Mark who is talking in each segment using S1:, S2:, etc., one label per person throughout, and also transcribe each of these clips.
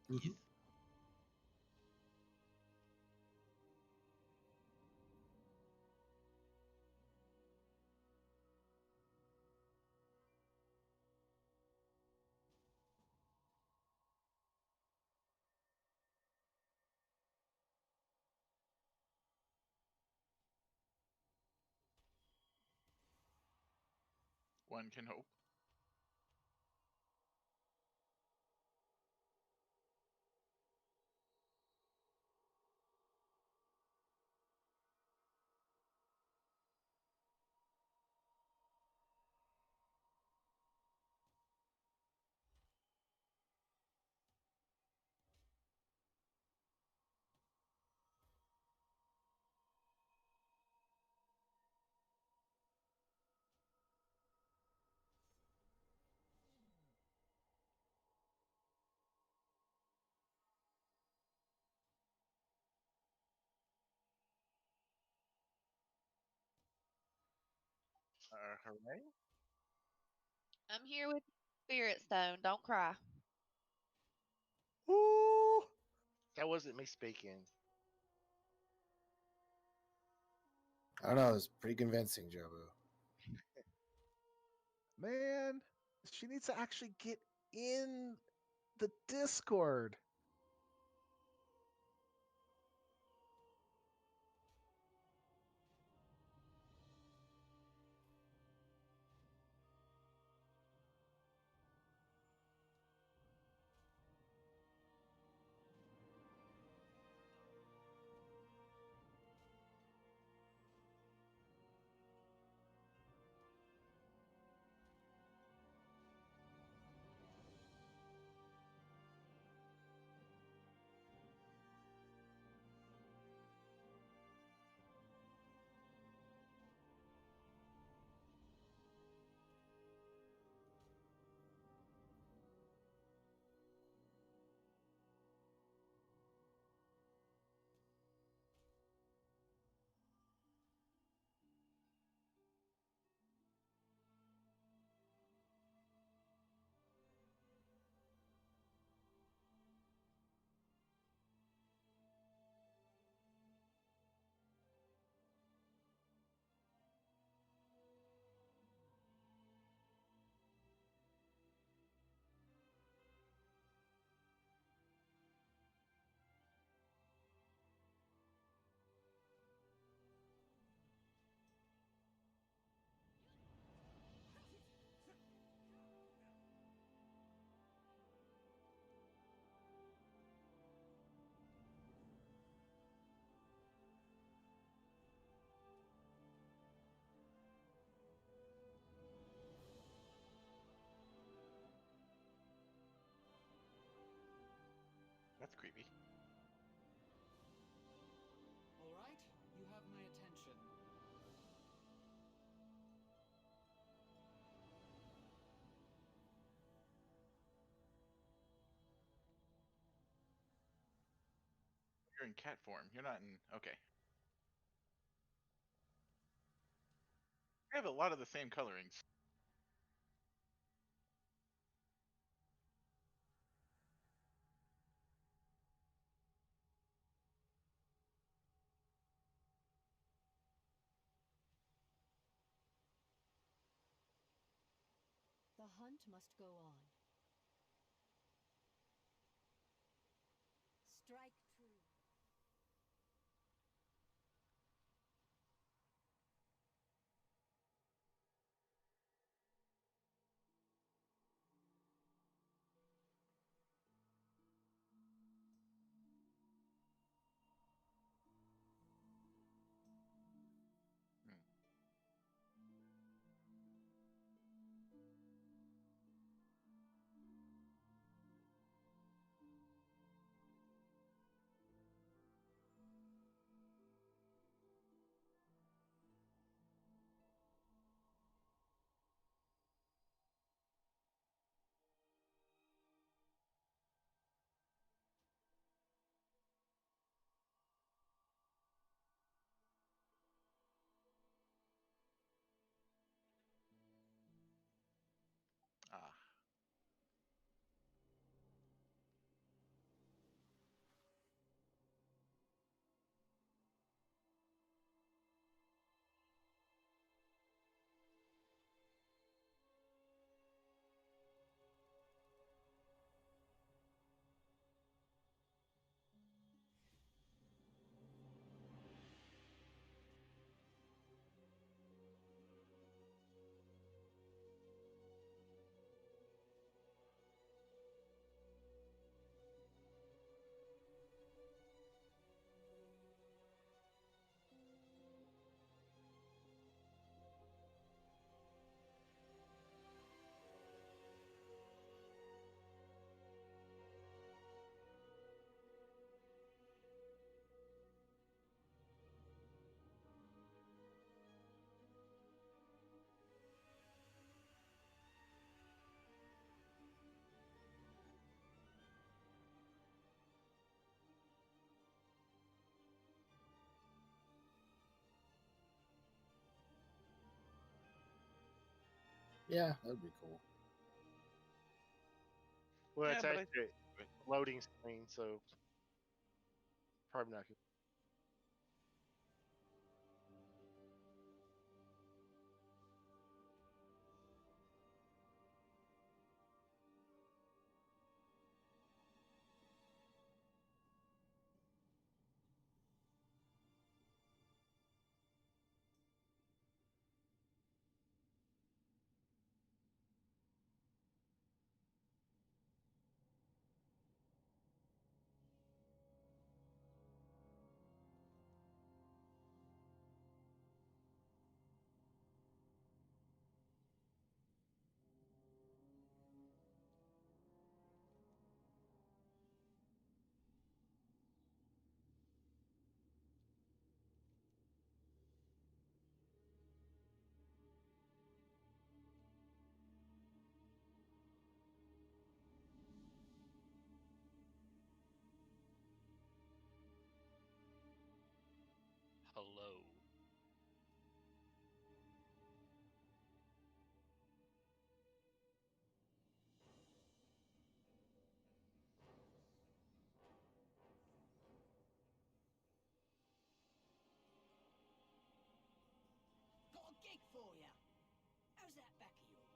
S1: Mhm.
S2: Yes. One can hope. Hooray.
S3: I'm here with Spirit Stone. Don't cry.
S4: Ooh, that wasn't me speaking.
S1: I don't know. It was pretty convincing, Jobu.
S5: Man, she needs to actually get in the Discord.
S2: That's creepy.
S6: All right, you have my attention.
S2: You're in cat form. You're not in. Okay. You have a lot of the same colorings.
S7: The hunt must go on. Strike true.
S2: Hmm.
S1: Yeah, that'd be cool.
S4: Well,
S2: Yeah,
S4: it's
S2: but I-
S4: actually a loading screen, so probably not.
S8: Hello.
S6: Got a gig for ya. How's that back of yours?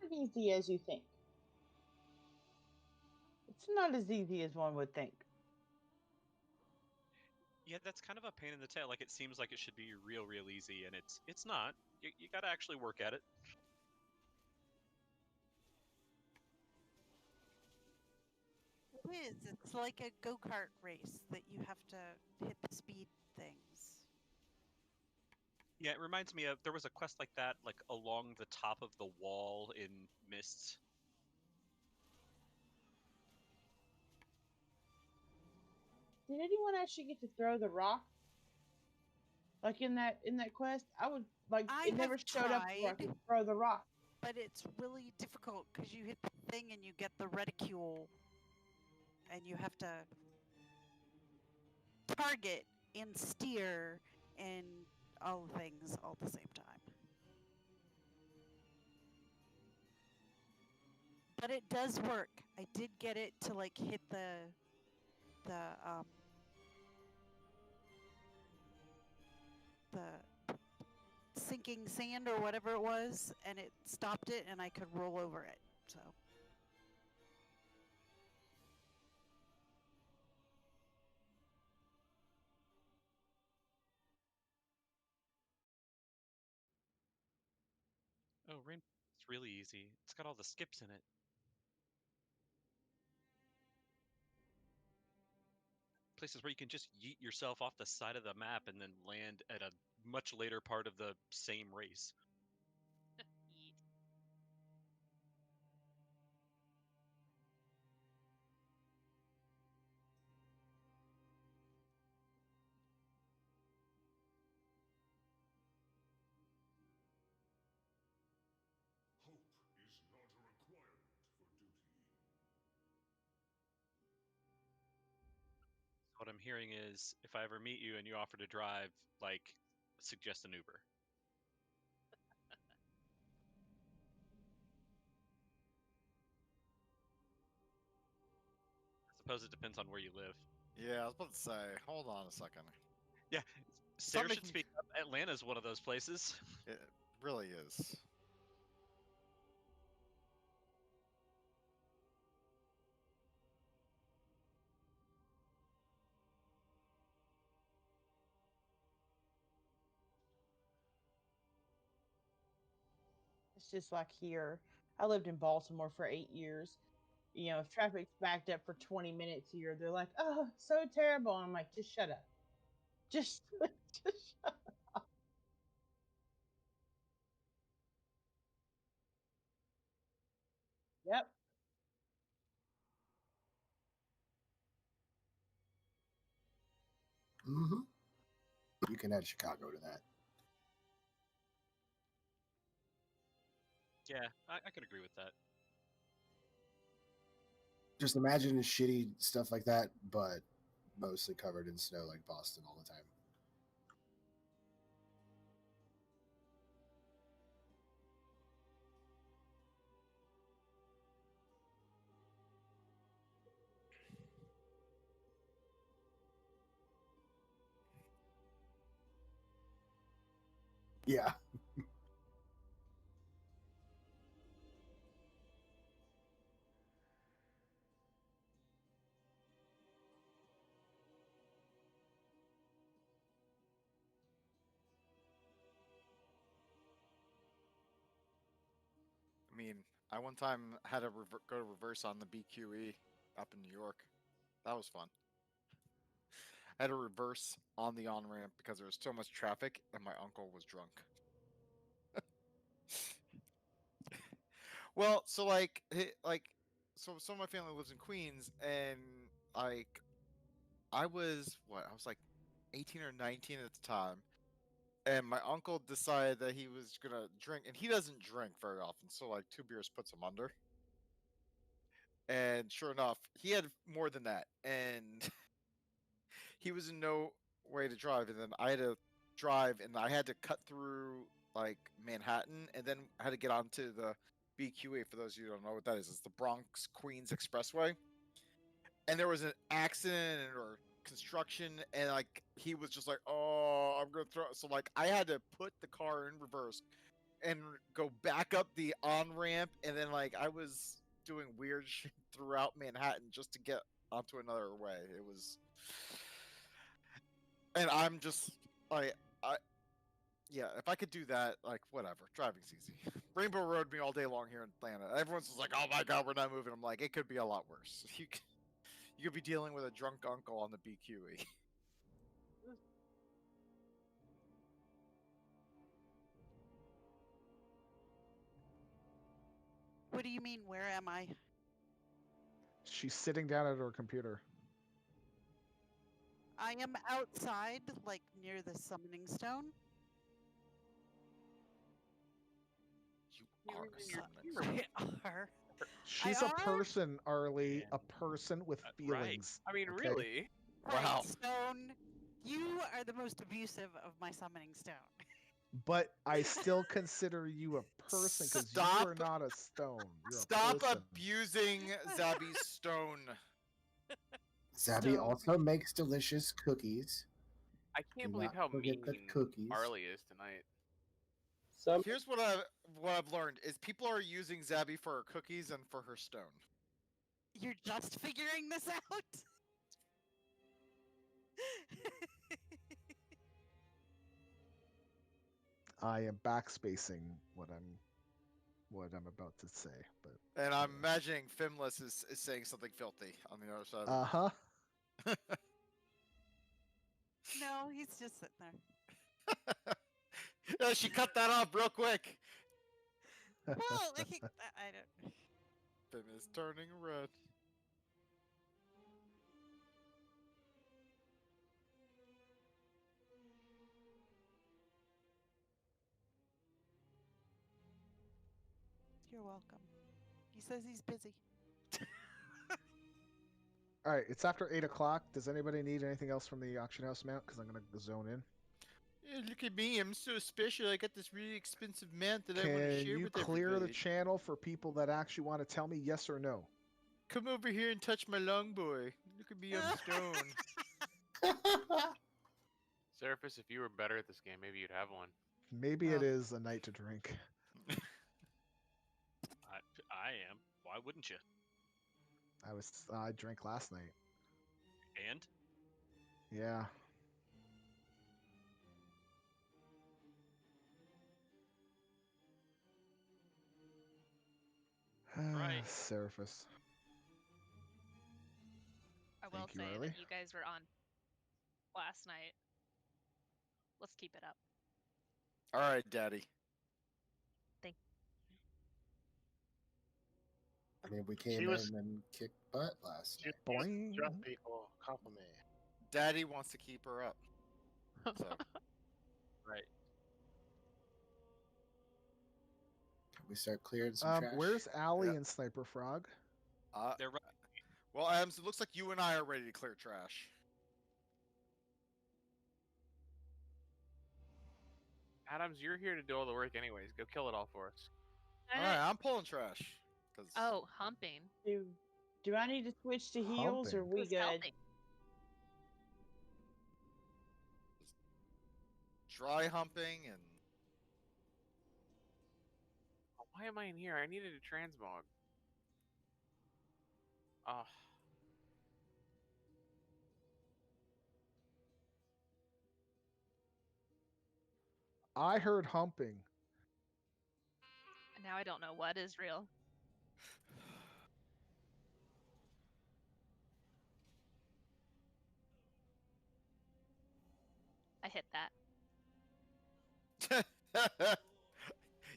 S9: As easy as you think. It's not as easy as one would think.
S8: Yeah, that's kind of a pain in the tail. Like, it seems like it should be real easy, and it's not. You got to actually work at it.
S10: It is. It's like a go-kart race that you have to hit the speed things.
S8: Yeah, it reminds me of there was a quest like that, like along the top of the wall in Mists.
S9: Did anyone actually get to throw the rock? Like in that quest, I would like
S10: I
S9: it never
S10: have
S9: showed up where I
S10: tried.
S9: could throw the rock.
S10: But it's really difficult because you hit the thing and you get the reticule, and you have to target and steer and all the things all at the same time. But it does work. I did get it to like hit the sinking sand or whatever it was, and it stopped it, and I could roll over it. So.
S8: Oh, Rain, it's really easy. It's got all the skips in it. Places where you can just yeet yourself off the side of the map and then land at a much later part of the same race.
S3: Yeet.
S11: Hope is not a requirement for duty.
S8: What I'm hearing is, if I ever meet you and you offer to drive, like, suggest an Uber. I suppose it depends on where you live.
S12: Yeah, I was about to say, hold on a second.
S8: Yeah,
S12: Stop
S8: Sarah should
S12: making-
S8: speak up. Atlanta's one of those places.
S12: It really is.
S9: It's just like here. I lived in Baltimore for 8 years. You know, if traffic's backed up for 20 minutes here, they're like, "Oh, so terrible." I'm like, "Just shut up. Just, just shut up." Yep.
S1: Mm-hmm. You can add Chicago to that.
S8: Yeah, I can agree with that.
S1: Just imagine shitty stuff like that, but mostly covered in snow like Boston all the time. Yeah.
S12: I mean, I one time had to go to reverse on the BQE up in New York. That was fun. I had to reverse on the on ramp because there was so much traffic, and my uncle was drunk. Well, so so some of my family lives in Queens, and like, I was what? I was like 18 or 19 at the time, and my uncle decided that he was gonna drink, and he doesn't drink very often, so like 2 beers puts him under. And sure enough, he had more than that, and he was in no way to drive. And then I had to drive, and I had to cut through like Manhattan, and then I had to get onto the BQE. For those of you who don't know what that is, it's the Bronx Queens Expressway. And there was an accident or construction, and like he was just like, "Oh, I'm gonna throw." So like I had to put the car in reverse and go back up the on ramp, and then like I was doing weird shit throughout Manhattan just to get onto another way. It was, and I'm just like, yeah, if I could do that, like whatever, driving's easy. Rainbow Road me all day long here in Atlanta. Everyone's just like, "Oh my god, we're not moving." I'm like, it could be a lot worse. You could be dealing with a drunk uncle on the BQE.
S10: What do you mean? Where am I?
S5: She's sitting down at her computer.
S10: I am outside, like near the summoning stone.
S12: You are a
S10: I are.
S5: She's
S10: I
S5: a
S10: are?
S5: person, Arlie. A person with
S8: Right.
S5: feelings.
S13: I mean,
S5: okay?
S13: really?
S10: Right,
S12: Wow.
S10: Stone. You are the most abusive of my summoning stone.
S5: But I still consider you a person because you
S12: Stop.
S5: are not a stone. You're
S12: Stop
S5: a person.
S12: abusing Zabby's stone.
S1: Zabby
S10: Stone.
S1: also makes delicious cookies.
S13: I can't
S1: Do
S13: believe
S1: not
S13: how
S1: forget
S13: mean
S1: the cookies.
S13: Arlie is tonight.
S12: Here's what I've learned is people are using Zabby for her cookies and for her stone.
S10: You're just figuring this out?
S5: I am backspacing what I'm about to say, but
S12: And I'm imagining Fimless is saying something filthy on the other side.
S5: uh-huh.
S10: No, he's just sitting there.
S12: Yeah, she cut that off real quick.
S10: Well, I don't.
S12: Fim is turning red.
S10: You're welcome. He says he's busy.
S5: All right, it's after 8 o'clock. Does anybody need anything else from the auction house mount? Because I'm gonna zone in.
S12: Yeah, look at me, I'm so special. I got this really expensive mount that I want to
S5: Can
S12: share
S5: you
S12: with
S5: clear
S12: everybody.
S5: the channel for people that actually want to tell me yes or no?
S12: Come over here and touch my long boy. Look at me, I'm stone.
S13: Surface, if you were better at this game, maybe you'd have one.
S5: Maybe it is a night to drink.
S8: I am. Why wouldn't you?
S5: I drank last night.
S8: And
S5: Yeah.
S8: Right.
S5: Surface.
S3: I will
S5: Thank you,
S3: say
S5: Arlie.
S3: that you guys were on last night. Let's keep it up.
S12: All right, Daddy.
S1: I mean, we came
S4: She was-
S1: in and kicked butt last
S4: She
S1: night.
S5: Boing.
S4: drunk people compliment.
S12: Daddy wants to keep her up. So.
S8: right.
S1: We start clearing some trash.
S5: Where's Allie
S12: Yep.
S5: and Sniper Frog?
S8: They're right.
S12: Well, Adams, it looks like you and I are ready to clear trash.
S13: Adams, you're here to do all the work anyways. Go kill it all for us.
S12: All right, I'm pulling trash. 'Cause
S3: Oh, humping.
S9: Do I need to switch to heels or
S5: Humping.
S9: we
S3: Who's
S9: good?
S3: helping?
S12: dry humping and
S13: Why am I in here? I needed a transmog. Oh.
S5: I heard humping.
S3: Now I don't know what is real. I hit that.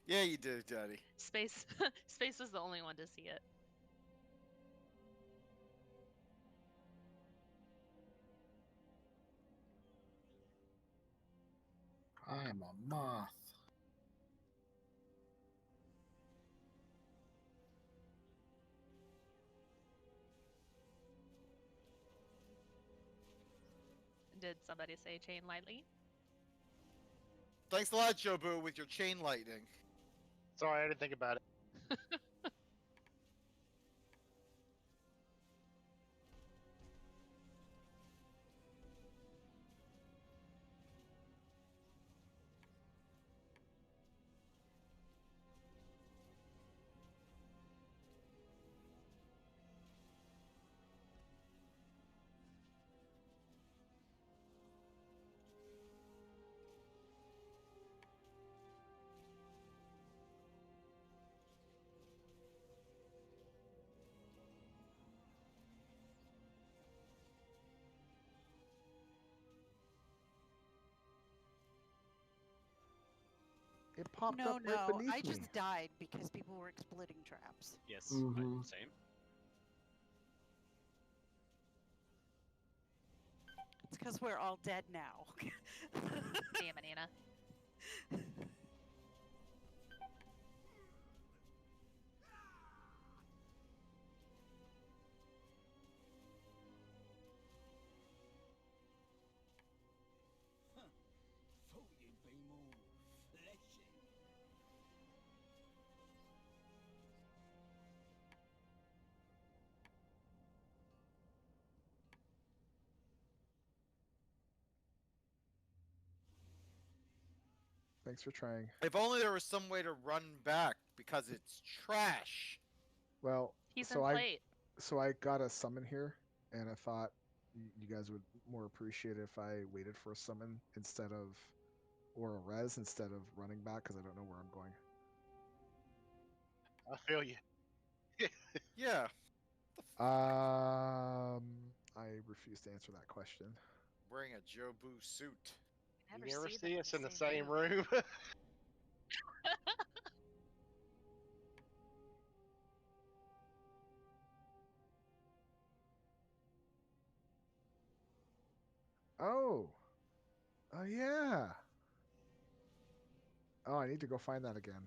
S12: yeah, you did, Daddy.
S3: Space Space was the only one to see it.
S1: I'm a moth.
S3: Did somebody say chain lightly?
S12: Thanks a lot, Jobu, with your chain lightning.
S4: Sorry, I didn't think about it.
S5: It popped
S10: No,
S5: up right
S10: no,
S5: beneath
S10: I
S5: me.
S10: just died because people were exploding traps.
S8: Yes.
S1: Mhm.
S8: Same.
S10: It's because we're all dead now.
S3: Damn it, Anna.
S6: Thought you'd be more fleshy.
S5: Thanks for trying.
S12: If only there was some way to run back because it's trash.
S5: Well,
S3: He's
S5: so
S3: in plate.
S5: I got a summon here, and I thought you guys would more appreciate it if I waited for a summon instead of, or a res instead of running back because I don't know where I'm going.
S4: I feel you.
S12: Yeah,
S5: I refuse to answer that question.
S12: wearing a Jobu suit.
S4: You never
S3: them
S4: see us in the same room.
S5: Oh, oh yeah. Oh, I need to go find that again.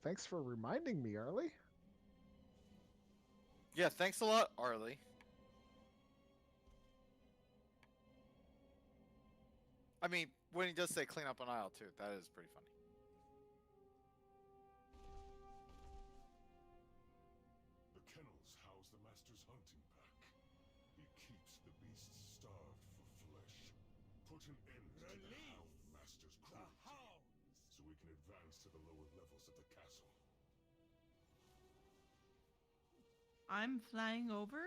S5: Thanks for reminding me, Arlie.
S12: Yeah, thanks a lot, Arlie. I mean, when he does say clean up an aisle too, that is pretty funny.
S11: The kennels house the master's hunting pack. He keeps the beasts starved for flesh. Put an end to the hound master's cruelty, so we can advance to the lower levels of the castle.
S14: I'm flying over.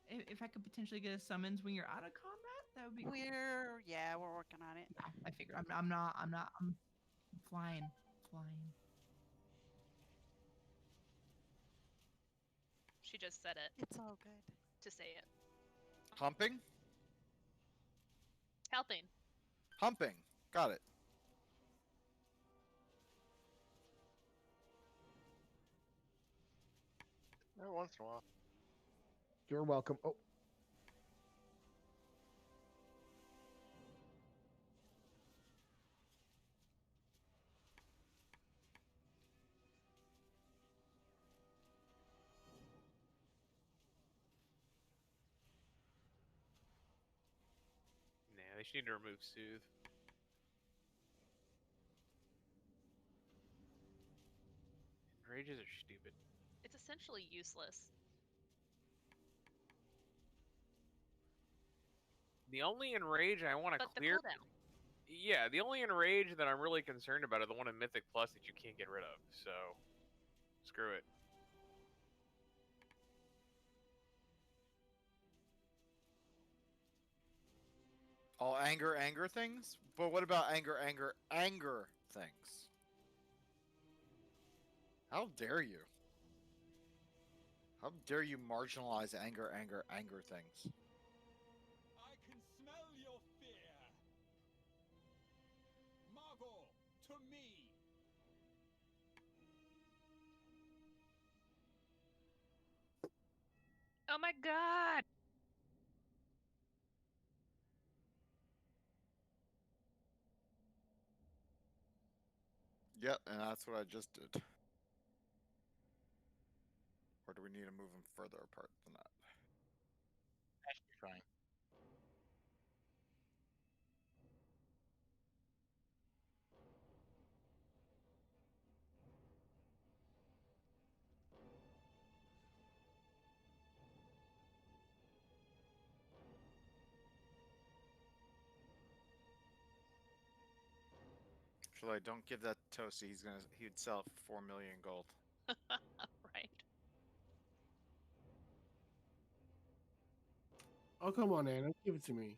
S14: If I could potentially get a summons when you're out of combat, that would be cool.
S10: We're working on it.
S14: I figure I'm flying.
S3: She just said it
S10: It's all good.
S3: to say it.
S12: Humping?
S3: Helping.
S12: Humping. Got it.
S4: Every once in a while.
S5: You're welcome. Oh,
S13: just need to remove soothe. Rages are stupid.
S3: It's essentially useless.
S13: The only enrage I want to
S3: But the
S13: clear.
S3: cooldown.
S13: Yeah, the only enrage that I'm really concerned about are the one in Mythic Plus that you can't get rid of. So, screw it.
S12: All anger things? But what about anger things? How dare you? How dare you marginalize anger things?
S6: I can smell your fear. Margot, to me.
S3: Oh my god!
S12: Yep, and that's what I just did. Or do we need to move them further apart than that?
S2: That should be fine.
S12: Actually, don't give that to Toasty. He'd sell it for 4 million gold.
S3: Right.
S1: Oh, come on, Anna. Give it to me.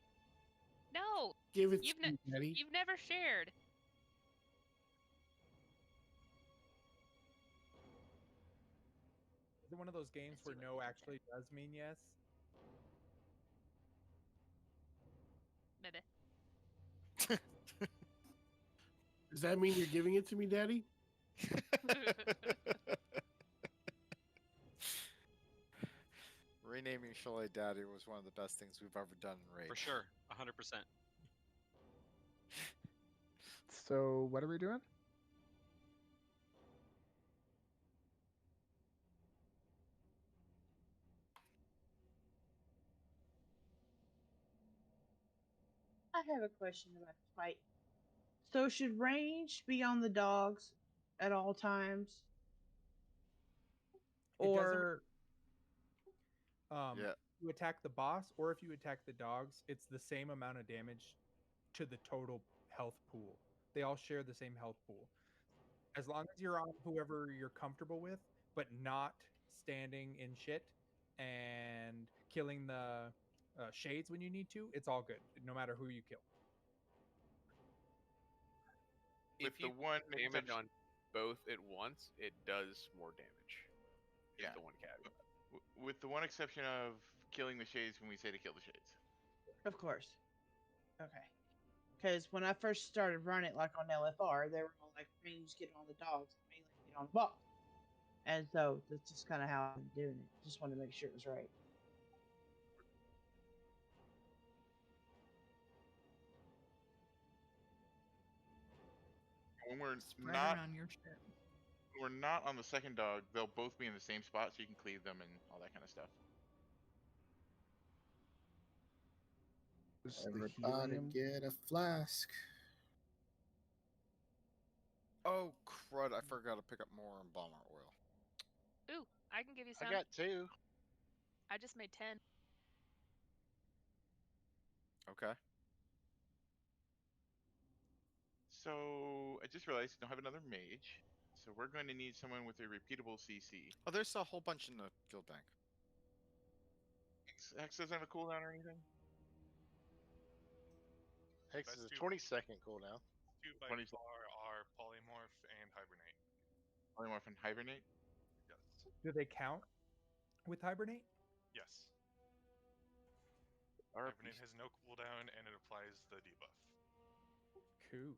S3: No!
S1: Give it
S3: You've,
S1: to me, Daddy.
S3: you've never shared.
S15: Is it one of those games where no actually does mean yes?
S3: Maybe.
S1: Does that mean you're giving it to me, Daddy?
S12: Renaming Chalet Daddy was one of the best things we've ever done in Rage.
S8: For sure, 100%.
S5: So what are we doing?
S9: I have a question about the fight. So should range be on the dogs at all times?
S15: It doesn't.
S9: Or
S12: Yeah.
S15: You attack the boss, or if you attack the dogs, it's the same amount of damage to the total health pool. They all share the same health pool. As long as you're on whoever you're comfortable with, but not standing in shit and killing the shades when you need to, it's all good, no matter who you kill.
S2: With
S13: If
S2: the
S13: you
S2: one
S13: damage
S2: exception-
S13: on both at once, it does more damage. Is
S2: Yeah.
S13: the one caveat.
S2: With the one exception of killing the shades when we say to kill the shades.
S9: of course. Okay. Because when I first started running like on LFR, they were all like range get on the dogs, melee get on the boss. And so that's just kind of how I'm doing it. Just wanted to make sure it was right.
S2: When we're
S14: Spread
S2: not
S14: around your shit.
S2: when we're not on the second dog, they'll both be in the same spot, so you can cleave them and all that kind of stuff.
S5: Is the
S1: Everybody
S5: helium?
S1: get a flask.
S12: Oh, crud. I forgot to pick up more embalmer oil.
S3: Ooh, I can give you some.
S4: I got 2.
S3: I just made 10.
S12: Okay.
S2: So I just realized we don't have another mage, so we're going to need someone with a repeatable CC.
S12: Oh, there's a whole bunch in the guild bank.
S2: Hex doesn't have a cooldown or anything?
S4: Hex
S16: Best
S4: is a
S16: two-
S4: 20-second cooldown.
S16: 2 by
S2: 20
S16: far are polymorph and hibernate.
S2: Polymorph and hibernate?
S16: Yes.
S15: Do they count with hibernate?
S16: Yes.
S2: RP.
S16: Hibernate has no cooldown and it applies the debuff.
S15: Cool.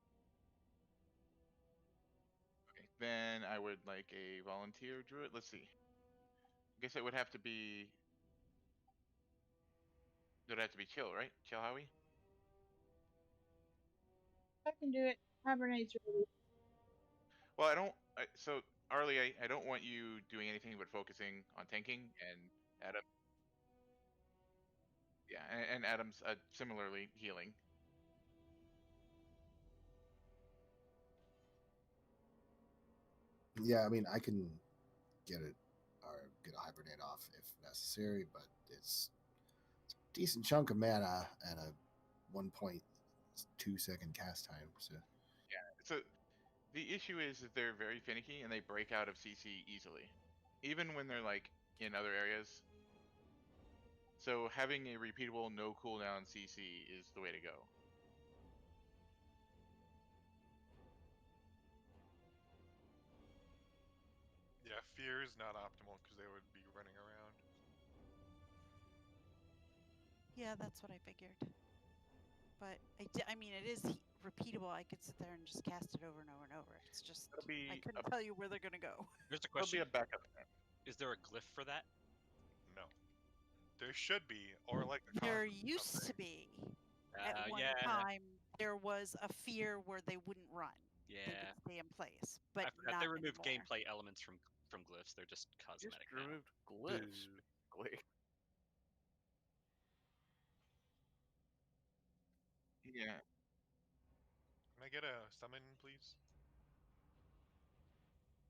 S2: Okay, then I would like a volunteer druid. Let's see. I guess it would have to be. It would have to be chill, right? Chill Howie?
S9: I can do it. Hibernate's really.
S2: Well, I don't. So, Arlie, I don't want you doing anything but focusing on tanking, and Adam. Yeah, and Adam's similarly healing.
S1: Yeah, I mean, I can get it or get a hibernate off if necessary, but it's a decent chunk of mana at a 1.2 second cast time. So
S2: Yeah. So the issue is that they're very finicky and they break out of CC easily, even when they're like in other areas. So having a repeatable no cooldown CC is the way to go.
S16: Yeah, fear is not optimal because they would be running around.
S10: Yeah, that's what I figured. But I mean, it is repeatable. I could sit there and just cast it over and over and over. It's just
S2: That'll be
S10: I couldn't tell you where they're gonna go.
S8: Here's a
S2: There'll be
S8: question:
S2: a backup plan.
S8: Is there a glyph for that?
S16: No. There should be, or like a
S10: There
S16: conduit or
S10: used to
S16: something.
S10: be. At one
S8: Yeah.
S10: time, there was a fear where they wouldn't run. They
S8: Yeah.
S10: would stay in place, but
S8: I forgot
S10: not
S8: they removed
S10: anymore.
S8: gameplay elements from glyphs. They're just cosmetic
S4: Just
S8: now.
S4: removed glyphs.
S8: Boo.
S4: basically.
S2: Yeah.
S16: Can I get a summon, please?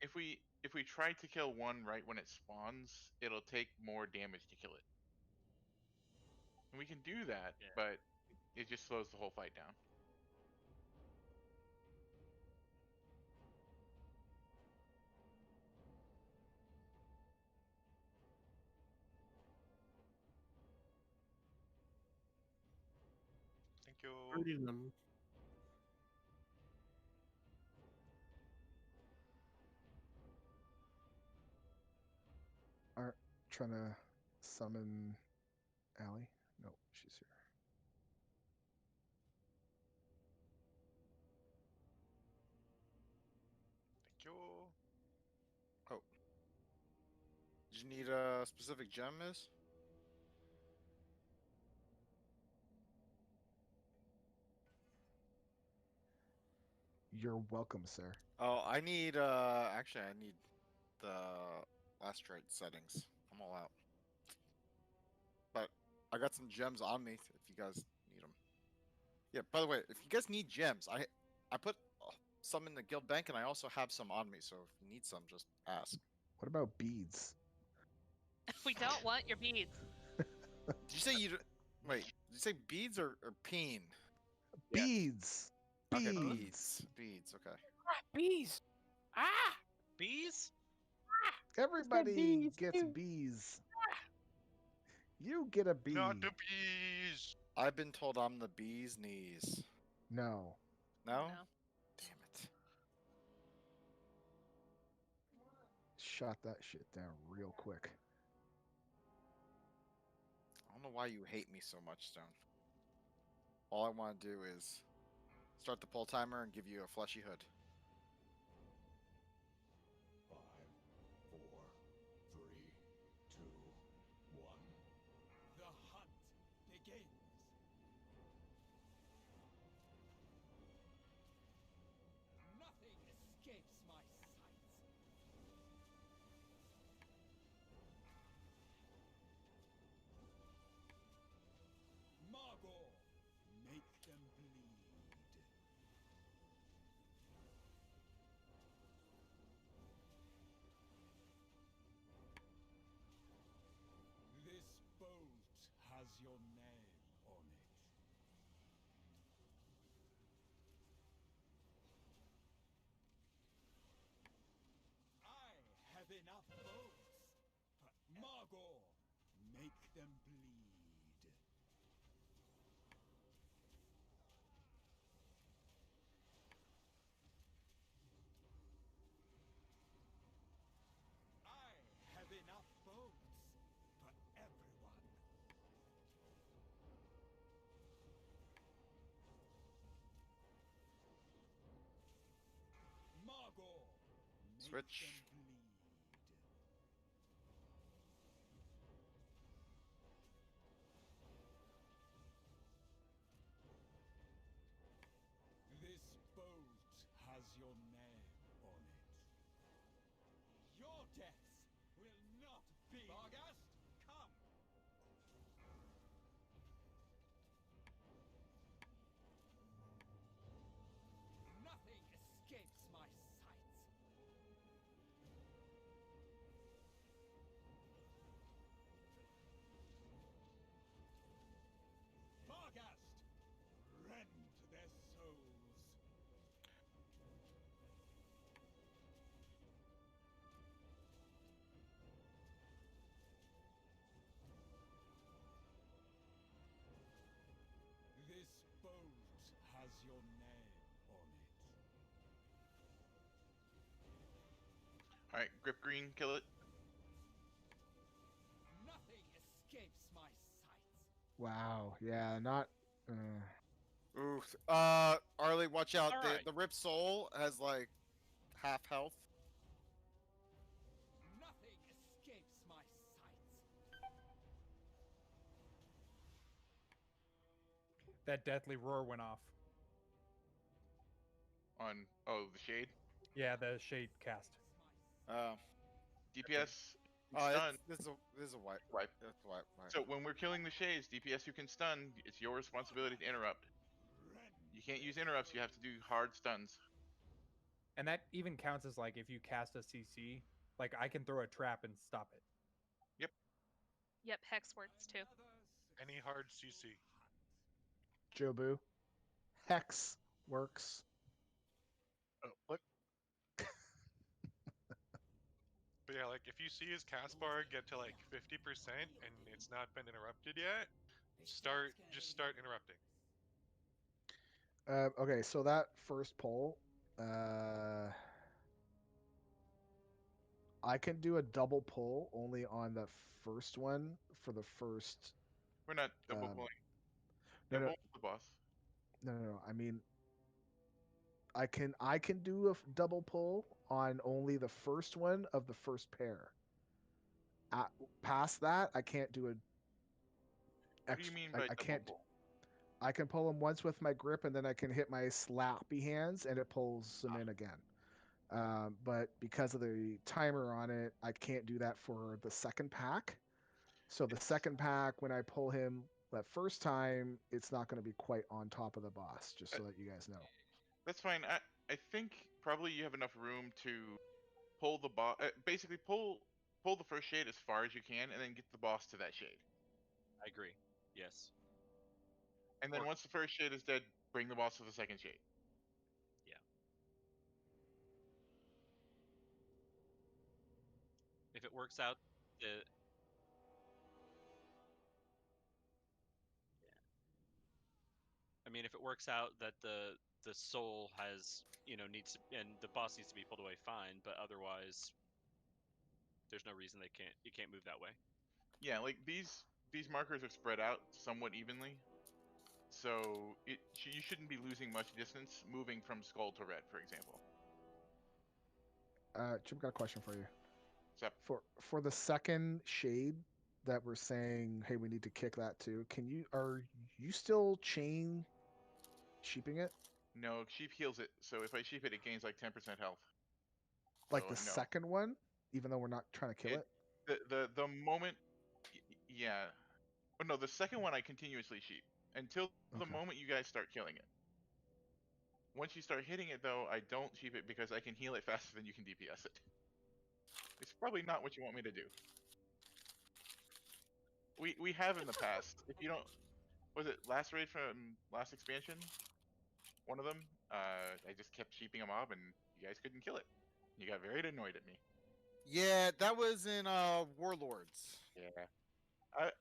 S2: If we try to kill one right when it spawns, it'll take more damage to kill it. And we can do that,
S8: Yeah.
S2: but it just slows the whole fight down.
S16: Thank you.
S17: Hurting them.
S5: Aren't trying to summon Allie? No, she's here.
S16: Thank you.
S12: Oh. Did you need a specific gem, miss?
S5: You're welcome, sir.
S12: Oh, I need actually I need the last trait settings. I'm all out. But I got some gems on me if you guys need them. Yeah, by the way, if you guys need gems, I put some in the guild bank and I also have some on me, so if you need some, just ask.
S5: What about beads?
S3: We don't want your beads.
S12: Did you say wait, did you say beads or peen?
S5: Beads.
S12: Okay,
S5: Beads.
S12: Beads, okay.
S13: Bees. Ah.
S8: Bees?
S5: Everybody gets
S9: too.
S5: bees. You get a bee.
S16: Not the bees.
S12: I've been told I'm the bee's knees.
S5: No.
S12: No?
S3: No.
S12: Damn it.
S5: Shot that shit down real quick.
S12: I don't know why you hate me so much, Stone. All I want to do is start the pull timer and give you a fleshy hood.
S11: 5, 4, 3, 2, 1.
S6: The hunt begins. Nothing escapes my sight. Margot, make them bleed. This bolt has your name on it. I have enough bolts, but Margot, make them bleed. I have enough bolts for everyone. Margot, make
S12: Switch.
S6: them bleed. This bolt has your name on it. Your deaths will not be. Barghast, come! Nothing escapes my sight. boat has your name on it.
S2: All right, grip green, kill it.
S6: Nothing escapes my sight.
S5: Wow. Yeah. Not.
S12: Oof. Arlie, watch out.
S8: Alright.
S12: The Rip Soul has like half health.
S6: Nothing escapes my sight.
S15: That deathly roar went off.
S2: On the shade.
S15: Yeah, the shade cast.
S2: DPS
S12: Oh,
S2: stun.
S12: this is a wipe.
S2: Wipe.
S12: That's wipe.
S2: So when we're killing the shades, DPS who can stun, it's your responsibility to interrupt. You can't use interrupts. You have to do hard stuns.
S15: And that even counts as like if you cast a CC, like I can throw a trap and stop it.
S3: Yep, Hex works too.
S16: Any hard CC.
S5: Jobu. Hex works.
S16: Oh, what? But yeah, like if you see his cast bar get to like 50% and it's not been interrupted yet, just start interrupting.
S5: Okay, so that first poll, I can do a double pull only on the first one for the first.
S2: We're not double pulling.
S5: No,
S2: Yeah,
S5: no,
S2: pull the boss.
S5: no. I mean, I can do a double pull on only the first one of the first pair. Past that, I can't do a.
S2: What do you mean by
S5: I
S2: double
S5: can't.
S2: pull?
S5: I can pull them once with my grip, and then I can hit my slappy hands, and it pulls them in again. But because of the timer on it, I can't do that for the second pack. So the second pack, when I pull him that first time, it's not going to be quite on top of the boss, just so that you guys know.
S2: That's fine. I think probably you have enough room to pull the boss. Basically, pull the first shade as far as you can, and then get the boss to that shade.
S8: I agree. Yes.
S2: And then once the first shade is dead, bring the boss to the second shade.
S8: Yeah. If it works out, the I mean, if it works out that the soul has, needs to, and the boss needs to be pulled away, fine. But otherwise, there's no reason you can't move that way.
S2: Yeah, like these markers are spread out somewhat evenly, so you shouldn't be losing much distance moving from skull to red, for example.
S5: Chip, got a question for you.
S2: What's up?
S5: For the second shade that we're saying, hey, we need to kick that too. Are you still chain sheeping it?
S2: No, sheep heals it, so if I sheep it, it gains like 10% health.
S5: Like
S2: So,
S5: the
S2: no.
S5: second one, even though we're not trying to kill it?
S2: The moment, yeah. But no, the second one I continuously sheep until the
S5: Okay.
S2: moment you guys start killing it. Once you start hitting it, though, I don't sheep it because I can heal it faster than you can DPS it. It's probably not what you want me to do. We have in the past. If you don't, was it last raid from last expansion? One of them. I just kept sheeping a mob, and you guys couldn't kill it. You got very annoyed at me.
S12: Yeah, that was in Warlords.
S2: Yeah.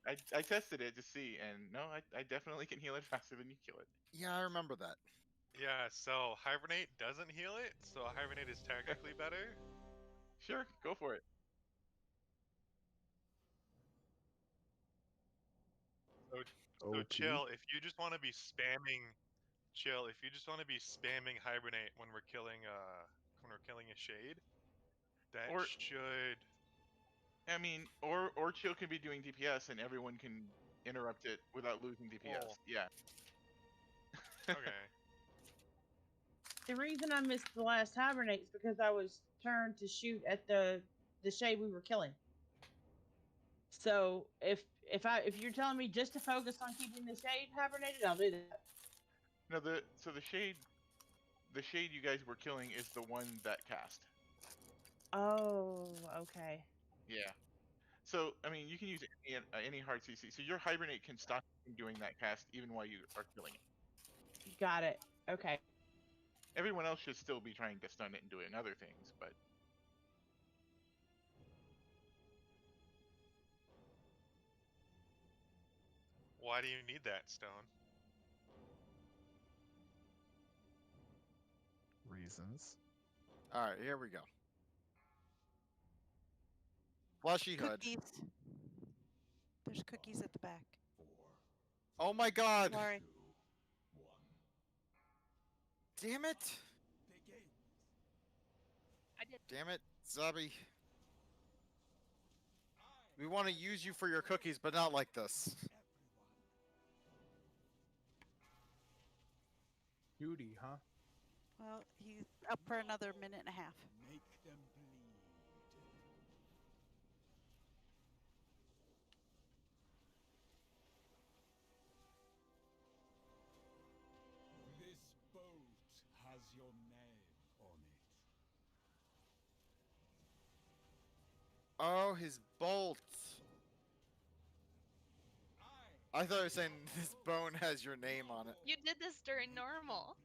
S2: I tested it to see, and no, I definitely can heal it faster than you kill it.
S12: Yeah, I remember that.
S16: Yeah, so Hibernate doesn't heal it, so Hibernate is technically better.
S2: Sure, go for it.
S16: So chill, if you just want to be spamming Hibernate when we're killing a shade, that should
S2: I mean, or Chill can be doing DPS and everyone can interrupt it without losing DPS.
S16: Well,
S2: yeah.
S16: Okay.
S9: The reason I missed the last hibernate is because I was turned to shoot at the shade we were killing. So if you're telling me just to focus on keeping the shade hibernated, I'll do that.
S2: No, the shade you guys were killing is the one that cast.
S9: Oh, okay.
S2: Yeah. So I mean, you can use any hard CC. So your hibernate can stop you from doing that cast even while you are killing it.
S9: Got it. Okay.
S2: Everyone else should still be trying to stun it and doing other things, but
S16: Why do you need that, Stone?
S5: reasons.
S12: All right, here we go. Fleshy hood.
S10: Cookies. There's cookies at the back.
S12: Oh my god!
S10: Sorry.
S12: Damn it!
S3: I did.
S12: Damn it, Zabi. We want to use you for your cookies, but not like this.
S15: Beauty, huh?
S10: Well, he's up for another minute and a half.
S6: Make them bleed. This boat has your name on it.
S12: Oh, his bolt. I thought you were saying this bone has your name on it.
S3: You did this during normal.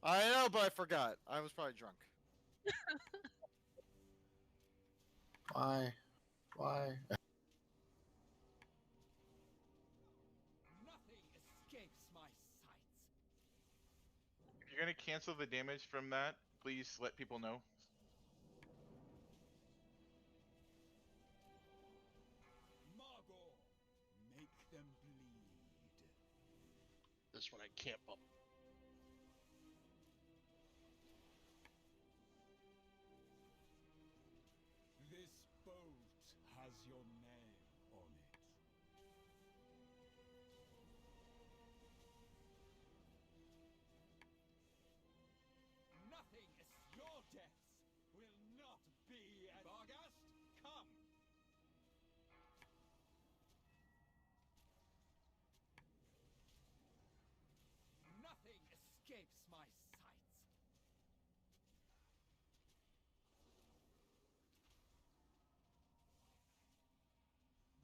S12: I know, but I forgot. I was probably drunk.
S1: Why? Why?
S6: Nothing escapes my sights.
S2: If you're gonna cancel the damage from that, please let people know.
S6: Margot, make them bleed.
S4: This one I can't bump.
S6: This boat has your name on it. Nothing is your deaths will not be as Barghast, come! Nothing escapes my sights.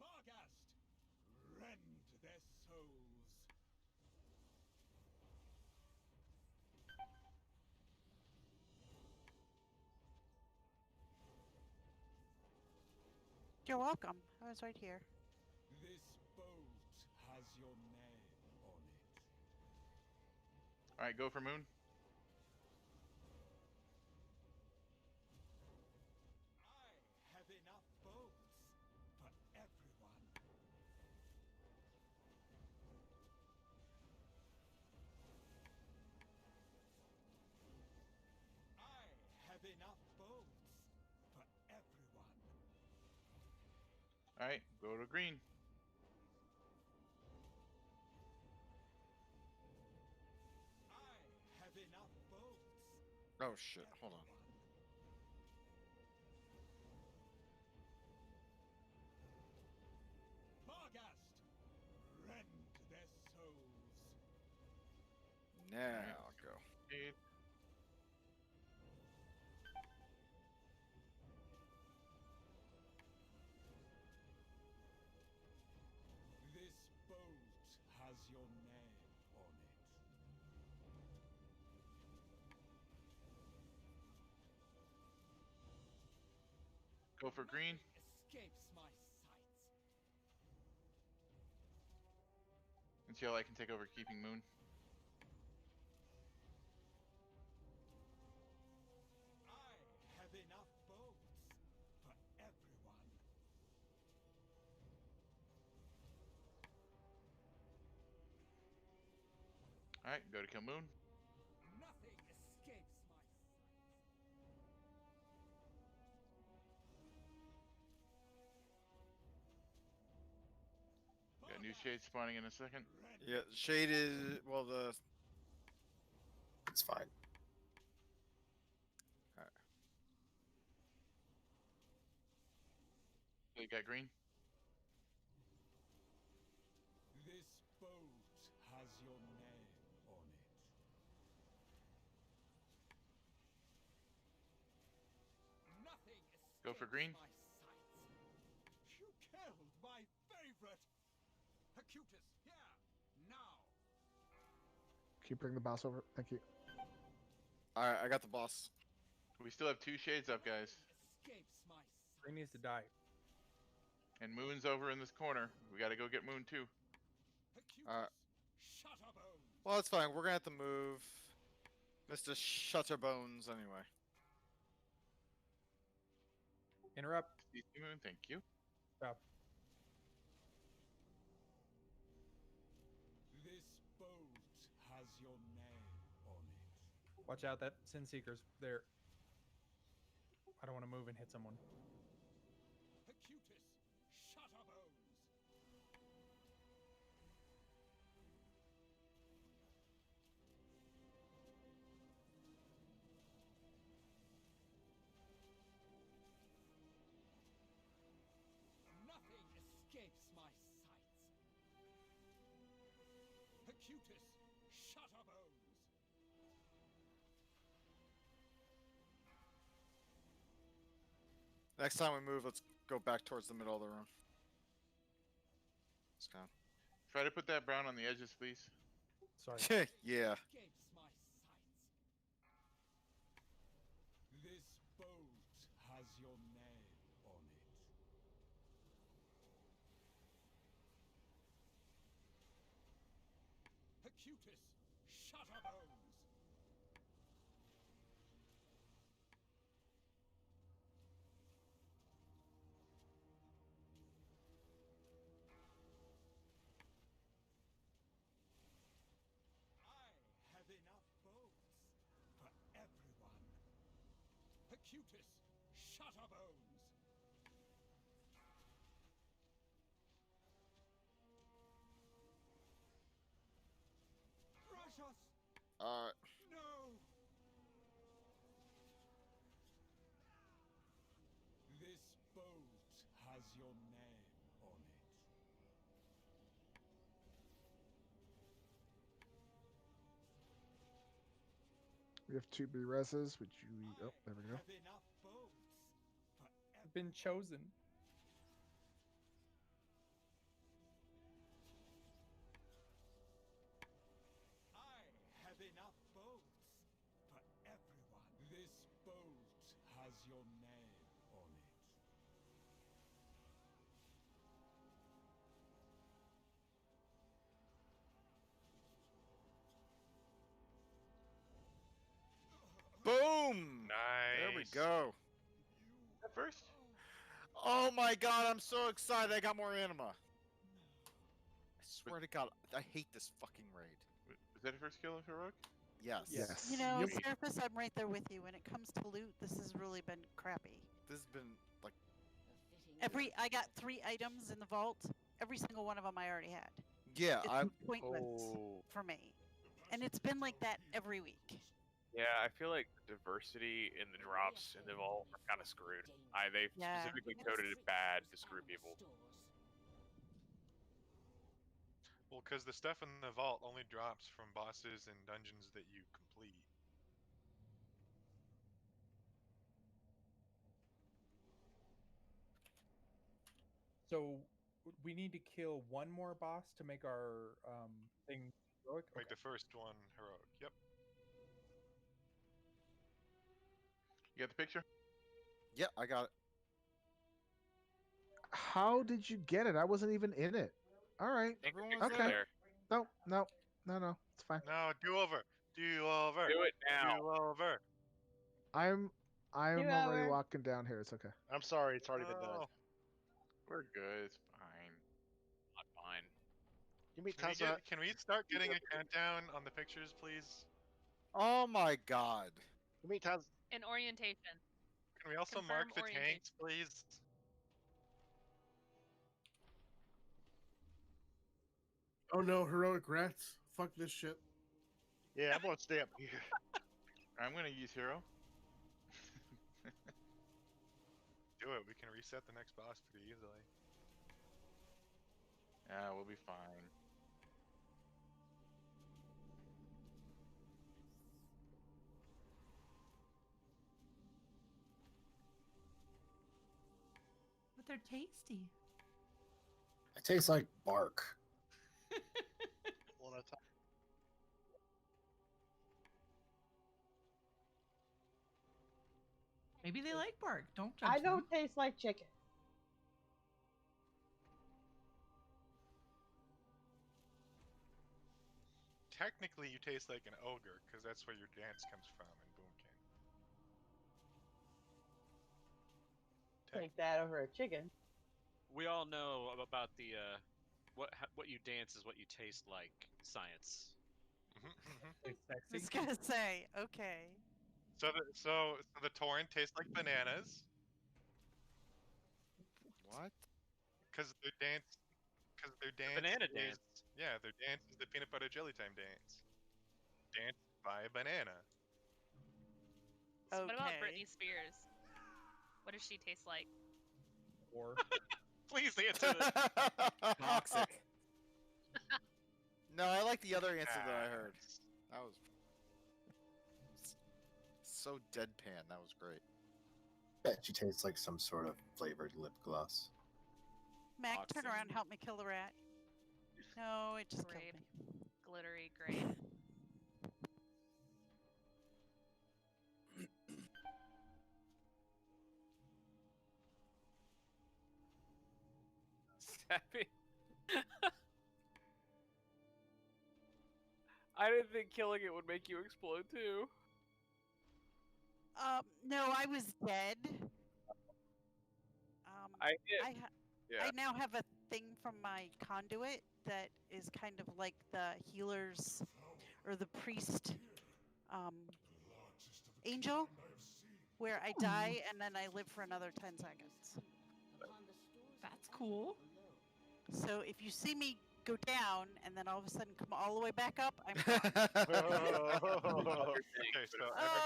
S6: Barghast, rend their souls.
S10: You're welcome. I was right here.
S6: This boat has your name on it.
S2: All right, go for Moon.
S6: I have enough boats for everyone. I have enough boats for everyone.
S2: All right, go to green.
S6: I have enough boats.
S12: Oh shit, hold on.
S6: Barghast, rend their souls.
S12: Now go.
S2: Eight.
S6: This boat has your name on it.
S2: Go for green.
S6: Escapes my sights.
S2: Until I can take over keeping Moon.
S6: I have enough boats for everyone.
S2: All right, go to kill Moon.
S6: Nothing escapes my sights.
S2: Got new shades spawning in a second.
S12: Yeah, shade is well the.
S1: It's fine.
S2: You got green.
S6: This boat has your name on it. Nothing escapes
S2: Go for green.
S6: my sights. You killed my favorite. Acutus, here, now.
S5: Can you bring the boss over? Thank you.
S12: All right, I got the boss.
S2: We still have 2 shades up, guys.
S6: Escapes my sight.
S15: Green needs to die.
S2: And Moon's over in this corner. We gotta go get Moon too.
S6: Acutus, Shutterbone.
S12: Well, it's fine. We're gonna have to move. Mr. Shutterbones, anyway.
S15: Interrupt.
S2: Moon, thank you.
S15: Stop.
S6: This boat has your name on it.
S15: Watch out, that Sin Seeker's there. I don't want to move and hit someone.
S6: Acutus, Shutterbones. Nothing escapes my sights. Acutus, Shutterbones.
S12: Next time we move, let's go back towards the middle of the room. Let's go.
S2: Try to put that brown on the edges, please.
S15: Sorry.
S12: Yeah.
S6: Escapes my sights. This boat has your name on it. Acutus, Shutterbones. I have enough boats for everyone. Acutus, Shutterbones. Crush us! No! This boat has your name on it.
S5: We have 2 B-reses, which you... Oh, there we go.
S6: Have enough boats for
S15: I've been chosen.
S6: I have enough boats for everyone. This boat has your name on it.
S12: Boom!
S16: Nice.
S12: There we go.
S2: First?
S12: Oh my god, I'm so excited. I got more anima. I swear to god, I hate this fucking raid.
S2: Was that a first kill of Heroic?
S12: Yes.
S5: Yes.
S10: You know, Surface, I'm right there with you. When it comes to loot, this has really been crappy.
S12: This has been, like...
S10: I got 3 items in the vault. Every single one of them I already had.
S12: Yeah,
S10: it's pointless for me. And it's been like that every week.
S13: Yeah, I feel like the diversity in the drops in the vault are kind of screwed. They specifically coded it bad to screw people.
S16: Well, because the stuff in the vault only drops from bosses and dungeons that you complete.
S15: So we need to kill one more boss to make our thing heroic.
S16: Make the first one heroic. Yep.
S2: You got the picture?
S12: Yeah, I got it.
S5: How did you get it? I wasn't even in it. All right.
S12: Everyone's
S5: Okay.
S12: there.
S5: No. It's fine.
S16: No, do over. Do over.
S13: Do it now.
S16: Do over.
S5: I'm
S9: Do
S5: already
S9: over.
S5: walking down here. It's okay.
S4: I'm sorry, it's already been done.
S16: Oh.
S2: We're good. It's fine.
S13: Not fine.
S4: You meet
S16: Can we start getting a countdown on the pictures, please?
S12: Oh my god.
S4: You meet Taz.
S3: In orientation.
S16: Can we also
S3: Confirm
S16: mark the
S3: orientation.
S16: tanks, please?
S17: Oh no, heroic rats. Fuck this shit.
S4: Yeah, I'm gonna stay up here.
S2: I'm gonna use Hero.
S16: Do it. We can reset the next boss pretty easily.
S2: Yeah, we'll be fine.
S14: But they're tasty.
S1: It tastes like bark.
S4: One at a time.
S14: Maybe they like bark. Don't judge
S9: I
S14: them.
S9: don't taste like chicken.
S16: technically you taste like an ogre because that's where your dance comes from in Boomkin.
S9: Take that over a chicken.
S8: We all know about the what you dance is what you taste like science.
S15: It's
S10: I
S15: sexy.
S10: was gonna say, okay.
S16: So the torrent tastes like bananas
S12: What?
S16: because their dance
S8: banana
S16: is
S8: dance.
S16: yeah, their dance is the peanut butter jelly time dance. Danced by a banana.
S3: So what about
S10: Okay.
S3: Britney Spears? What does she taste like?
S15: Or
S8: Please answer this.
S12: Toxic. No, I like the other answer that I heard. That was so deadpan. That was great.
S1: Bet she tastes like some sort of flavored lip gloss.
S10: Mac, turn around and help me kill the rat. No, it just
S3: Grape.
S10: killed me.
S3: Glittery grape.
S13: Sappy. I didn't think killing it would make you explode too.
S10: No, I was dead.
S13: I did.
S10: I now have a thing from my conduit that is kind of like the healer's or the priest angel, where I die and then I live for another 10 seconds.
S14: That's cool.
S10: So if you see me go down and then all of a sudden come all the way back up, I'm
S16: Okay, so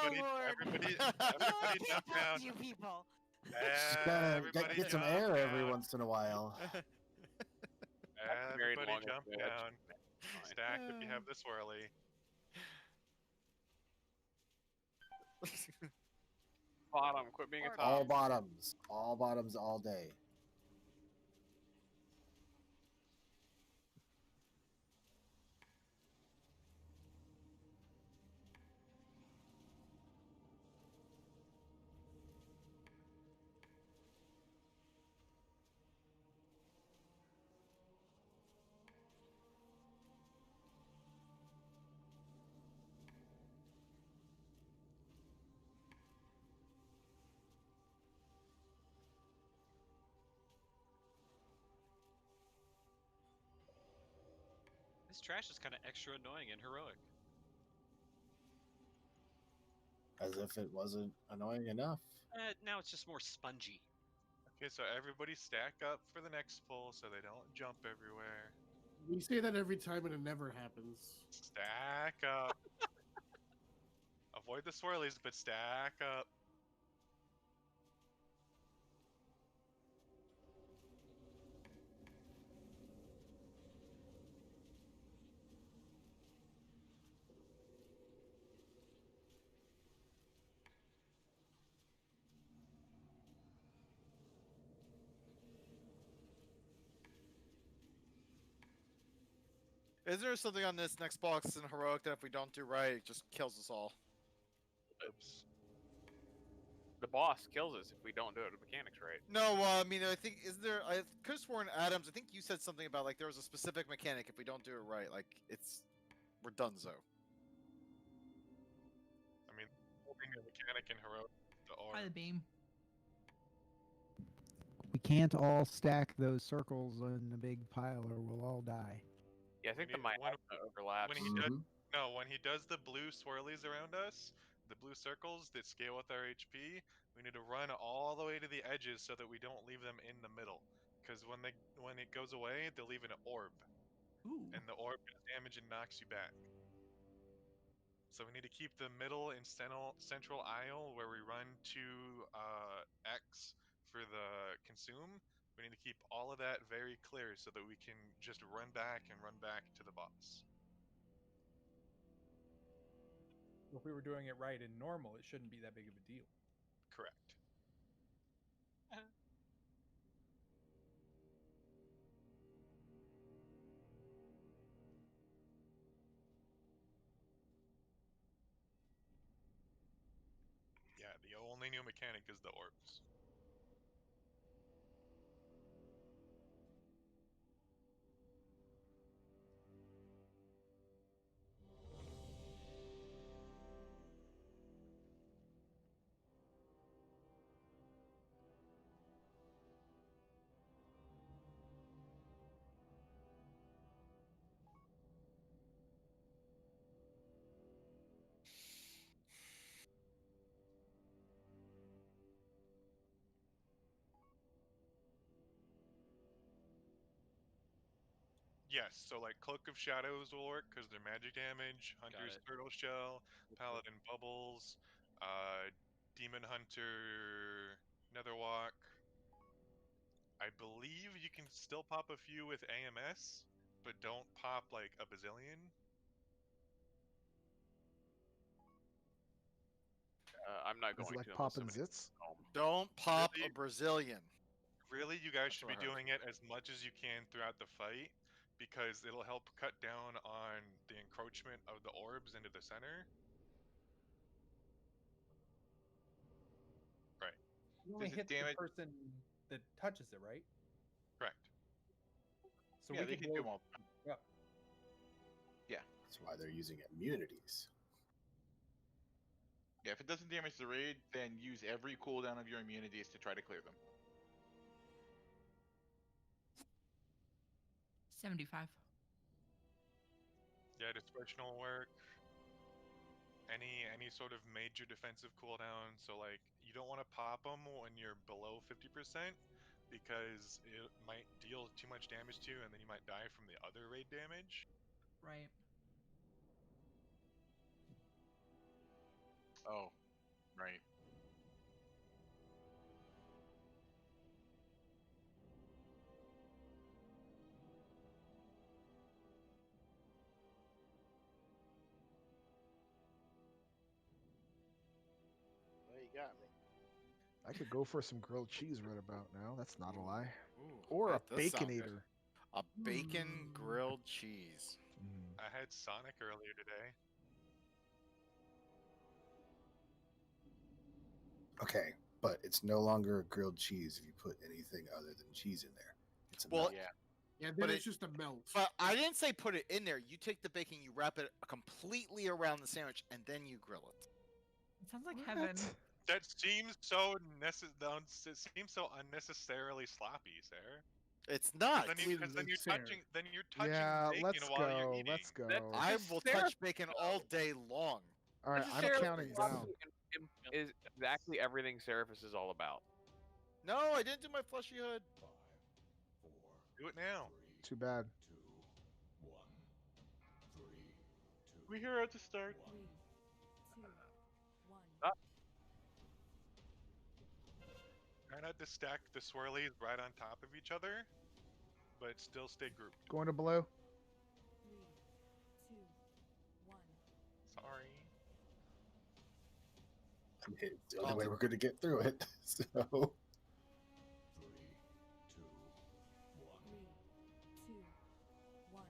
S10: Lord.
S16: everybody
S10: I
S16: jump
S10: can't talk
S16: down.
S10: to you people.
S1: Just gotta
S16: Everybody
S1: get some
S16: jump
S1: air every
S16: down.
S1: once in a while.
S13: married
S16: Everybody
S13: long
S16: jump
S13: as bitch.
S16: down. Stack if you have the swirly.
S13: Bottom, quit being a top.
S1: All bottoms. All bottoms all day.
S8: This trash is kind of extra annoying and heroic.
S1: As if it wasn't annoying enough.
S8: Now it's just more spongy.
S16: Okay, so everybody stack up for the next pull so they don't jump everywhere.
S17: We say that every time and it never happens.
S16: Stack up. Avoid the swirlies, but stack up.
S12: Is there something on this next box in heroic that if we don't do right, it just kills us all?
S16: Oops.
S13: The boss kills us if we don't do it the mechanics right.
S12: No, I mean, I think I could have sworn Adams. I think you said something about like there was a specific mechanic if we don't do it right, like we're donezo.
S16: I mean, holding the mechanic in heroic, the orb.
S14: By the beam.
S18: We can't all stack those circles in a big pile or we'll all die.
S13: Yeah, I think the miasma overlaps.
S16: When he when he does the blue swirlies around us, the blue circles that scale with our HP, we need to run all the way to the edges so that we don't leave them in the middle. Because when it goes away, they'll leave an orb, and the orb does damage and knocks you back. So we need to keep the middle and central aisle where we run to X for the consume. We need to keep all of that very clear so that we can just run back to the boss.
S15: If we were doing it right in normal, it shouldn't be that big of a deal.
S16: Correct. Yeah, the only new mechanic is the orbs. Yes, so like Cloak of Shadows will work because they're magic damage. Hunter's
S8: it.
S16: Turtle Shell, Paladin Bubbles, Demon Hunter, Netherwalk. I believe you can still pop a few with AMS, but don't pop like a bazillion.
S13: I'm not
S5: Is it
S13: going
S5: like
S13: to unless
S5: popping
S13: somebody
S5: zits?
S12: Don't pop
S16: Really?
S12: a Brazilian.
S16: Really, you guys should
S12: what
S16: be
S12: I heard.
S16: doing it as much as you can throughout the fight because it'll help cut down on the encroachment of the orbs into the center. Right.
S15: You only
S2: Does it
S15: hit the
S2: damage?
S15: person that touches it, right?
S16: Correct.
S15: So
S2: Yeah,
S15: we
S2: they
S15: can
S2: can do
S15: blow.
S2: them all.
S15: Yep.
S2: Yeah.
S1: That's why they're using immunities.
S2: Yeah, if it doesn't damage the raid, then use every cooldown of your immunities to try to clear them.
S14: 75.
S16: Yeah, dispersional work. Any sort of major defensive cooldown. So like you don't want to pop them when you're below 50% because it might deal too much damage to you, and then you might die from the other raid damage.
S14: Right.
S2: Oh, right.
S4: Well, you got me.
S5: I could go for some grilled cheese right about now. That's not a lie.
S12: Ooh,
S5: Or a
S12: that does sound good.
S5: baconator.
S12: A bacon grilled cheese.
S5: Mm.
S16: I had Sonic earlier today.
S1: Okay, but it's no longer a grilled cheese if you put anything other than cheese in there. It's a
S12: Well,
S1: melt.
S2: Yeah.
S17: Yeah, then
S12: But
S17: it's
S12: it-
S17: just a melt.
S12: But I didn't say put it in there. You take the bacon, you wrap it completely around the sandwich, and then you grill it.
S14: It sounds like heaven.
S16: That seems so it seems so unnecessarily sloppy, Sarah.
S12: It's not.
S16: Then you're touching
S5: Yeah,
S16: bacon
S5: let's
S16: while you're
S5: go.
S16: eating.
S5: Let's go.
S12: I will touch bacon all day long.
S5: All right, I'm
S13: Necessarily
S5: counting
S13: sloppy
S5: down.
S13: Is exactly everything Seraphis is all about.
S12: No, I didn't do my fleshy hood.
S16: Do it now.
S5: Too bad.
S2: We here at the start.
S7: 3, 2, 1.
S16: Try not to stack the swirlies right on top of each other, but still stay grouped.
S5: Going to blue.
S7: 3, 2, 1.
S16: Sorry.
S1: It's the only way we're going to get through it. So.
S7: 3, 2, 1.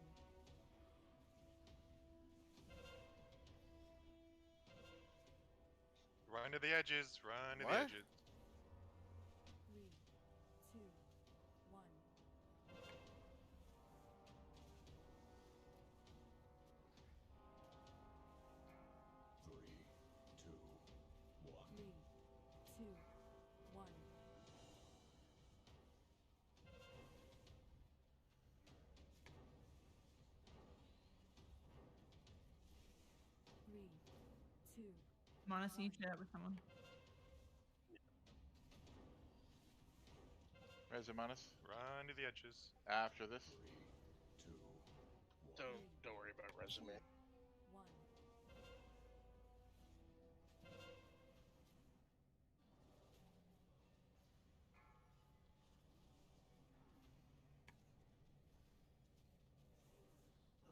S16: Run to the edges. Run to the
S12: What?
S16: edges.
S7: 3, 2, 1. Three, two, one. Three, two.
S14: Monas, you chat with someone.
S2: Where's Manus?
S16: Run to the edges.
S2: After this.
S4: Don't worry about resume.
S7: 1.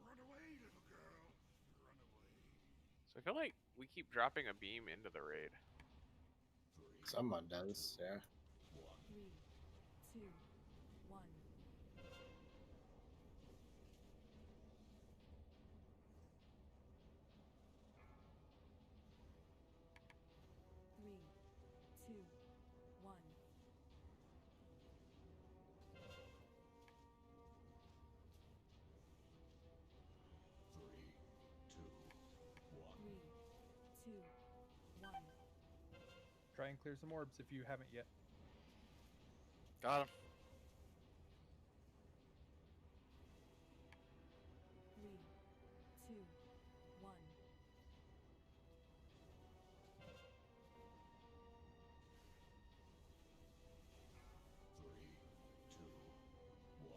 S11: Run away, little girl. Run away.
S13: So I feel like we keep dropping a beam into the raid.
S1: Someone does, yeah.
S7: 3, 2, 1. Three, two, one. Three, two, one.
S15: Try and clear some orbs if you haven't yet.
S12: Got him.
S7: 3, 2, 1.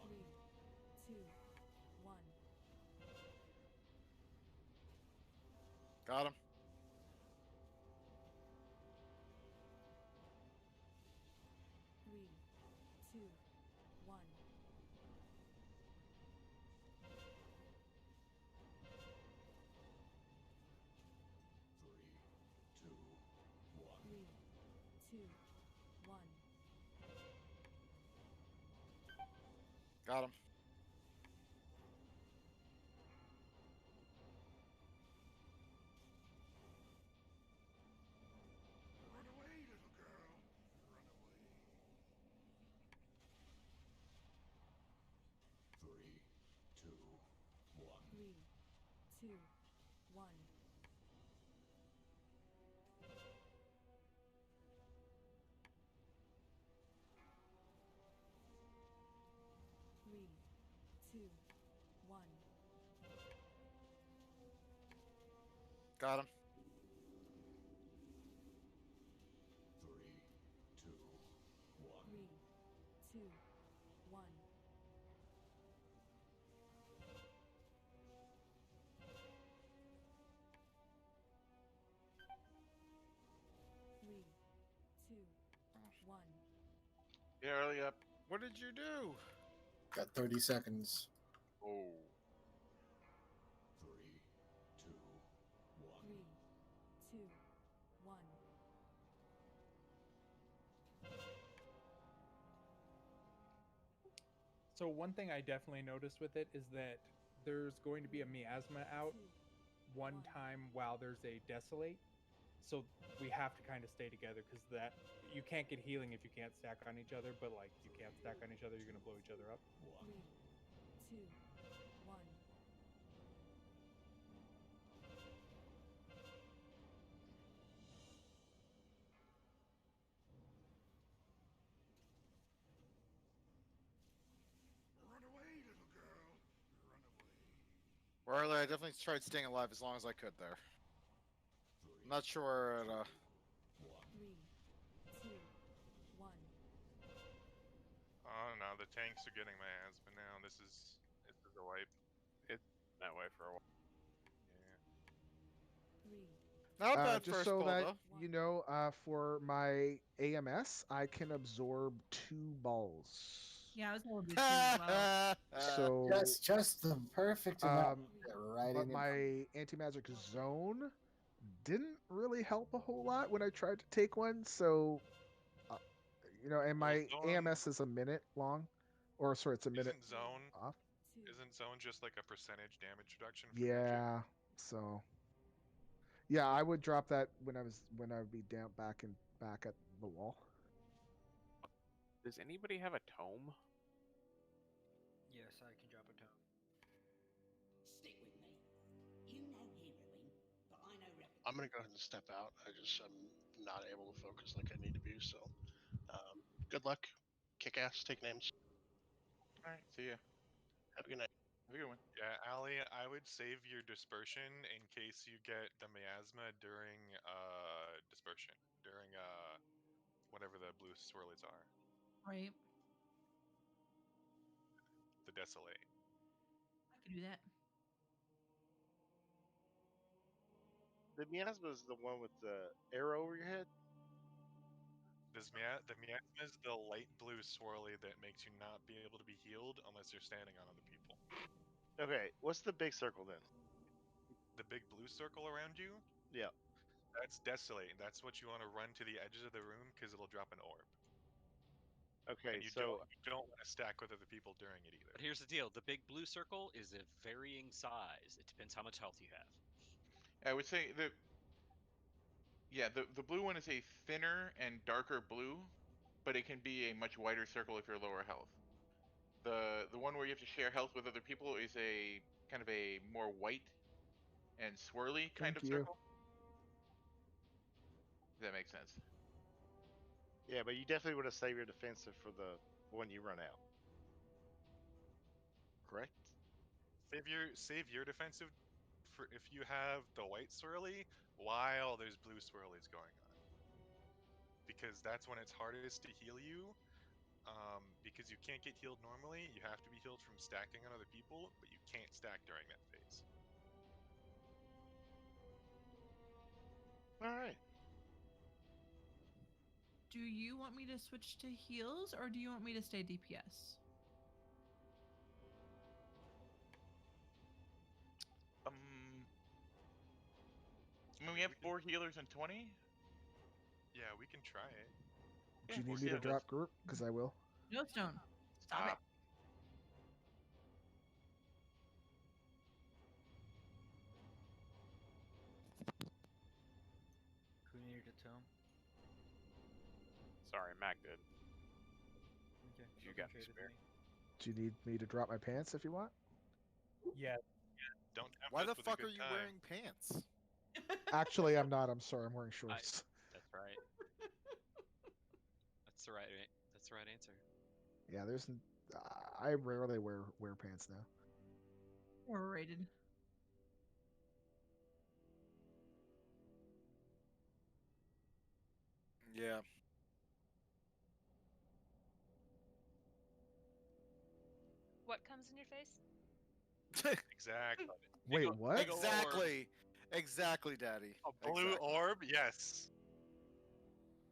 S7: Three, two, one.
S12: Got him.
S7: Three, two, one. Three, two, one.
S12: Got him.
S11: Run away, little girl. Run away. 3, 2, 1.
S7: Three, two, one. Three, two, one.
S12: Got him.
S11: 3, 2, 1.
S7: Three, two, one. Three, two, one.
S2: Yeah, early up.
S12: What did you do?
S1: Got 30 seconds.
S2: Oh.
S11: 3, 2, 1.
S7: Three, two, one.
S15: So one thing I definitely noticed with it is that there's going to be a miasma out one time while there's a desolate. So we have to kind of stay together because that you can't get healing if you can't stack on each other, but like you can't stack on each other, you're gonna blow each other up.
S7: Three, two, one.
S11: Run away, little girl. Run away.
S12: Well, I definitely tried staying alive as long as I could there. I'm not sure.
S7: Three, two, one.
S16: Oh no, the tanks are getting my ass, but now this is a wipe.
S13: It's that way for a while.
S16: Yeah.
S7: Three.
S12: Not bad
S5: Just
S12: first
S5: so
S12: pull,
S5: that
S12: though.
S5: you know, for my AMS, I can absorb 2 balls.
S14: Yeah, I was able to do two as well.
S5: So
S1: Just the perfect amount. Right
S5: but
S1: in your
S5: my anti-magic zone didn't really help a whole lot when I tried to take one. So, you know, and my AMS is a minute long, or sorry, it's a minute
S16: Isn't zone
S5: off.
S16: Isn't zone just like a percentage damage reduction from your
S5: Yeah. So, yeah, I would drop that when I would be down back at the wall.
S13: Does anybody have a tome?
S19: Yes, I can drop a tome.
S20: Stick with me. You know heroing, but I know repetition.
S21: I'm gonna go ahead and step out. I just am not able to focus like I need to be. So, good luck. Kick ass. Take names.
S2: All right. See ya.
S21: Have a good night.
S2: Have a good one.
S16: Yeah, Allie, I would save your dispersion in case you get the miasma during dispersion during whatever the blue swirlies are.
S14: Right.
S16: The desolate.
S14: I can do that.
S4: The miasma is the one with the arrow over your head.
S16: The miasma is the light blue swirly that makes you not be able to be healed unless you're standing on other people.
S4: Okay, what's the big circle then?
S16: The big blue circle around you?
S4: Yeah.
S16: That's desolate. That's what you want to run to the edges of the room because it'll drop an orb.
S4: Okay,
S16: and you
S4: so
S16: don't want to stack with other people during it either.
S8: But here's the deal: the big blue circle is a varying size. It depends how much health you have.
S2: I would say the blue one is a thinner and darker blue, but it can be a much wider circle if you're lower health. The one where you have to share health with other people is a kind of a more white and swirly kind
S5: Thank
S2: of
S5: you.
S2: circle. If that makes sense.
S4: yeah, but you definitely want to save your defensive for the one you run out. Correct?
S16: Save your defensive for if you have the white swirly while there's blue swirlies going on. Because that's when it's hardest to heal you. Because you can't get healed normally, you have to be healed from stacking on other people, but you can't stack during that phase.
S21: All right.
S14: Do you want me to switch to heals, or do you want me to stay DPS?
S2: I mean, we have 4 healers and 20.
S16: Yeah, we can try it.
S5: Do
S2: Yeah,
S5: you
S2: we'll
S5: need
S2: see
S5: me
S2: how
S5: to
S2: it goes.
S5: drop group? Because I will.
S14: No stone. Stop it.
S19: Who needed a tome?
S13: Sorry, Mac did.
S19: Okay,
S13: You
S19: open
S13: got me
S19: trade with
S13: spare.
S19: me.
S5: Do you need me to drop my pants if you want?
S15: Yeah.
S16: Don't tempt
S12: Why
S16: us
S12: the
S16: with a
S12: fuck
S16: good
S12: are you
S16: time.
S12: wearing pants?
S5: Actually, I'm not. I'm sorry. I'm wearing shorts.
S8: That's right. That's the right. That's the right answer.
S5: Yeah, there's. I rarely wear pants now.
S14: Overrated.
S12: Yeah.
S3: What comes in your face?
S16: Exactly.
S5: Wait, what?
S12: Exactly. Exactly, Daddy.
S16: A blue
S12: Exactly.
S16: orb? Yes.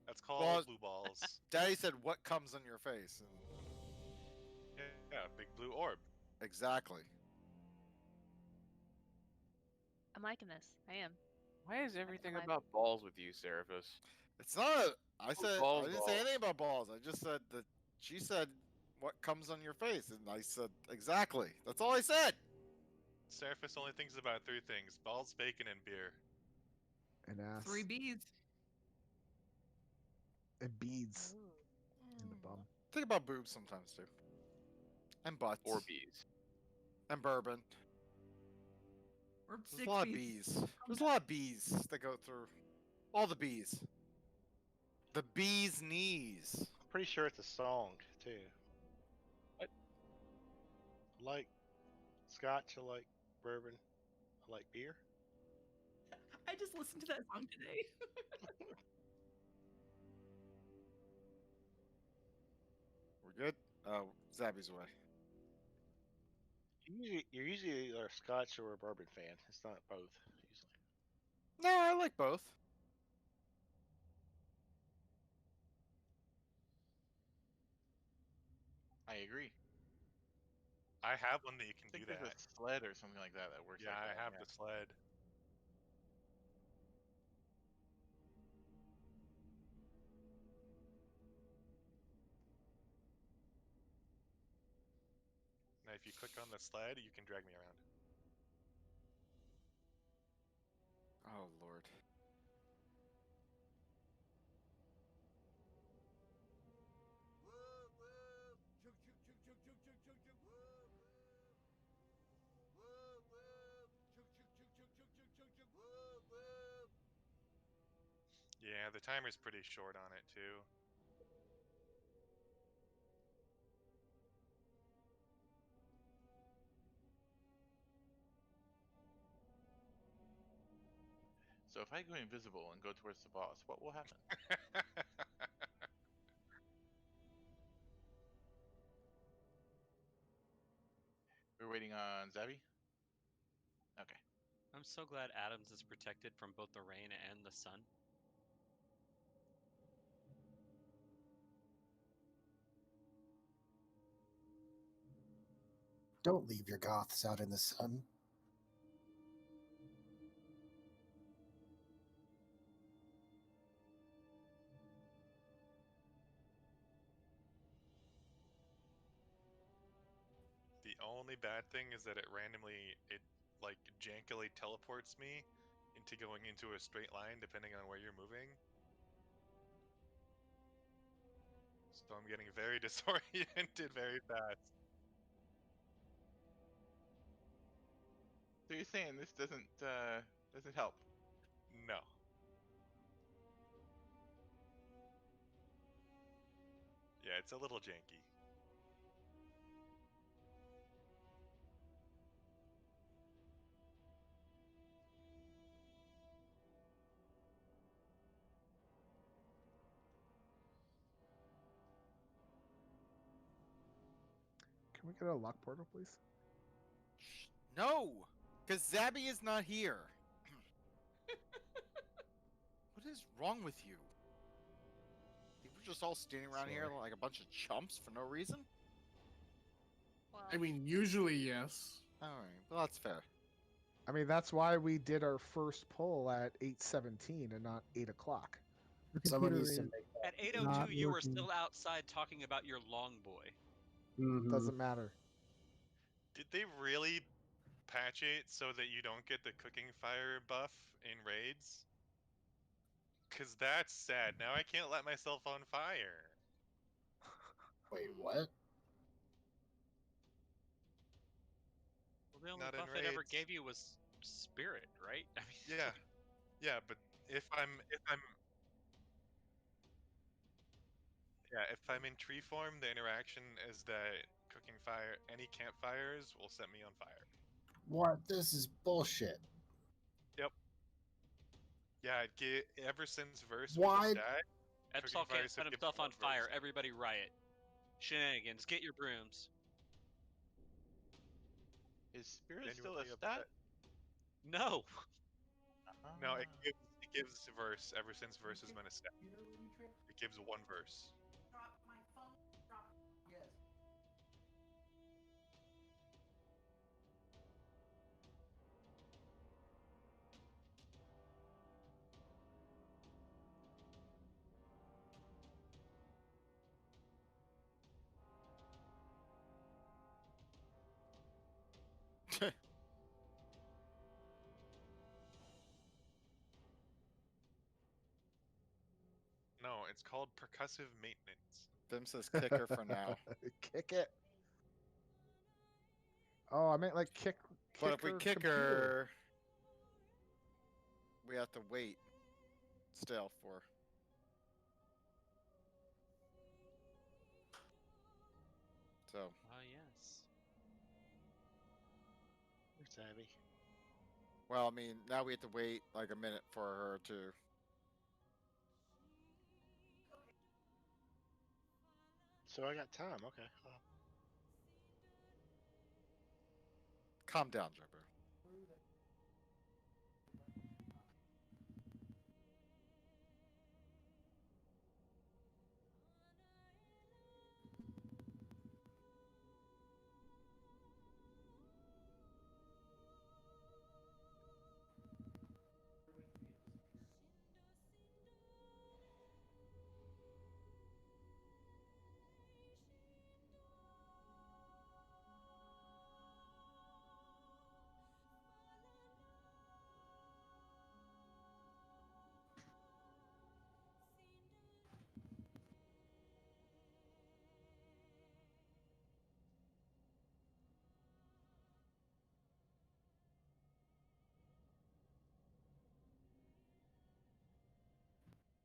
S16: That's called
S12: Well,
S16: blue balls.
S12: Daddy said, "What comes on your face?" And
S16: Yeah, big blue orb.
S12: exactly.
S3: I'm liking this. I am.
S13: Why is everything
S3: alive.
S13: about balls with you, Seraphis?
S12: It's not. I said
S13: balls,
S12: I didn't
S13: balls.
S12: say anything about balls. I just said that she said, "What comes on your face?" And I said, "Exactly." That's all I said.
S16: Seraphis only thinks about 3 things: balls, bacon, and beer.
S5: And ass.
S14: 3 Bs.
S5: And beads in the bum.
S12: Think about boobs sometimes too. And butts.
S13: Or bees.
S12: And bourbon.
S14: Or
S12: There's
S14: 6
S12: a lot of
S14: Bs.
S12: bees. There's a lot of bees that go through. All the bees. The bee's knees.
S21: Pretty sure it's a song too.
S13: What?
S21: I like scotch. I like bourbon. I like beer.
S14: I just listened to that song today.
S12: We're good? Oh, Zabby's away.
S21: You're usually either a scotch or a bourbon fan. It's not both usually.
S12: No, I like both.
S2: I agree.
S16: I have one that you can
S2: I think
S16: do
S2: there's
S16: that.
S2: a sled or something like that works
S16: Yeah,
S2: like
S16: I
S2: that.
S16: have
S2: yeah.
S16: the sled. Now, if you click on the sled, you can drag me around.
S12: Oh, Lord.
S16: Yeah, the timer's pretty short on it too.
S2: So if I go invisible and go towards the boss, what will happen? We're waiting on Zabby? Okay.
S8: I'm so glad Adams is protected from both the rain and the sun.
S1: Don't leave your goths out in the sun.
S16: The only bad thing is that it like jankily teleports me into going into a straight line depending on where you're moving. So I'm getting very disoriented very fast.
S2: So you're saying this doesn't help?
S16: No. Yeah, it's a little janky.
S5: Can we get a lock portal, please?
S12: No! Because Zabby is not here. is wrong with you? We're just all standing around here like a bunch of chumps for no reason?
S3: Well,
S17: I mean, usually yes.
S12: Alright, well that's fair.
S5: I mean, that's why we did our first poll at 8:17 and not 8 o'clock.
S18: The
S1: Someone
S18: computer
S1: needs to
S18: is
S1: make
S8: At
S1: that.
S8: 8:02,
S18: not
S8: you were
S18: working.
S8: still outside talking about your long boy.
S1: Mhm.
S5: Doesn't matter.
S16: Did they really patch it so that you don't get the cooking fire buff in raids? Cause that's sad. Now I can't let myself on fire.
S1: Wait, what?
S8: Well, the only
S16: Not in
S8: buff it ever
S16: raids.
S8: gave you was spirit, right? I mean,
S16: Yeah, yeah, but if I'm in tree form, the interaction is that cooking fire, any campfires will set me on fire.
S1: What? This is bullshit.
S16: Yep. Yeah, ever since verse
S1: Why?
S16: with the stat, cooking
S8: Epsol can't
S16: fires
S8: set
S16: have given
S8: himself on
S16: one
S8: fire.
S16: verse.
S8: Everybody riot. Shenanigans. Get your brooms.
S2: Is spirit still a
S16: Genuinely
S2: stat?
S16: upset.
S8: No.
S16: No, it gives verse ever since verse has been a stat. It gives one verse.
S19: Yes.
S16: No, it's called percussive maintenance.
S12: Vim says kicker for now.
S5: Kick it. Oh, I meant like kick.
S12: But if we kick
S5: computer.
S12: her, we have to wait still for. So.
S8: Yes.
S4: Where's Abby?
S12: Well, I mean, now we have to wait like a minute for her to.
S4: So I got time. Okay. Well,
S12: Calm down, Jumper.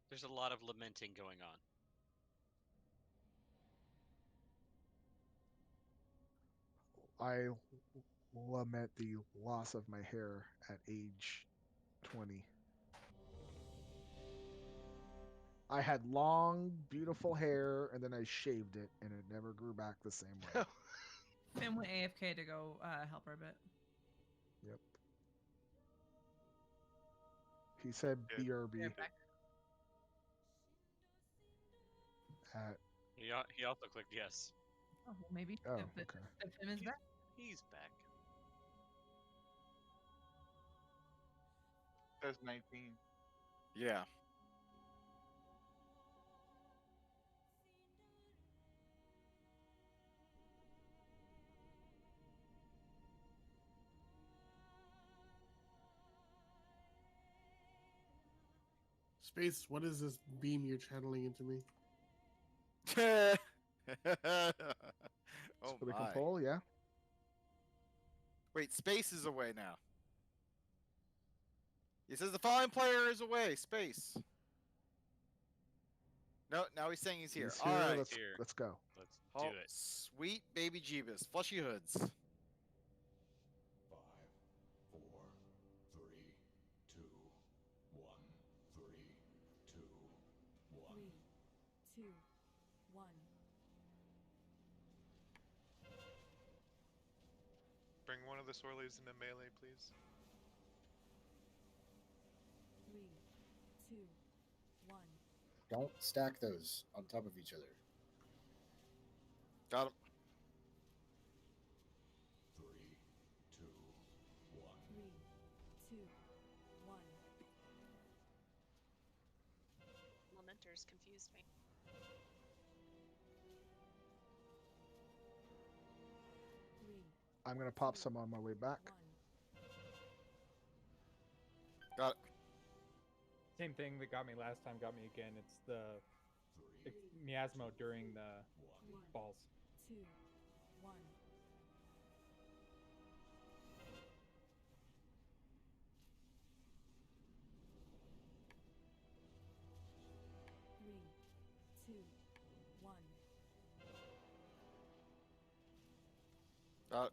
S8: There's a lot of lamenting going on.
S5: I lament the loss of my hair at age 20. I had long, beautiful hair, and then I shaved it, and it never grew back the same way.
S14: Finn went AFK to go help her a bit.
S5: Yep. He said BRB.
S8: He also clicked yes.
S14: Oh, well, maybe.
S5: Oh,
S14: If
S5: okay.
S14: Finn is back.
S8: He's back.
S2: Says 19.
S12: Yeah.
S17: Space, what is this beam you're channeling into me?
S12: Oh
S5: So we can
S12: my.
S5: pull, yeah.
S12: Wait, Space is away now. He says the following player is away. Space. No, now he's saying he's here.
S5: He's
S12: All
S5: here.
S12: right.
S5: Let's go.
S8: Let's
S12: Oh,
S8: do it.
S12: sweet baby Jeebus. Fleshy hoods.
S11: 5, 4, 3, 2, 1. 3, 2, 1.
S7: 3, 2, 1.
S16: Bring one of the swirlies into melee, please.
S7: 3, 2, 1.
S1: Don't stack those on top of each other.
S12: Got him.
S11: 3, 2, 1.
S7: 3, 2, 1.
S3: Lamenters confused me.
S7: 3,
S5: I'm gonna pop some on my way back.
S7: 1.
S12: Got it.
S15: Same thing that got me last time got me again. It's the miasmo during the balls.
S7: 2, 1. 3, 2, 1.
S12: Got it.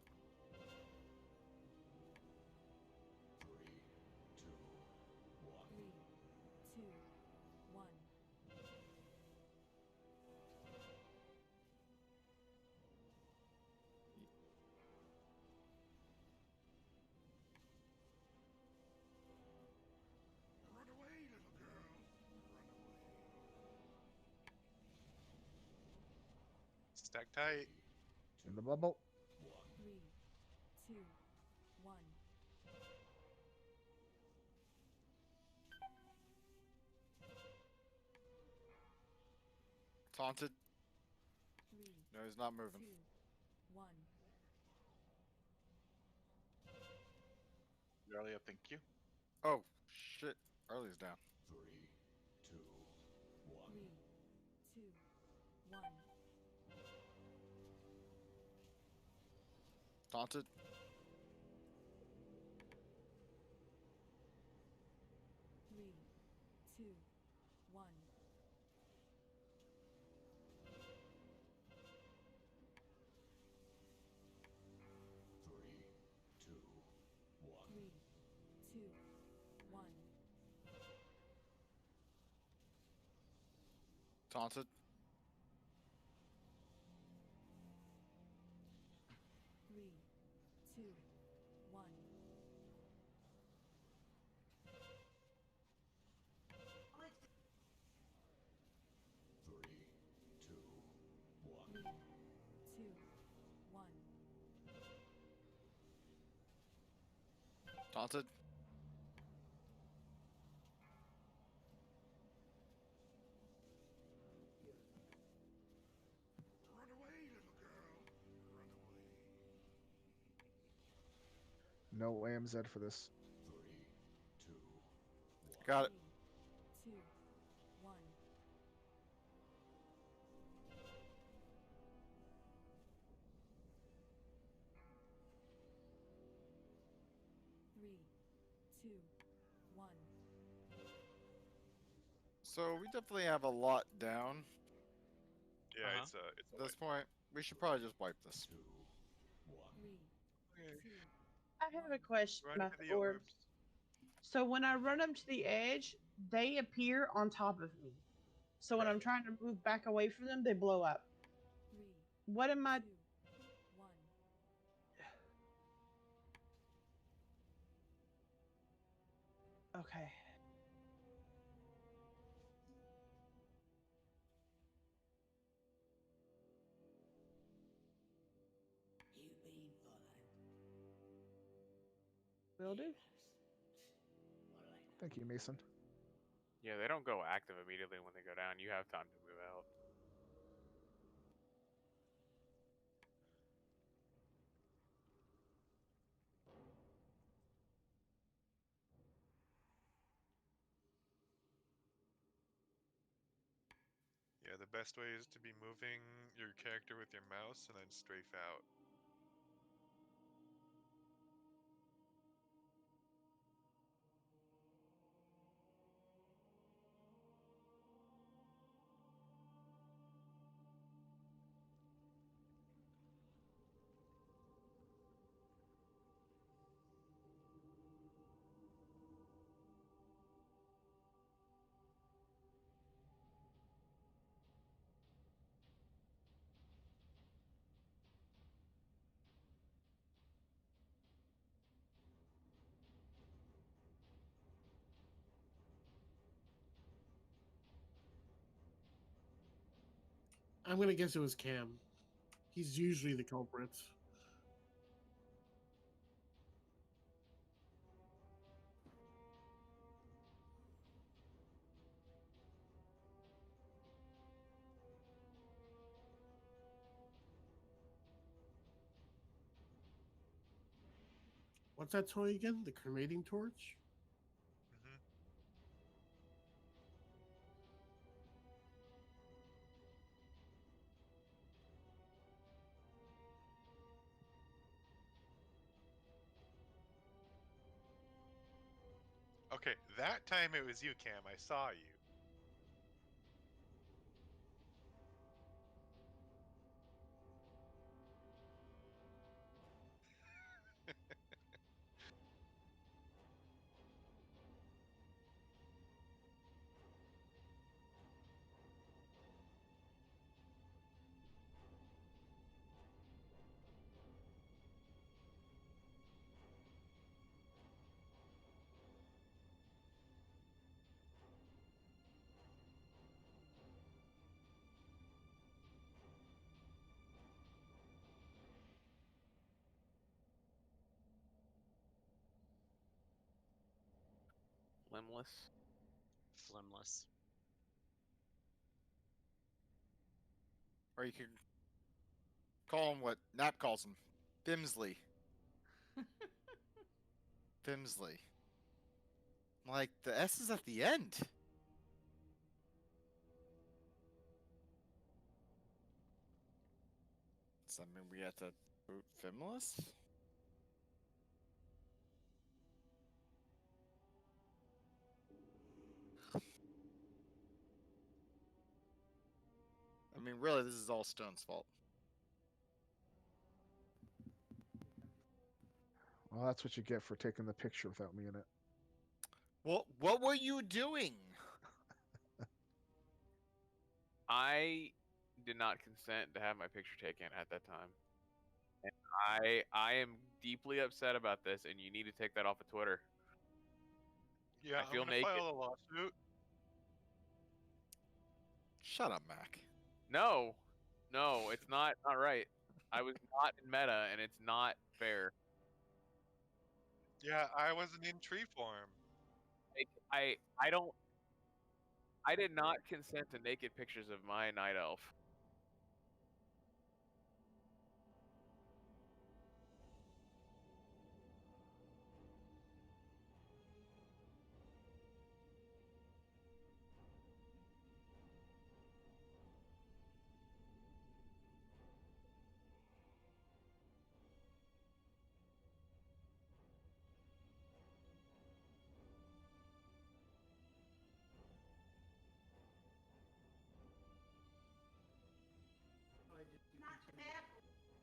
S11: 3, 2, 1.
S7: 3, 2, 1.
S11: Run away, little girl. Run away.
S16: Stack tight.
S5: In the bubble.
S7: 3, 2, 1.
S12: Taunted.
S7: 3,
S12: No, he's not moving.
S7: 2, 1.
S2: Early up, thank you.
S12: Oh, shit. Early's down.
S11: 3, 2, 1.
S7: 3, 2, 1.
S12: Taunted.
S7: 3, 2, 1.
S11: 3, 2, 1.
S7: 3, 2, 1.
S12: Taunted.
S7: 3, 2, 1.
S11: 3, 2, 1.
S7: 3, 2, 1.
S12: Taunted.
S11: 'Run away, little girl. Run away.
S5: No AMZ for this.
S11: 3, 2, 1.
S12: Got it.
S7: 2, 1. 3, 2, 1.
S12: So we definitely have a lot down.
S16: Yeah,
S8: Uh-huh.
S16: it's a
S12: At this point, we should probably just wipe this.
S11: 2, 1.
S7: 3, 2.
S9: I have a question
S16: Run
S9: about
S16: to
S9: the
S16: the
S9: orbs.
S16: orbs.
S9: So when I run them to the edge, they appear on top of me. So when I'm trying to move back away from them, they blow up.
S7: 3,
S9: What am I?
S7: 2, 1.
S9: Okay.
S20: You've been followed.
S9: Will do.
S5: Thank you, Mason.
S13: Yeah, they don't go active immediately when they go down. You have time to move out.
S16: Yeah, the best way is to be moving your character with your mouse and then strafe out.
S17: I'm gonna guess it was Cam. He's usually the culprit. What's that toy again? The cremating torch?
S16: Mm-hmm. Okay, that time it was you, Cam. I saw you.
S13: Limbless.
S8: Flimless.
S12: Or you could call him what Nap calls him, Bimsley. Bimsley. Like the S is at the end. Does that mean we have to boot Fimless? I mean, really, this is all Stone's fault.
S5: Well, that's what you get for taking the picture without me in it.
S12: What were you doing?
S13: I did not consent to have my picture taken at that time. And I am deeply upset about this, and you need to take that off of Twitter.
S16: Yeah,
S13: I feel
S16: I'm gonna
S13: naked.
S16: file a lawsuit.
S12: Shut up, Mac.
S13: No, it's not right. I was not in meta, and it's not fair.
S16: Yeah, I wasn't in tree form.
S13: I don't. I did not consent to naked pictures of my night elf.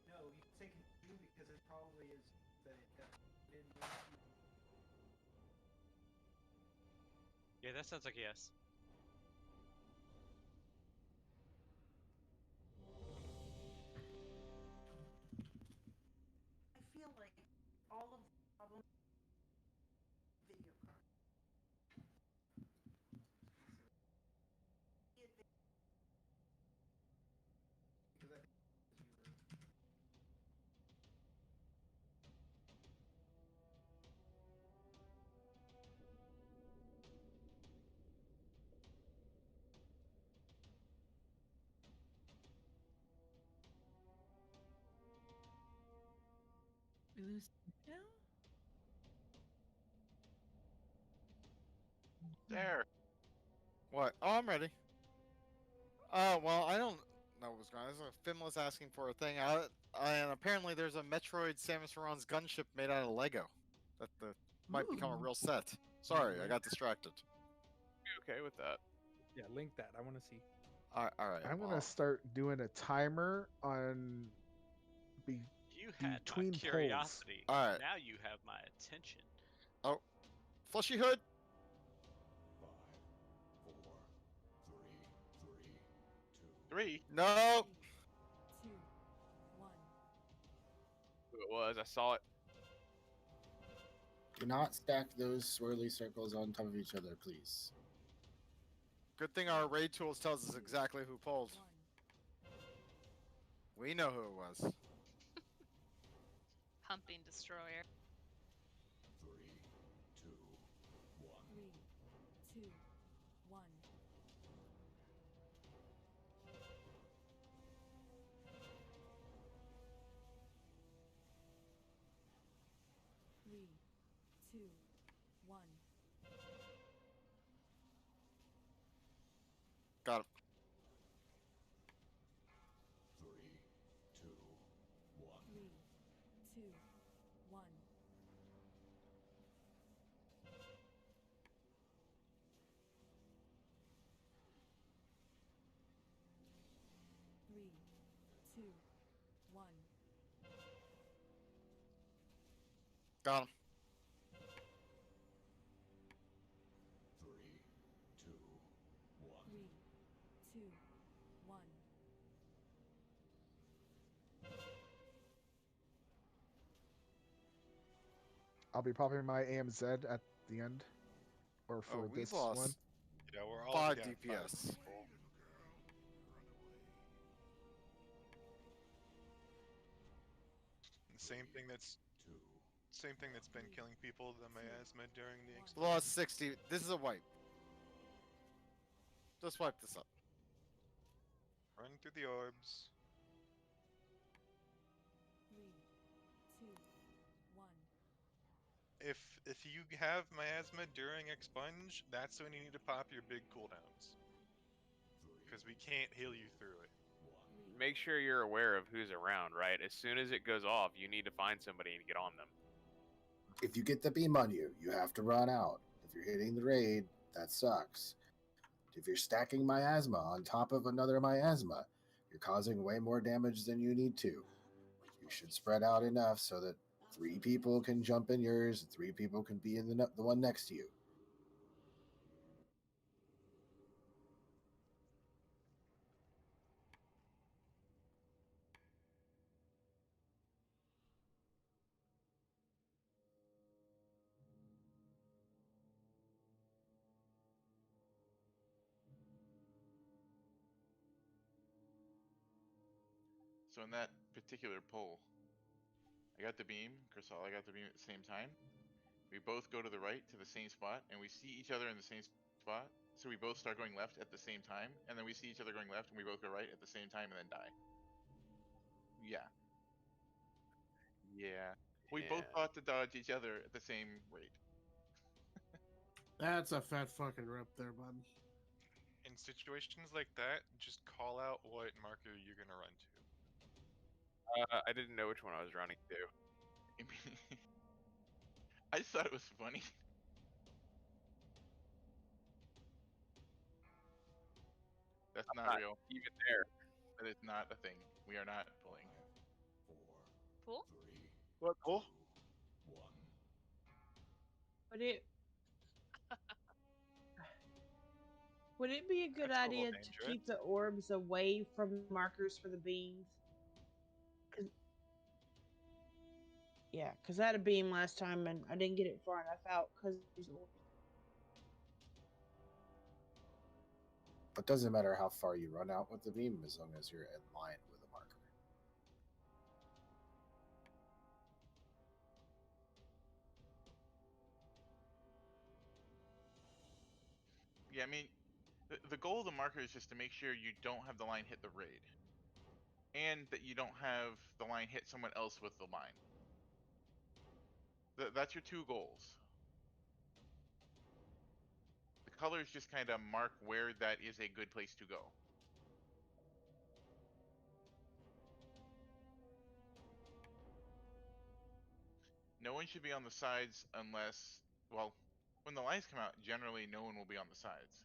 S19: No, you can say continue because it probably is that it didn't want you.
S8: Yeah, that sounds like a yes.
S10: I feel like all of the problems video card.
S19: Because I think you were.
S14: We lose now?
S16: There.
S12: What? Oh, I'm ready. Oh, well, I don't know what's going on. This is a Fimless asking for a thing. And apparently there's a Metroid Samus Aran's gunship made out of Lego. That might become a
S14: Ooh.
S12: real set. Sorry, I got distracted.
S13: Be okay with that.
S15: Yeah, link that. I want to see.
S12: All right.
S5: I'm gonna start doing a timer on
S8: You had
S5: between
S8: my
S5: polls.
S8: curiosity.
S12: All right.
S8: Now you have my attention.
S12: Oh, Fleshy Hood.
S11: 5, 4, 3,
S16: 3.
S12: No.
S7: 2, 1.
S13: Who it was? I saw it.
S1: Do not stack those swirly circles on top of each other, please.
S12: Good thing our raid tools tells us exactly who pulled. We know who it was.
S3: Pumping destroyer.
S11: 3, 2, 1.
S7: 3, 2, 1. 3, 2, 1.
S12: Got him.
S11: 3, 2, 1.
S7: 3, 2, 1. 3, 2, 1.
S12: Got him.
S11: 3, 2, 1.
S7: 3, 2, 1.
S5: I'll be popping my AMZ at the end, or for
S12: Oh, we
S5: this
S12: lost
S5: one.
S16: Yeah, we're all
S12: 5
S16: down
S12: DPS.
S16: people. Same thing that's been killing people, the miasma during the
S12: Lost 60. This is a wipe. Just wipe this up.
S16: Run through the orbs.
S7: 3, 2, 1.
S16: If you have miasma during expunge, that's when you need to pop your big cooldowns. Because we can't heal you through it.
S13: Make sure you're aware of who's around, right? As soon as it goes off, you need to find somebody and get on them.
S1: If you get the beam on you, you have to run out. If you're hitting the raid, that sucks. If you're stacking miasma on top of another miasma, you're causing way more damage than you need to. You should spread out enough so that 3 people can jump in yours, 3 people can be in the one next to you.
S2: So in that particular poll, I got the beam, Crisol, I got the beam at the same time. We both go to the right to the same spot, and we see each other in the same spot. So we both start going left at the same time, and then we see each other going left, and we both go right at the same time, and then die. Yeah. Yeah. We both thought to dodge each other at the same rate.
S17: That's a fat fucking rip there, bud.
S16: In situations like that, just call out what marker you're gonna run to.
S13: I didn't know which one I was running to.
S2: I just thought it was funny. That's not real.
S13: Even there.
S2: That is not a thing. We are not pulling.
S3: Pool?
S4: What pool?
S9: Would it be a good
S16: That's a little
S9: idea to
S16: dangerous.
S9: keep the orbs away from the markers for the beams? Yeah, because I had a beam last time and I didn't get it far enough out because these orbs.
S1: But it doesn't matter how far you run out with the beam as long as you're in line with a marker.
S2: Yeah, I mean, the goal of the marker is just to make sure you don't have the line hit the raid. And that you don't have the line hit someone else with the line. That's your 2 goals. The colors just kind of mark where that is a good place to go. No one should be on the sides unless, well, when the lines come out, generally no one will be on the sides.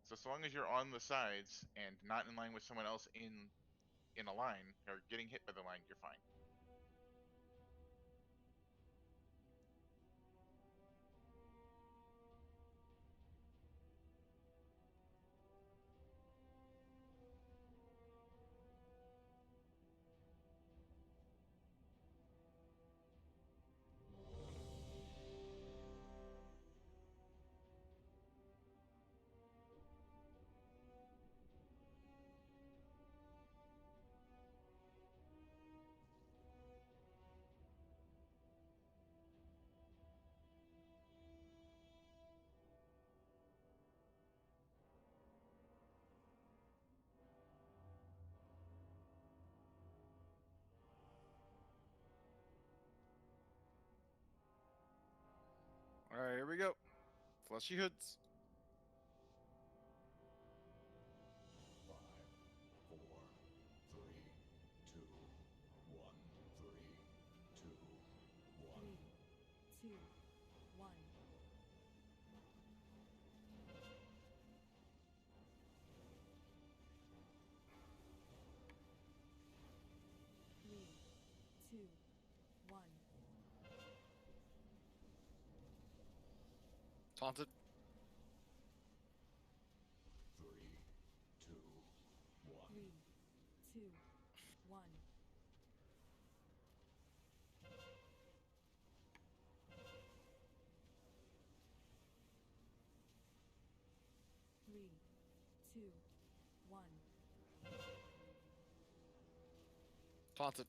S2: So as long as you're on the sides and not in line with someone else in a line or getting hit by the line, you're fine.
S12: All right, here we go. Fleshy hoods.
S11: 5, 4, 3, 2, 1, 3, 2, 1.
S7: 3, 2, 1. Three, two, one.
S12: Taunted.
S11: 3, 2, 1.
S7: 3, 2, 1. Three, two, one.
S12: Taunted.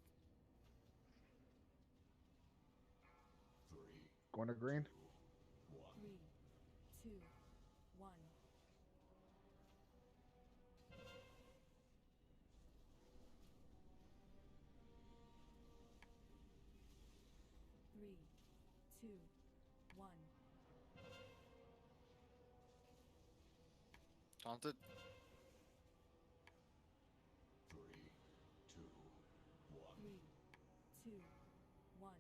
S11: 3,
S5: Going to green.
S7: 3, 2, 1. Three, two, one.
S12: Taunted.
S11: 3, 2, 1.
S7: 3, 2, 1.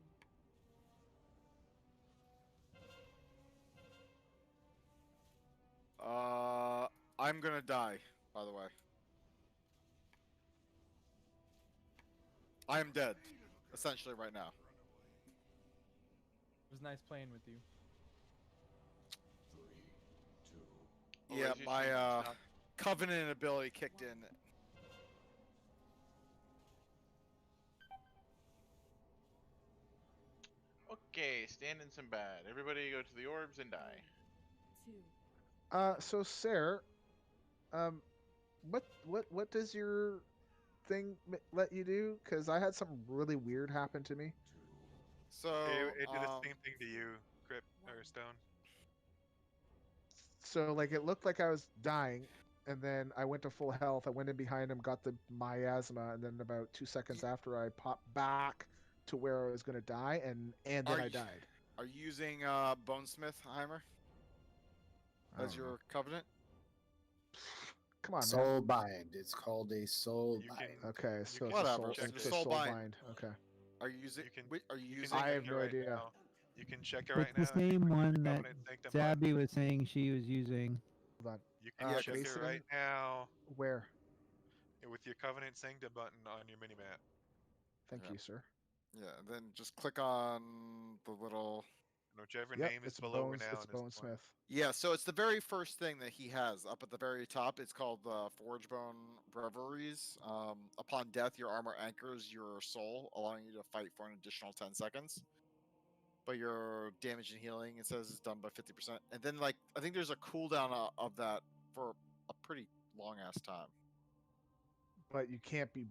S12: I'm gonna die, by the way. I am dead, essentially, right now.
S15: It was nice playing with you.
S11: 3, 2.
S12: Yeah,
S2: Always
S12: my
S2: used to stop.
S12: covenant ability kicked in.
S2: Okay, stand in some bad. Everybody go to the orbs and die.
S7: 2.
S5: So Sarah, what does your thing let you do? Because I had something really weird happen to me.
S12: So
S16: It did the same thing to you, Crypt or Stone.
S5: So like it looked like I was dying, and then I went to full health. I went in behind him, got the miasma, and then about 2 seconds after, I popped back to where I was going to die, and then I died.
S12: Are you using Bonesmith Heimer
S5: I
S12: as
S5: don't
S12: your
S5: know.
S12: covenant?
S5: Come on,
S1: Soul
S5: man.
S1: bind. It's called a soul
S16: You
S1: bind.
S16: can
S5: Okay, so it's a
S12: Whatever.
S5: soul,
S12: Just
S5: it's a
S12: soul
S5: soul
S12: bind.
S5: bind. Okay.
S12: Are you using? Are you using?
S5: I have
S16: check it
S5: no
S16: right
S5: idea.
S16: now. You can check it
S18: It's
S16: right
S18: the
S16: now.
S18: same one that
S16: Covenant Sanctum button.
S18: Zabby was saying she was using.
S5: Hold on.
S16: You can check it
S5: Jason,
S16: right now
S5: where?
S16: with your Covenant Sanctum button on your minimap.
S5: Thank
S12: Yeah.
S5: you, sir.
S12: Yeah. Then just click on the little.
S16: And whichever
S5: Yep,
S16: name is
S5: it's
S16: below
S5: Bones.
S16: renown
S5: It's
S16: is the one.
S5: Bonesmith.
S12: Yeah. So it's the very first thing that he has up at the very top. It's called Forgebone Reveries. Upon death, your armor anchors your soul, allowing you to fight for an additional 10 seconds. But your damage and healing, it says, is done by 50%. And then, like, I think there's a cooldown of that for a pretty long ass time.
S5: But you can't be.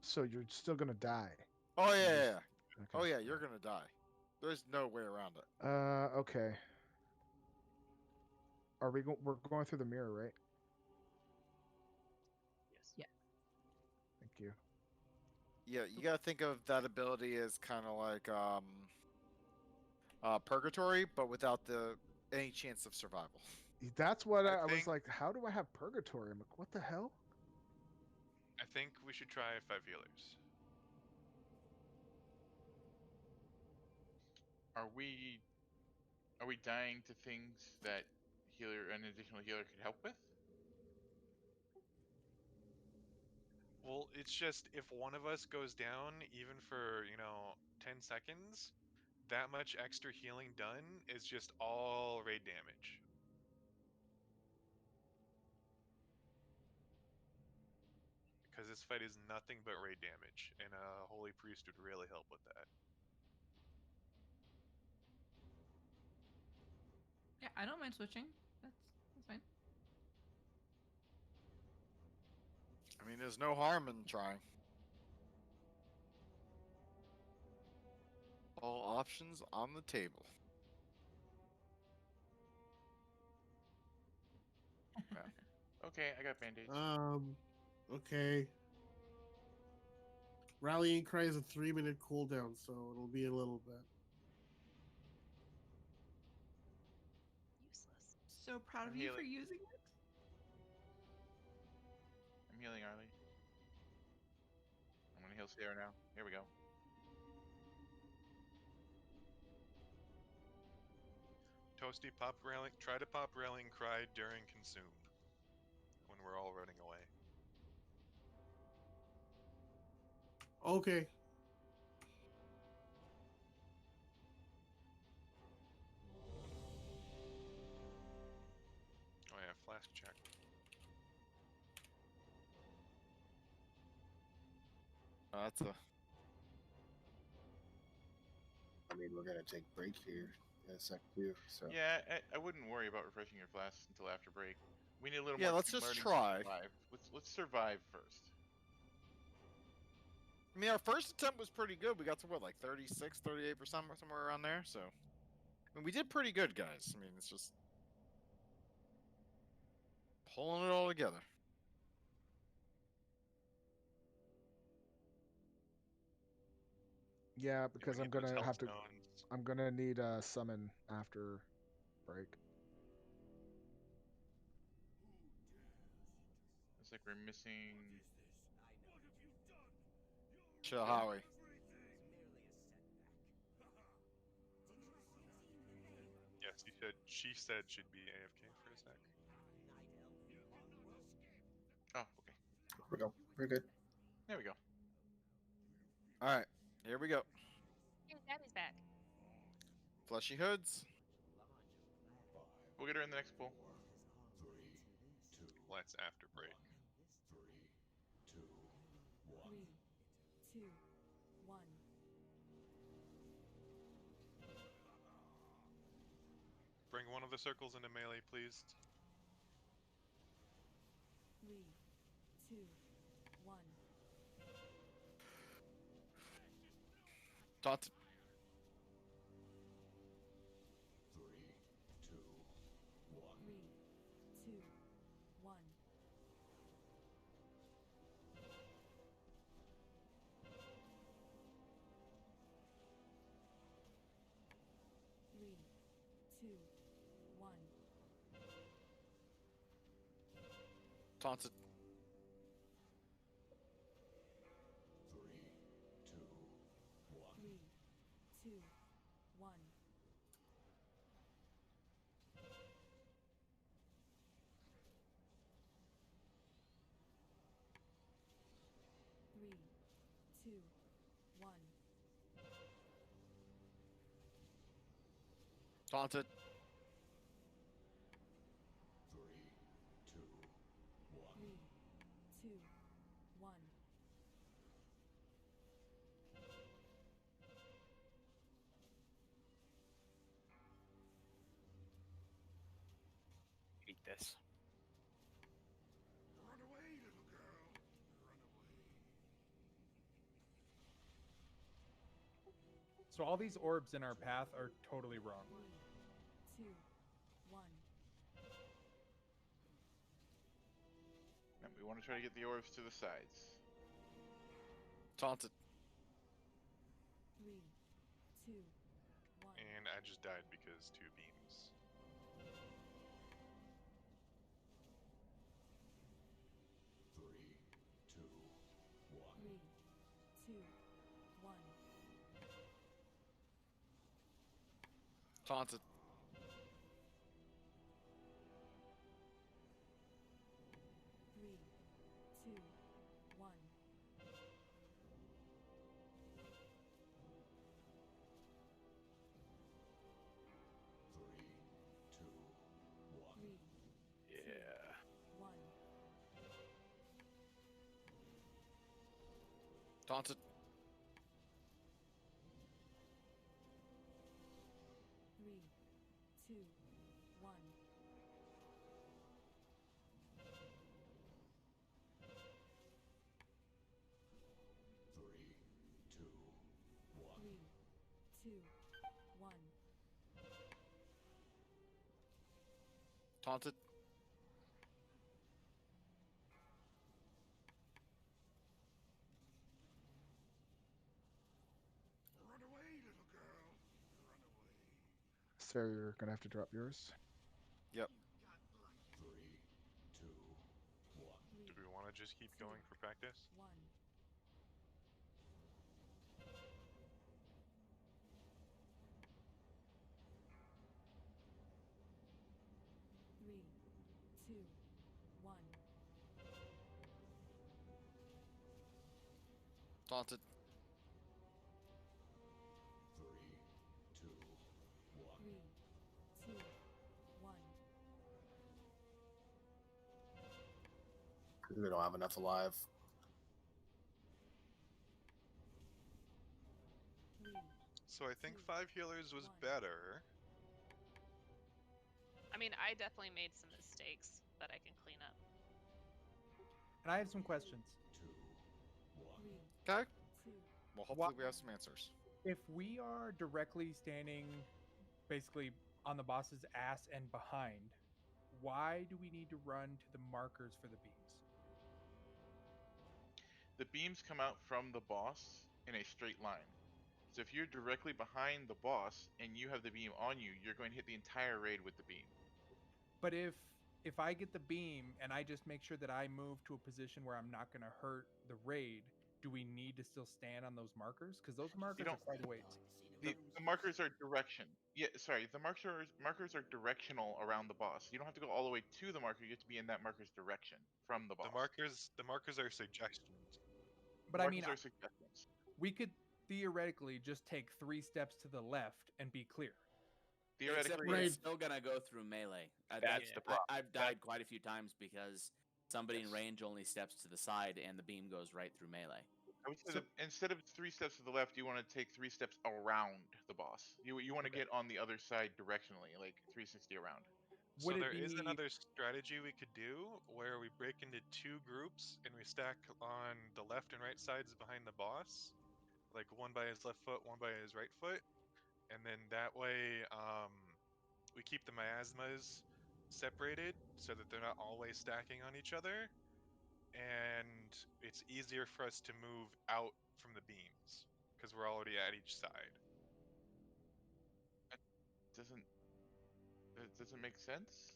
S5: So you're still gonna die.
S12: Oh yeah,
S5: You
S12: yeah,
S5: just-
S12: yeah.
S5: Okay.
S12: Oh yeah, you're gonna die. There's no way around it.
S5: Okay. Are we we're going through the mirror, right?
S8: Yes.
S14: Yeah.
S5: Thank you.
S12: Yeah, you gotta think of that ability as kind of like purgatory, but without the any chance of survival.
S5: That's what I was
S16: think-
S5: like. How do I have purgatory? I'm like, what the hell?
S16: I think we should try 5 healers.
S2: Are we dying to things that an additional healer could help with?
S16: Well, it's just if one of us goes down, even for 10 seconds, that much extra healing done is just all raid damage. Because this fight is nothing but raid damage, and a holy priest would really help with that.
S14: Yeah, I don't mind switching. That's fine.
S12: I mean, there's no harm in trying. All options on the table.
S2: Okay, I got bandage.
S17: Okay. Rallying cry is a 3-minute cooldown, so it'll be a little bit.
S14: So proud of
S2: I'm
S14: you for
S2: healing.
S14: using it.
S2: I'm healing Arlie. I'm gonna heal Sarah now. Here we go.
S16: Toasty, pop railing. Try to pop railing cry during consume when we're all running away.
S17: Okay.
S16: Oh yeah, flask check.
S12: That's a.
S1: I mean, we're gonna take break here in a sec too. So
S2: Yeah, I wouldn't worry about refreshing your flasks until after break. We need a little
S12: Yeah,
S2: more
S12: let's just
S2: learning
S12: try.
S2: to survive. Let's survive first.
S12: I mean, our first attempt was pretty good. We got to what, like 36, 38%, somewhere around there. So, I mean, we did pretty good, guys. I mean, it's just pulling it all together.
S5: Yeah, because
S16: we
S5: I'm
S16: need those
S5: gonna
S16: health
S5: have to.
S16: stones.
S5: I'm gonna need a summon after break.
S2: Looks like we're missing.
S12: Chill, Howie.
S16: Yes, she said she'd be AFK for a sec.
S2: Oh, okay.
S1: here we go. We're good.
S2: There we go.
S12: All right, here we go.
S3: Hey, Daddy's back.
S12: Fleshy hoods.
S2: We'll get her in the next pool.
S16: Let's after break.
S7: 3, 2, 1.
S16: Bring one of the circles into melee, please.
S7: 3, 2, 1.
S12: Taunt.
S7: 3, 2, 1. 3, 2, 1.
S12: Taunted.
S7: 3, 2, 1. Three, two, one.
S12: Taunted.
S7: 3, 2, 1.
S12: Eat this.
S11: Run away, little girl. Run away.
S15: So all these orbs in our path are totally wrong.
S7: 3, 2, 1.
S2: And we want to try to get the orbs to the sides.
S12: Taunted.
S7: 3, 2, 1.
S16: And I just died because 2 beams.
S7: 3, 2, 1.
S12: Taunted.
S7: 3, 2, 1.
S12: Yeah.
S7: 1.
S12: Taunted.
S7: 3, 2, 1. 3, 2, 1.
S12: Taunted.
S11: 'Run away, little girl. Run away.
S5: So you're gonna have to drop yours.
S12: Yep.
S16: just keep going for practice.
S7: 1. 3, 2, 1.
S12: Taunted.
S11: 3, 2, 1.
S7: 3, 2, 1.
S1: We don't have enough alive.
S7: 3.
S16: So I think 5 healers was better.
S3: I mean, I definitely made some mistakes that I can clean up.
S15: And I have some questions.
S11: 2, 1.
S12: Okay.
S7: 2.
S12: Well, hopefully we have some answers.
S15: If we are directly standing basically on the boss's ass and behind, why do we need to run to the markers for the beams?
S2: The beams come out from the boss in a straight line. So if you're directly behind the boss and you have the beam on you, you're going to hit the entire raid with the beam.
S15: But if I get the beam and I just make sure that I move to a position where I'm not going to hurt the raid, do we need to still stand on those markers? Because those markers are quite a ways.
S2: The markers are direction. Yeah, sorry. The markers are directional around the boss. You don't have to go all the way to the marker. You have to be in that marker's direction from the boss.
S16: The markers are suggestions.
S15: But I mean,
S2: Markers are suggestions.
S15: we could theoretically just take 3 steps to the left and be clear.
S6: Except
S2: Theoretically,
S6: it's still gonna go through melee.
S13: That's the problem.
S6: I've died quite a few times because somebody in range only steps to the side and the beam goes right through melee.
S2: I would say that instead of 3 steps to the left, you want to take 3 steps around the boss. You want to get on the other side directionally, like 360 around.
S16: So there is another strategy we could do where we break into 2 groups and we stack on the left and right sides behind the boss, like one by his left foot, one by his right foot, and then that way we keep the miasmas separated so that they're not always stacking on each other, and it's easier for us to move out from the beams because we're already at each side.
S2: That doesn't make sense.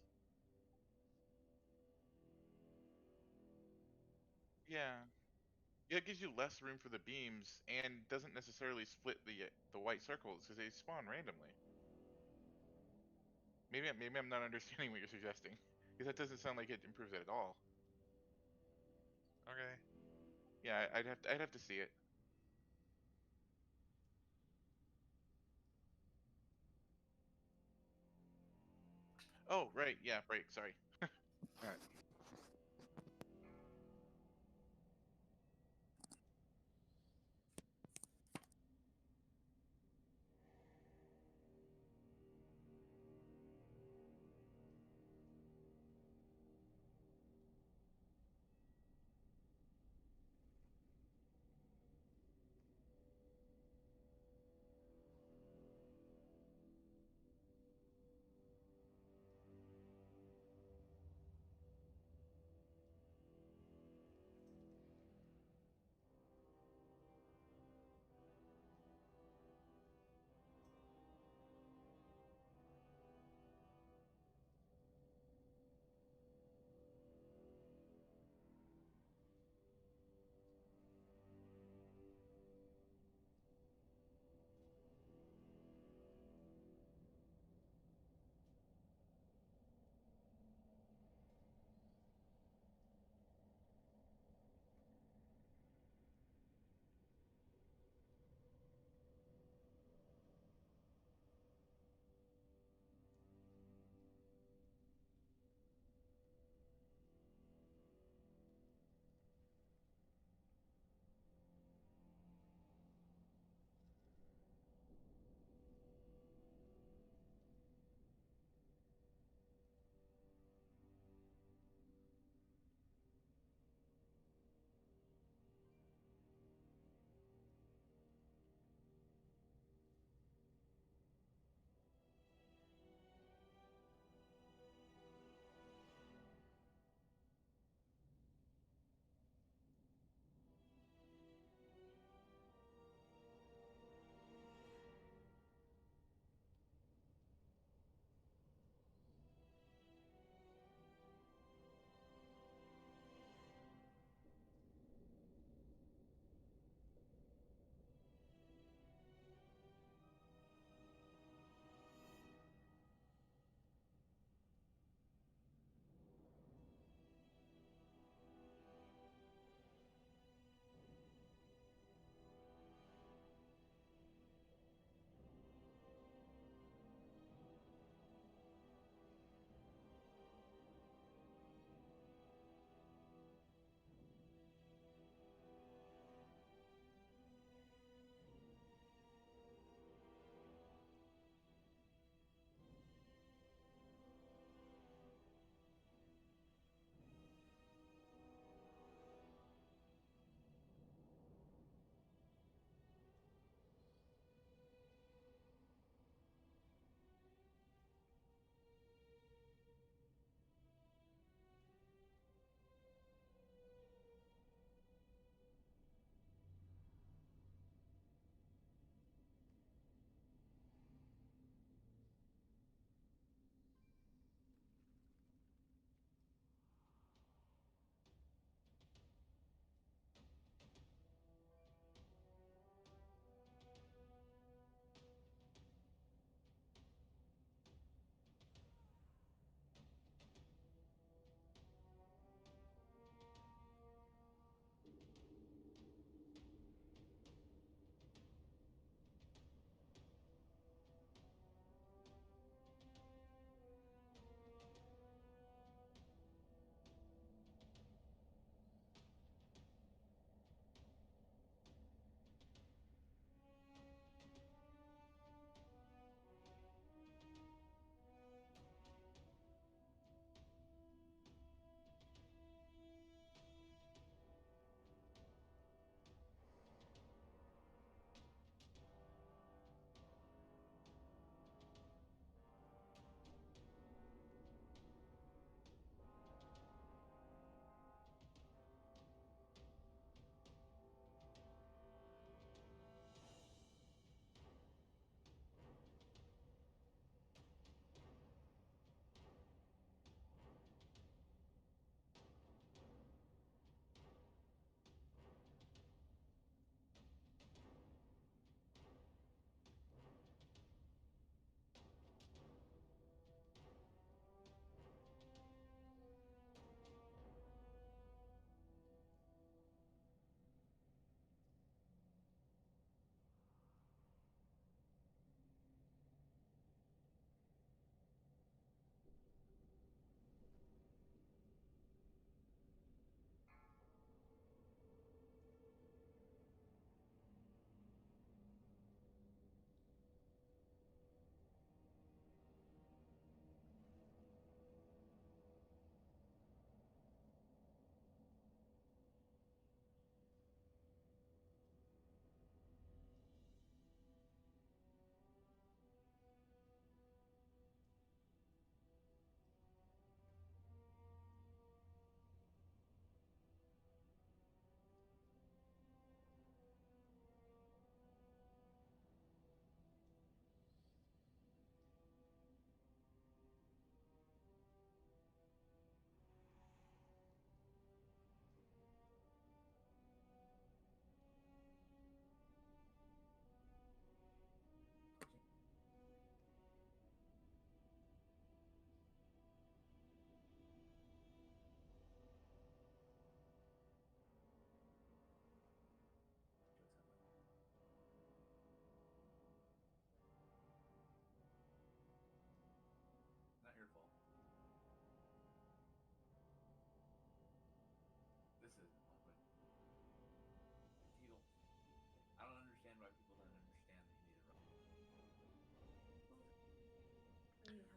S2: Yeah. Yeah, it gives you less room for the beams and doesn't necessarily split the white circles because they spawn randomly. Maybe I'm not understanding what you're suggesting because that doesn't sound like it improves it at all.
S16: Okay.
S2: Yeah, I'd have to see it. Oh, right. Yeah, break. Sorry.
S1: All right.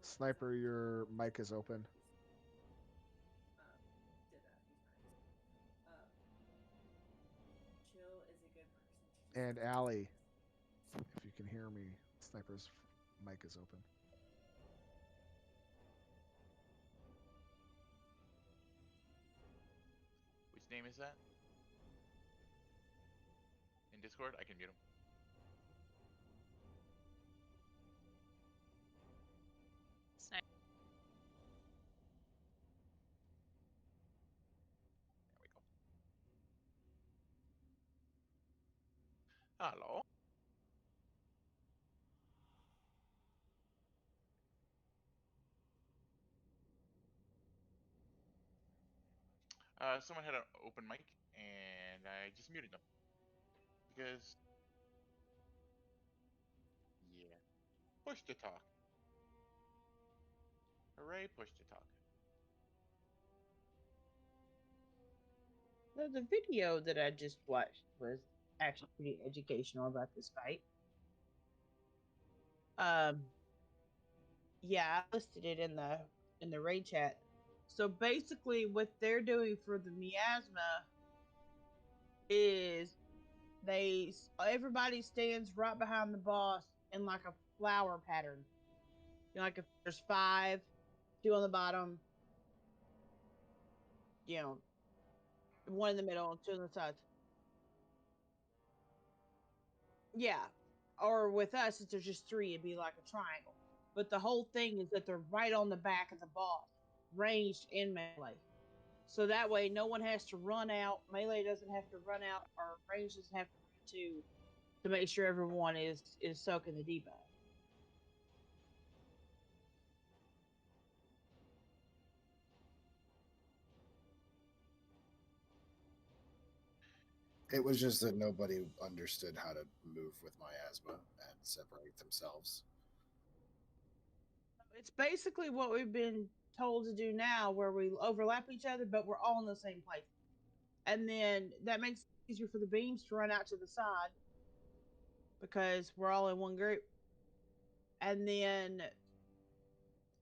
S5: Sniper, your mic is open. And Allie, if you can hear me, Sniper's mic is open.
S2: Which name is that? In Discord? I can mute him.
S3: Snipe.
S2: There we go. Hello? Someone had an open mic, and I just muted them. Because... yeah. Push to talk. Hooray, push to talk.
S9: The video that I just watched was actually pretty educational about this fight. Yeah, I listed it in the raid chat. So basically, what they're doing for the miasma is everybody stands right behind the boss in like a flower pattern. You know, like if there's 5, 2 on the bottom, you know, 1 in the middle, and 2 on the sides. Yeah. Or with us, if there's just 3, it'd be like a triangle. But the whole thing is that they're right on the back of the boss, ranged in melee. So that way, no one has to run out. Melee doesn't have to run out, or range doesn't have to run to make sure everyone is soaking the debuff.
S1: It was just that nobody understood how to move with miasma and separate themselves.
S9: It's basically what we've been told to do now, where we overlap each other, but we're all in the same place. And then that makes it easier for the beams to run out to the side because we're all in one group. And then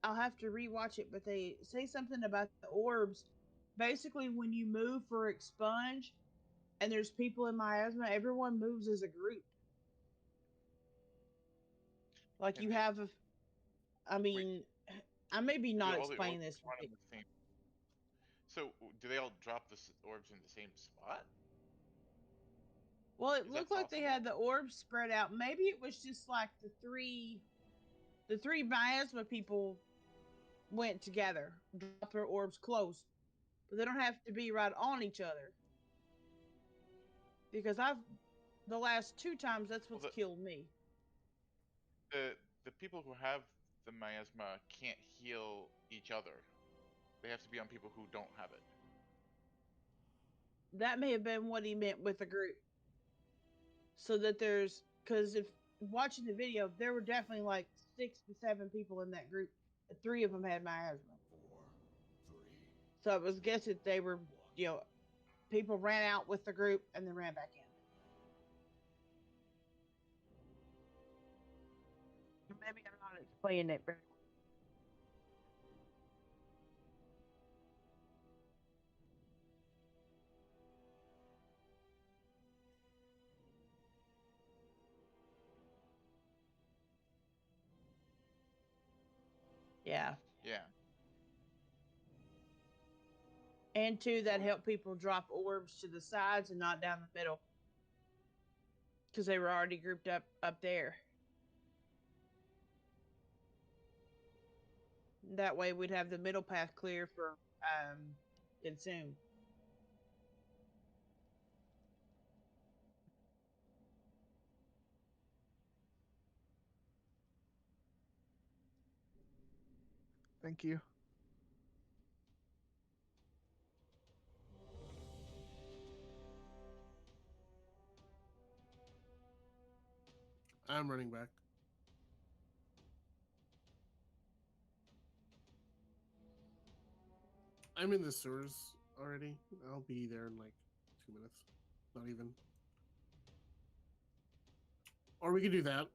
S9: I'll have to rewatch it, but they say something about the orbs. Basically, when you move for expunge and there's people in miasma, everyone moves as a group. Like you have a, I mean, I may be not explaining this right.
S2: So, do they all drop the orbs in the same spot?
S9: Well, it looked like they had the orbs spread out. Maybe it was just like the three miasma people went together, dropped their orbs close, but they don't have to be right on each other. Because the last 2 times, that's what's killed me.
S2: The people who have the miasma can't heal each other. They have to be on people who don't have it.
S9: That may have been what he meant with the group. So that because if watching the video, there were definitely like 6 to 7 people in that group. 3 of them had miasma. So I was guessing they were, people ran out with the group and then ran back in. Maybe I'm not explaining it very well. Yeah.
S2: Yeah.
S9: And 2, that helped people drop orbs to the sides and not down the middle. Because they were already grouped up there. That way we'd have the middle path clear for consume.
S5: Thank you.
S17: I'm running back. I'm in the sewers already. I'll be there in like 2 minutes. Not even. Or we could do that.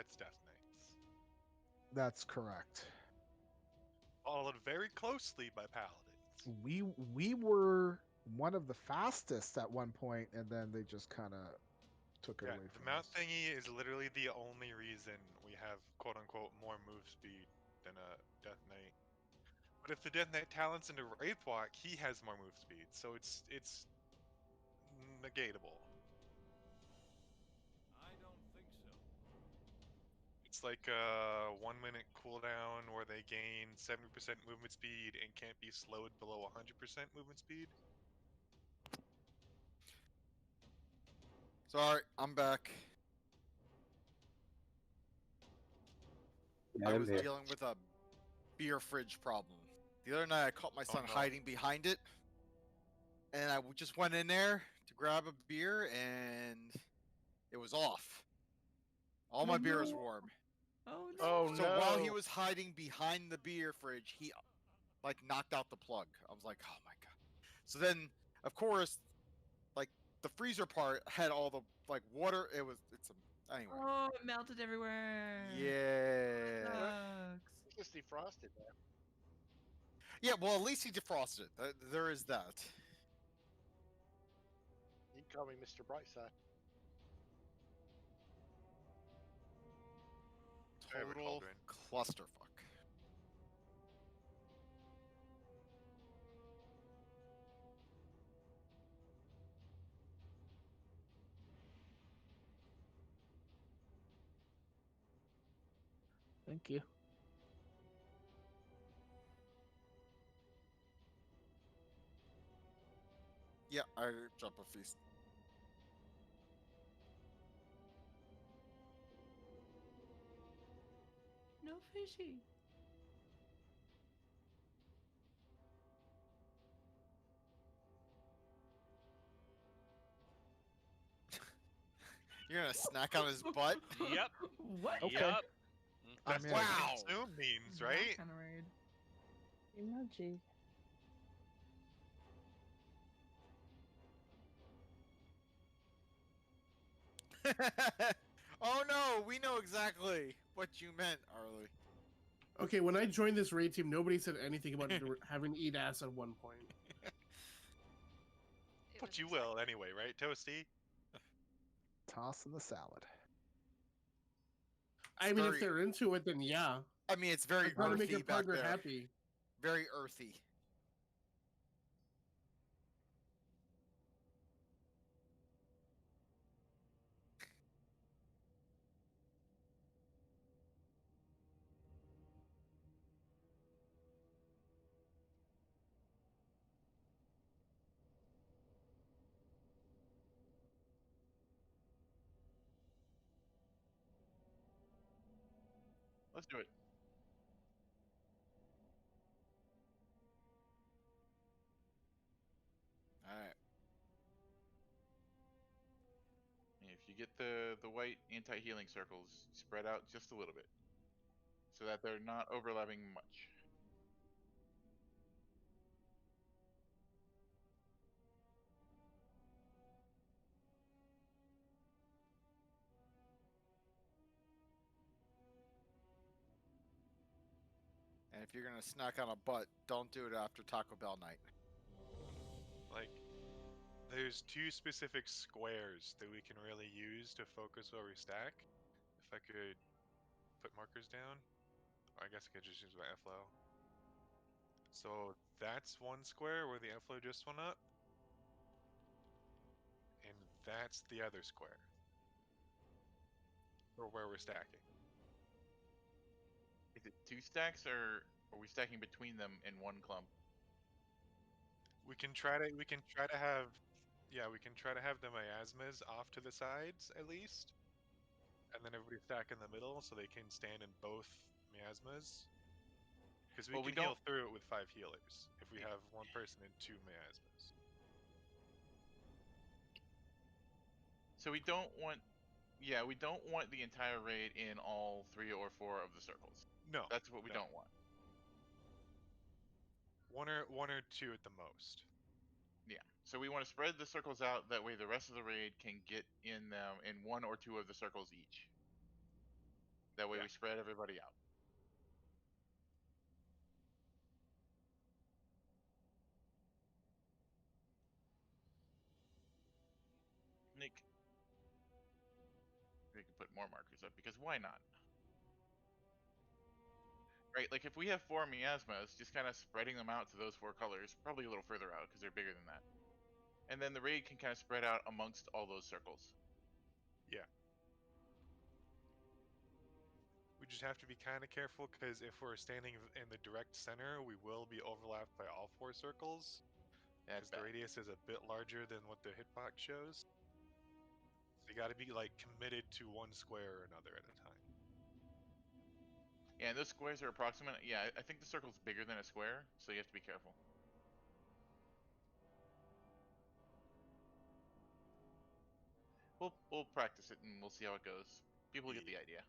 S16: that's Death Knights.
S5: That's correct.
S16: Followed very closely by Paladins.
S5: We were one of the fastest at one point, and then they just kind of took it
S16: Yeah,
S5: away
S16: the
S5: from
S16: mount
S5: us.
S16: thingy is literally the only reason we have quote unquote more move speed than a Death Knight. But if the Death Knight talents into Wraithwalk, he has more move speed, so it's negatable.
S11: I don't think so.
S16: It's like a 1 minute cooldown where they gain 70% movement speed and can't be slowed below 100% movement speed.
S12: Sorry, I'm back.
S21: Yeah,
S12: I
S21: I'm
S12: was
S21: here.
S12: dealing with a beer fridge problem. The other night, I caught my son
S16: no.
S12: hiding behind it, and I just went in there to grab a beer, and it was off. All my beer is warm.
S14: Oh no!
S4: Oh
S12: So while he
S4: no.
S12: was hiding behind the beer fridge, he like knocked out the plug. I was like, oh my god. So then, of course, like the freezer part had all the like water. Anyway.
S14: Oh, it melted everywhere.
S12: Yeah.
S14: Sucks.
S4: It's just defrosted, man.
S12: Yeah. Well, at least he defrosted it. There is that.
S4: You can call me Mr. Brightside.
S16: Whatever,
S12: Total
S16: Cauldron.
S12: clusterfuck.
S5: Thank you.
S12: Yeah, I jump a feast.
S14: No fishy.
S12: You're gonna snack on his butt?
S8: Yep.
S14: What?
S5: Okay.
S8: Yep.
S16: That's
S5: I'm
S16: what
S5: in.
S12: Wow.
S16: consume means,
S14: That
S16: right?
S14: kind of rude.
S9: Emoji.
S12: Oh no, we know exactly what you meant, Arlie.
S17: Okay, when I joined this raid team, nobody said anything about having to eat ass at one point.
S16: But you will anyway, right, Toasty?
S5: Tossing the salad.
S17: I mean, if they're into it, then yeah.
S12: I mean, it's very
S17: I'm trying to make
S12: earthy
S17: your
S12: back
S17: partner
S12: there.
S17: happy.
S12: Very earthy.
S2: Let's do it.
S12: All right.
S2: If you get the white anti-healing circles, spread out just a little bit, so that they're not overlapping much.
S12: And if you're gonna snack on a butt, don't do it after Taco Bell night.
S16: Like, there's two specific squares that we can really use to focus where we stack. If I could put markers down, or I guess I could just use my F-flow. So that's one square where the F-flow just went up, and that's the other square for where we're stacking.
S2: Is it two stacks, or are we stacking between them in one clump?
S16: We can try to have the miasmas off to the sides at least, and then everybody stack in the middle so they can stand in both miasmas. Because we
S2: Well,
S16: can
S2: we
S16: heal
S2: don't-
S16: through it with 5 healers if we have one person in 2 miasmas.
S2: So we don't want, yeah, we don't want the entire raid in all 3 or 4 of the circles.
S16: No,
S2: That's what we
S16: no.
S2: don't want.
S16: One or two at the most.
S2: Yeah. So we want to spread the circles out. That way, the rest of the raid can get in them in 1 or 2 of the circles each. That way we spread everybody out. Nick, we can put more markers up because why not? Right, like if we have 4 miasmas, just kind of spreading them out to those 4 colors, probably a little further out because they're bigger than that. And then the raid can kind of spread out amongst all those circles.
S16: Yeah. We just have to be kind of careful because if we're standing in the direct center, we will be overlapped by all 4 circles.
S2: That's
S16: the radius is a bit larger than what the hitbox shows. So you got to be like committed to one square or another at a time.
S2: Yeah, and those squares are approximate. Yeah, I think the circle's bigger than a square, so you have to be careful. We'll practice it and we'll see how it goes. People get the idea.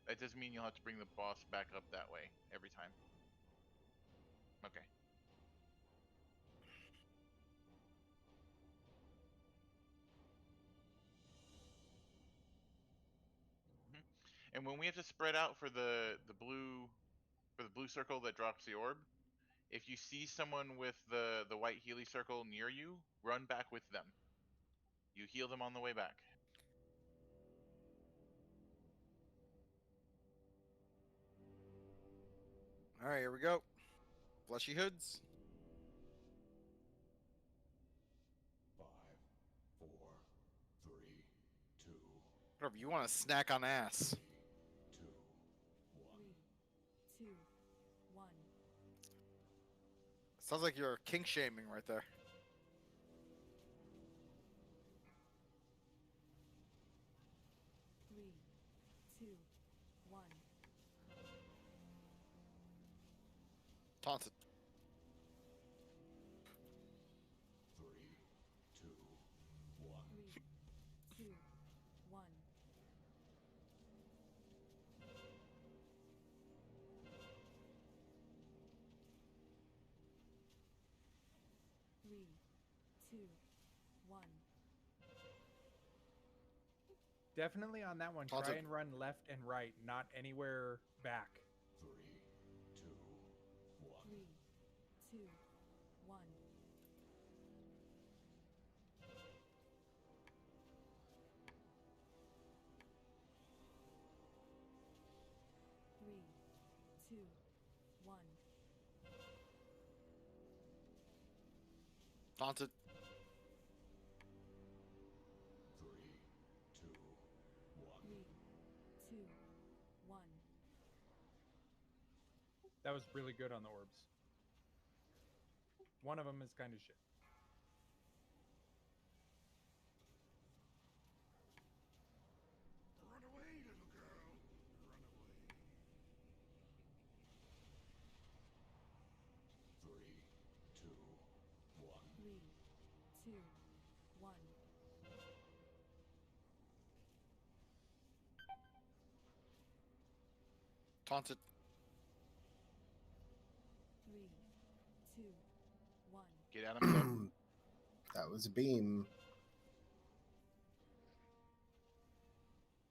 S2: That doesn't mean you'll have to bring the boss back up that way every time. Okay. And when we have to spread out for the blue circle that drops the orb, if you see someone with the white Healy circle near you, run back with them. You heal them on the way back.
S12: All right, here we go. Fleshy hoods.
S11: 5, 4, 3, 2,
S12: Whatever you want to snack on ass.
S11: 2, 1.
S7: 3, 2, 1.
S12: Sounds like you're kink shaming right there.
S7: Three, two, 1.
S12: Taunted.
S11: 3, 2, 1.
S7: 3, 2, 1. 3, 2, 1.
S15: Definitely on that one.
S12: Taunted.
S15: Try and run left and right, not anywhere back.
S11: 3, 2, 1.
S7: 3, 2, 1. 3, 2, 1.
S12: Taunted.
S11: 3, 2, 1.
S7: 3, 2, 1.
S15: That was really good on the orbs. One of them is kind of shit.
S11: Run away, little girl. Run away. 3, 2, 1.
S7: 3, 2, 1.
S12: Taunted.
S7: 3, 2, 1.
S2: Get at him.
S1: That was a beam.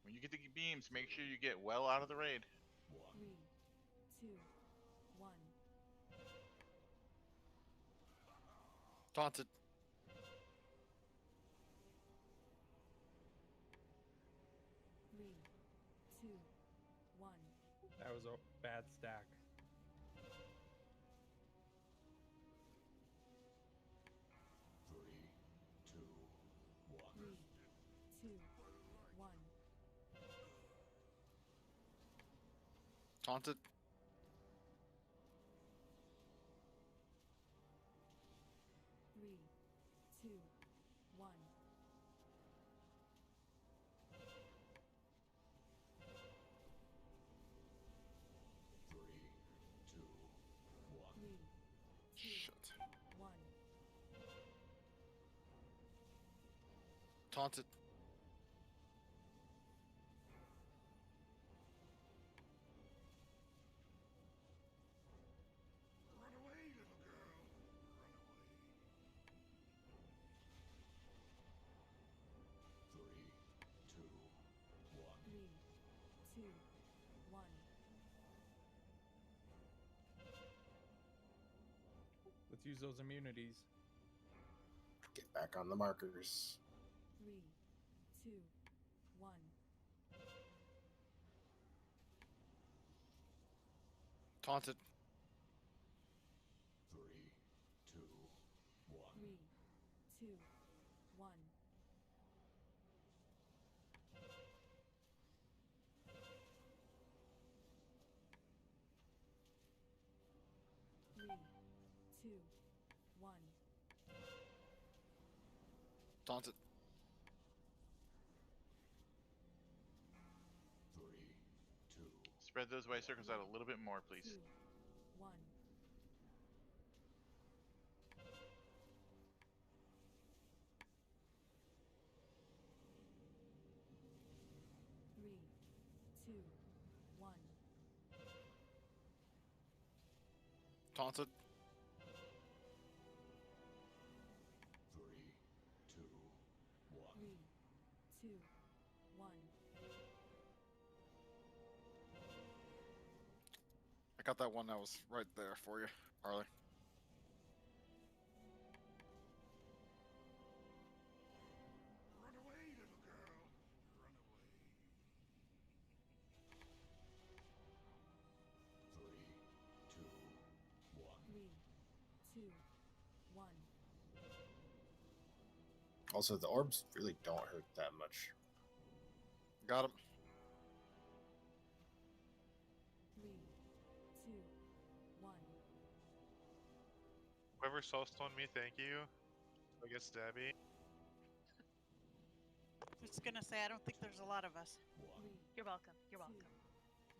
S2: When you get the beams, make sure you get well out of the raid.
S7: 3, 2, 1.
S12: Taunted.
S7: 3, 2, 1.
S15: That was a bad stack.
S11: 3, 2, 1.
S7: 3, 2, 1.
S12: Taunted.
S7: 3, 2, 1.
S11: 3, 2, 1.
S7: 3, 2,
S12: Shit.
S7: 1.
S12: Taunted.
S15: Let's use those immunities.
S1: Get back on the markers.
S7: 3, 2, 1.
S12: Taunted.
S11: 3, 2, 1.
S7: 3, 2, 1. Three, two, one.
S12: Taunted.
S11: 3, 2.
S2: Spread those white circles out a little bit more, please.
S7: 2, 1. 3, 2, 1.
S12: Taunted.
S11: 3, 2, 1.
S7: 3, 2, 1.
S12: I got that one that was right there for you, Harley.
S11: Run away, little girl. Run away. 3, 2, 1.
S7: 3, 2, 1.
S1: Also, the orbs really don't hurt that much.
S12: Got him.
S7: 3, 2, 1.
S16: Whoever soulstone me, thank you. I guess Stabby.
S10: I was gonna say I don't think there's a lot of us.
S3: You're welcome. You're welcome.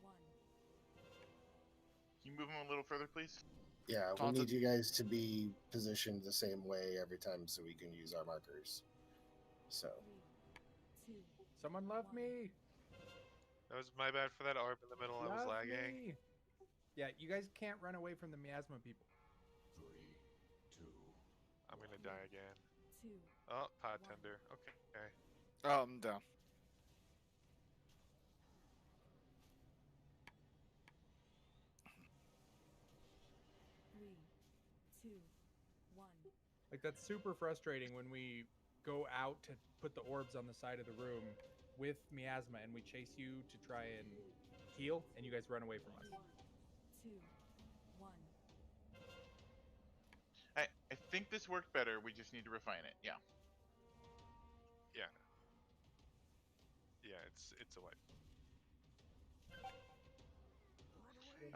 S7: 1.
S2: Can you move them a little further, please?
S1: Yeah, we
S2: Taunted.
S1: need you guys to be positioned the same way every time so we can use our markers. So,
S7: 2.
S15: Someone love me.
S16: That was my bad for that orb in the middle. I was
S15: Love
S16: lagging.
S15: me. Yeah, you guys can't run away from the miasma people.
S11: 3, 2.
S16: I'm gonna die again.
S7: 2.
S16: Oh, pod tender. Okay.
S12: Oh, I'm down.
S7: 3, 2, 1.
S15: Like, that's super frustrating when we go out to put the orbs on the side of the room with miasma and we chase you to try and heal, and you guys run away from us.
S7: 2, 1.
S2: I think this worked better. We just need to refine it. Yeah.
S16: Yeah. Yeah, it's a wipe.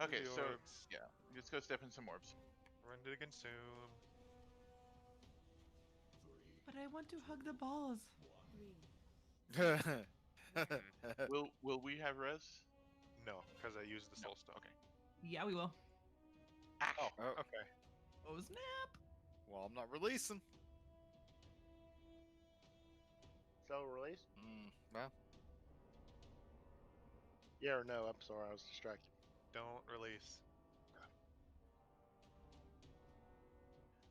S2: Okay,
S16: the
S2: so
S16: orbs.
S2: yeah, let's go step in some orbs.
S16: Run to consume.
S14: But I want to hug the balls.
S7: 3.
S2: Will we have res?
S16: No, because I used the soul stone.
S2: Okay.
S14: Yeah, we will.
S16: Oh,
S12: Oh.
S16: okay.
S14: Oh snap!
S12: Well, I'm not releasing.
S4: So release?
S12: Well.
S4: Yeah or no? I'm sorry, I was distracted.
S16: Don't release.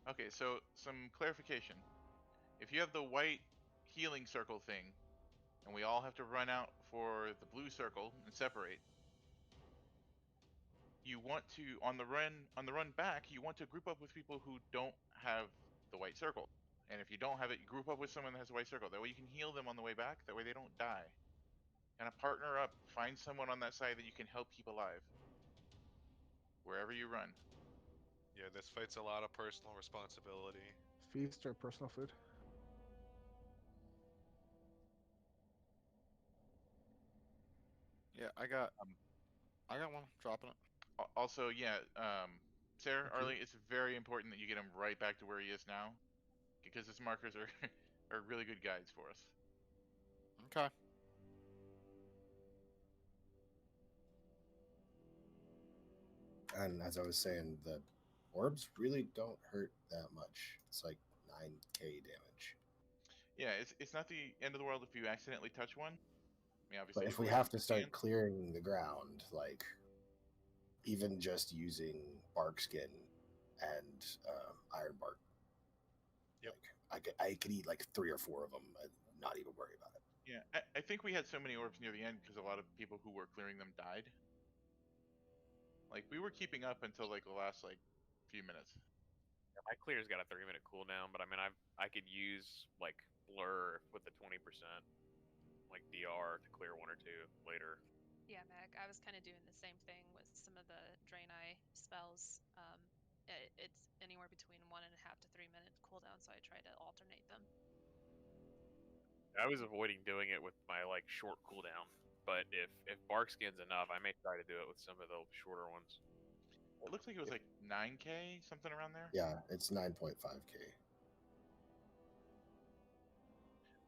S2: Okay, so some clarification. If you have the white healing circle thing, and we all have to run out for the blue circle and separate, you want to on the run back, you want to group up with people who don't have the white circle. And if you don't have it, you group up with someone that has a white circle. That way you can heal them on the way back. That way they don't die. Kind of partner up, find someone on that side that you can help keep alive. Wherever you run.
S16: Yeah, this fight's a lot of personal responsibility.
S5: Feast or personal food?
S12: Yeah, I got one. Dropping it.
S2: Also, yeah, Sarah,
S5: Thank you.
S2: Arlie, it's very important that you get him right back to where he is now, because his markers are are really good guides for us.
S12: Okay.
S1: and as I was saying, the orbs really don't hurt that much. It's like 9k damage.
S2: Yeah, it's not the end of the world if you accidentally touch one. I mean, obviously,
S1: But if we
S2: avoid
S1: have
S2: if
S1: to
S2: you
S1: start
S2: can.
S1: clearing the ground, like even just using bark skin and iron bark, like I could eat like 3 or 4 of them and not even worry about it.
S2: Yeah, I think we had so many orbs near the end because a lot of people who were clearing them died. Like we were keeping up until like the last like few minutes.
S13: My clear's got a 3-minute cooldown, but I mean, I could use like blur with the 20%, like DR to clear one or two later.
S3: Yeah, Meg, I was kind of doing the same thing with some of the Drain Eye spells. It's anywhere between 1.5 to 3 minute cooldown, so I try to alternate them.
S13: I was avoiding doing it with my like short cooldown, but if bark skin's enough, I may try to do it with some of the shorter ones.
S2: It looks like it was like 9K, something around there.
S1: Yeah, it's 9.5K.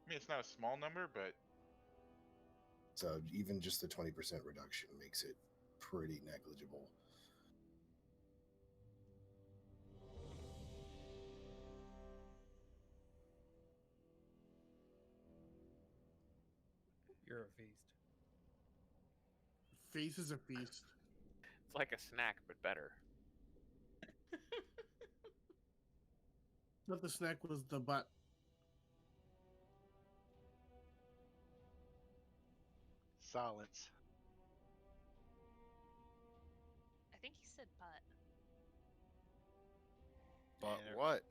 S2: I mean, it's not a small number, but
S1: So even just the 20% reduction makes it pretty negligible.
S15: You're a feast.
S17: Feast is a feast.
S13: It's like a snack, but better.
S17: But the snack was the butt.
S4: Silence.
S3: I think he said butt.
S12: But what?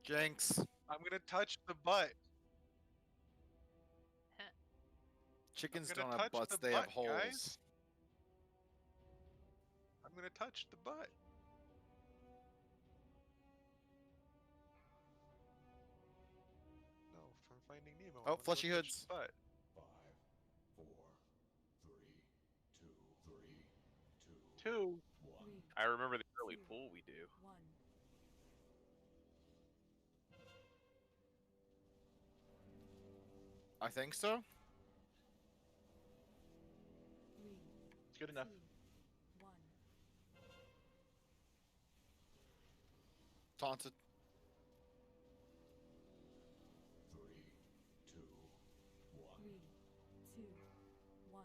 S12: Jinx.
S16: I'm gonna touch the butt.
S12: Chickens
S16: I'm gonna
S12: don't have
S16: touch
S12: butts,
S16: the
S12: they have
S16: butt,
S12: holes.
S16: guys. I'm gonna touch the butt. No, from Finding Nemo.
S12: Oh,
S16: I'm gonna go
S12: fleshy
S16: touch
S12: hoods.
S16: the butt.
S11: 5, 4, 3, 2, 3,
S2: 2.
S11: 1.
S13: I remember the early pool we do.
S7: 1.
S12: I think so.
S7: 3.
S2: It's good enough.
S7: 1.
S12: Taunted.
S11: 3, 2, 1.
S7: 3, 2, 1.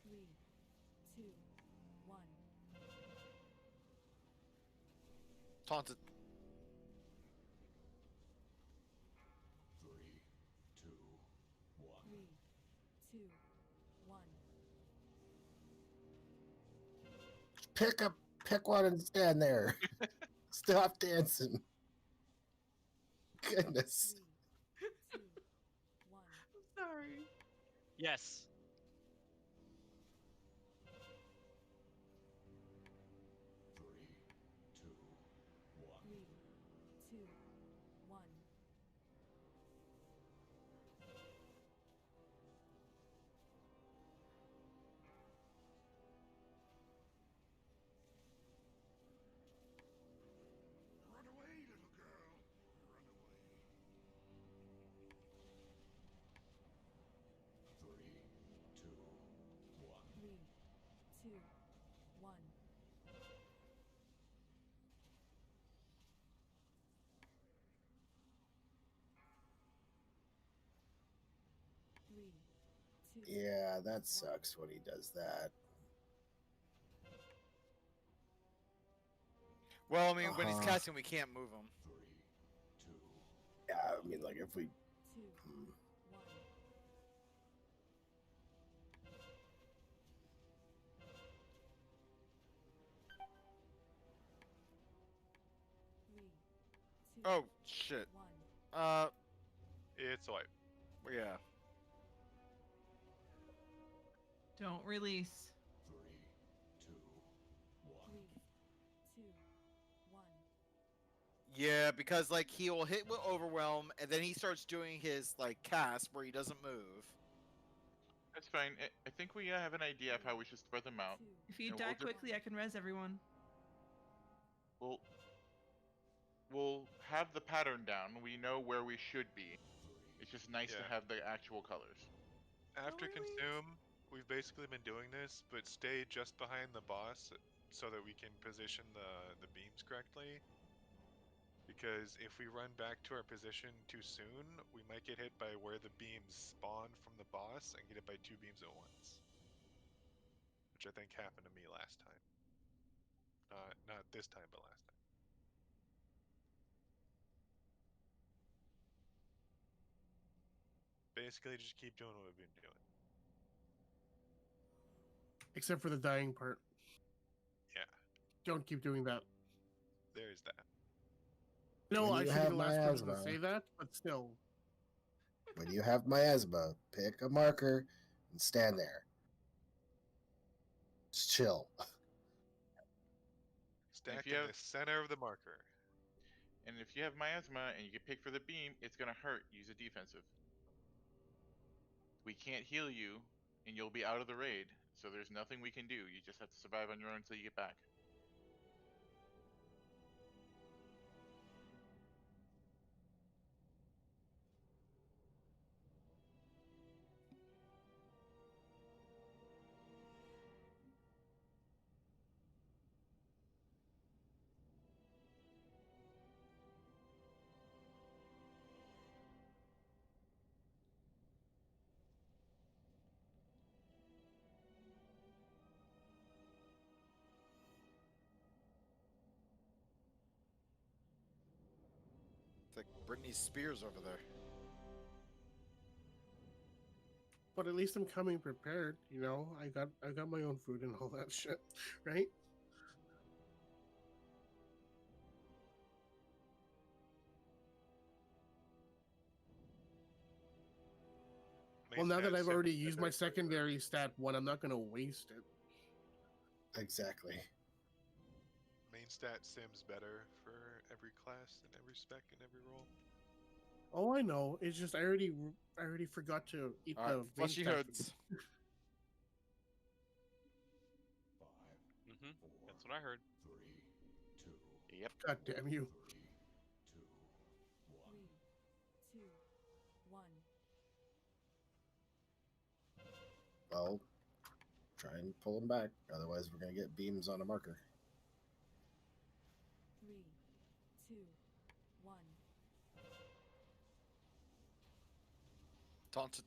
S7: 3, 2, 1.
S12: Taunted.
S11: 3, 2, 1.
S7: 3, 2, 1.
S1: Pick one and stand there. Stop dancing. Goodness.
S7: 3, 2, 1.
S14: Sorry.
S8: Yes.
S11: 3, 2, 1.
S7: 3, 2, 1.
S11: Run away, little girl. Run away. 3, 2, 1.
S7: 3, 2, 1. 3, 2.
S1: Yeah, that sucks when he does that.
S12: Well, I mean, when he's
S1: Uh-huh.
S12: casting, we can't move him.
S1: Yeah, I mean, like if we.
S7: 2,
S1: Hmm.
S7: 1. 3, 2.
S12: Oh shit.
S7: 1.
S16: It's a wipe.
S12: Yeah.
S14: Don't release.
S11: 3, 2, 1.
S7: 3, 2, 1.
S12: Yeah, because like he will hit with overwhelm, and then he starts doing his like cast where he doesn't move.
S2: That's fine. I think we have an idea of how we should spread them out.
S14: If you
S2: And
S14: die
S2: we'll just-
S14: quickly, I can res everyone.
S2: We'll have the pattern down. We know where we should be. It's just nice to
S16: Yeah.
S2: have the actual colors.
S16: After consume, we've basically been doing this, but stay just behind the boss so that we can position the beams correctly. Because if we run back to our position too soon, we might get hit by where the beams spawn from the boss and get hit by 2 beams at once. Which I think happened to me last time. Not this time, but last time. basically just keep doing what we've been doing.
S17: Except for the dying part.
S16: Yeah,
S17: Don't keep doing that.
S16: there's that.
S17: No,
S1: When
S17: I
S1: you
S17: should be
S1: have
S17: the last person to
S1: miasma.
S17: say that, but still.
S1: When you have miasma, pick a marker and stand there. Just chill.
S16: Stack
S2: you
S16: in
S2: have-
S16: the center of the marker.
S2: And if you have miasma and you get picked for the beam, it's gonna hurt. Use a defensive. We can't heal you, and you'll be out of the raid. So there's nothing we can do. You just have to survive on your own until you get back.
S12: It's like Britney Spears over there.
S17: But at least I'm coming prepared, you know. I got my own food and all that shit, right? Well, now that I've already used my secondary stat one, I'm not going to waste it.
S1: Exactly.
S16: Main stat sims better for every class and every spec and every role.
S17: Oh, I know. It's just I already forgot to eat
S12: All right,
S17: the main
S12: fleshy
S17: stat
S12: hoods.
S17: food.
S8: That's what I heard.
S2: Yep.
S17: God damn you.
S7: 3, 2, 1.
S1: Well, try and pull them back. Otherwise, we're going to get beams on a marker.
S7: 3, 2, 1.
S12: Taunted.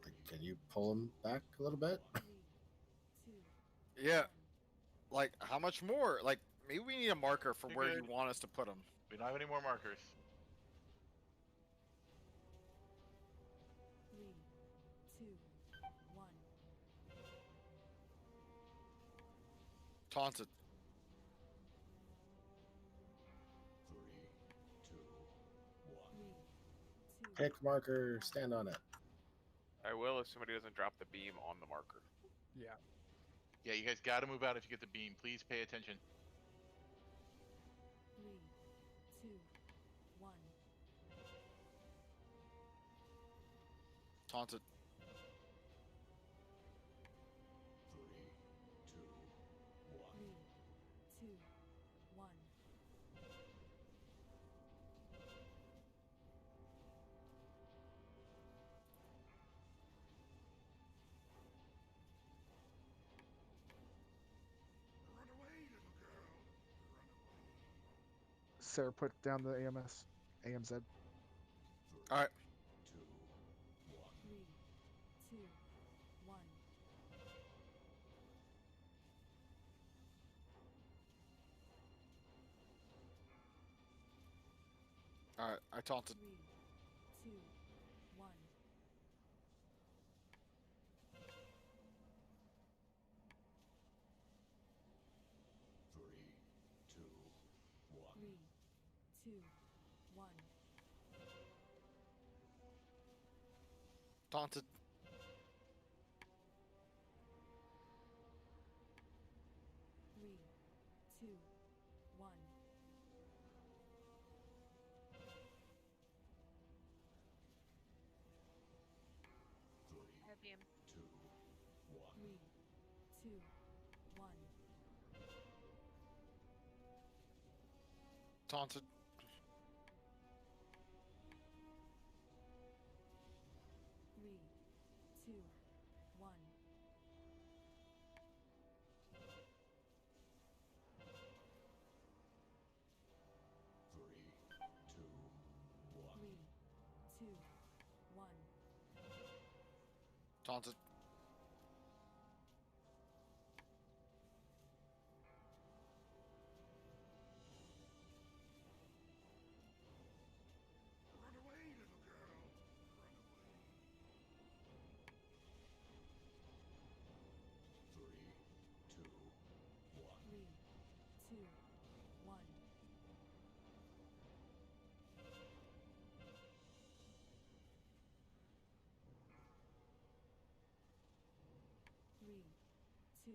S1: Like, can you pull them back a little bit?
S12: Yeah. Like, how much more? Like, maybe we need a marker for
S2: You're
S12: where
S2: good.
S12: you want us to put them.
S2: We don't have any more markers.
S7: 3, 2, 1.
S12: Taunted.
S7: 3, 2.
S1: Pick marker, stand on it.
S13: I will if somebody doesn't drop the beam on the marker.
S15: Yeah.
S2: Yeah, you guys gotta move out if you get the beam. Please pay attention.
S7: 3, 2, 1.
S12: Taunted.
S7: 3, 2, 1.
S5: Sarah, put down the AMS. AMZ.
S12: All right.
S7: 3, 2, 1.
S12: All right. I taunted.
S7: 3, 2, 1. Three, two, one.
S12: Taunted.
S7: 3, 2, 1.
S3: I have beam.
S7: 3, 2, 1.
S12: Taunted.
S7: 3, 2, 1. Three, two, one.
S12: Taunted.
S7: 3, 2,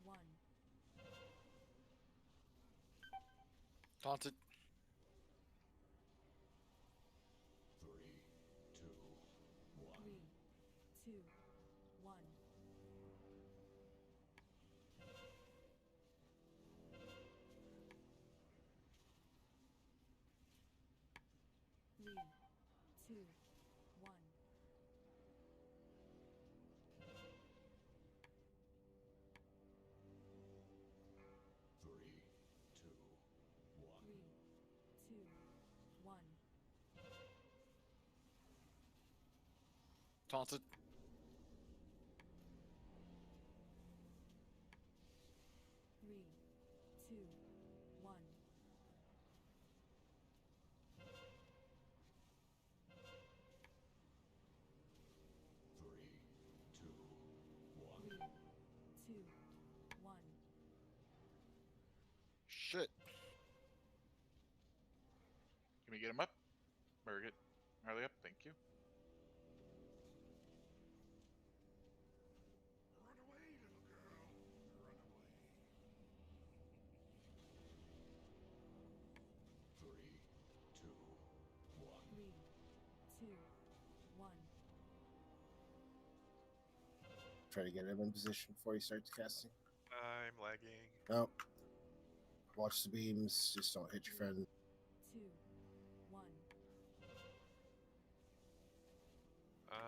S7: 1.
S12: Taunted.
S7: 3, 2, 1. 3, 2, 1. 3, 2, 1.
S12: Taunted.
S7: 3, 2, 1. 3, 2, 1.
S12: Shit.
S2: Can we get him up? Or get Harley up? Thank you.
S11: Run away, little girl. Run away. 3, 2, 1.
S7: 3, 2, 1.
S1: Try to get him in position before he starts casting.
S16: I'm lagging.
S1: No. Watch the beams. Just don't hit your friend.
S7: 2, 1.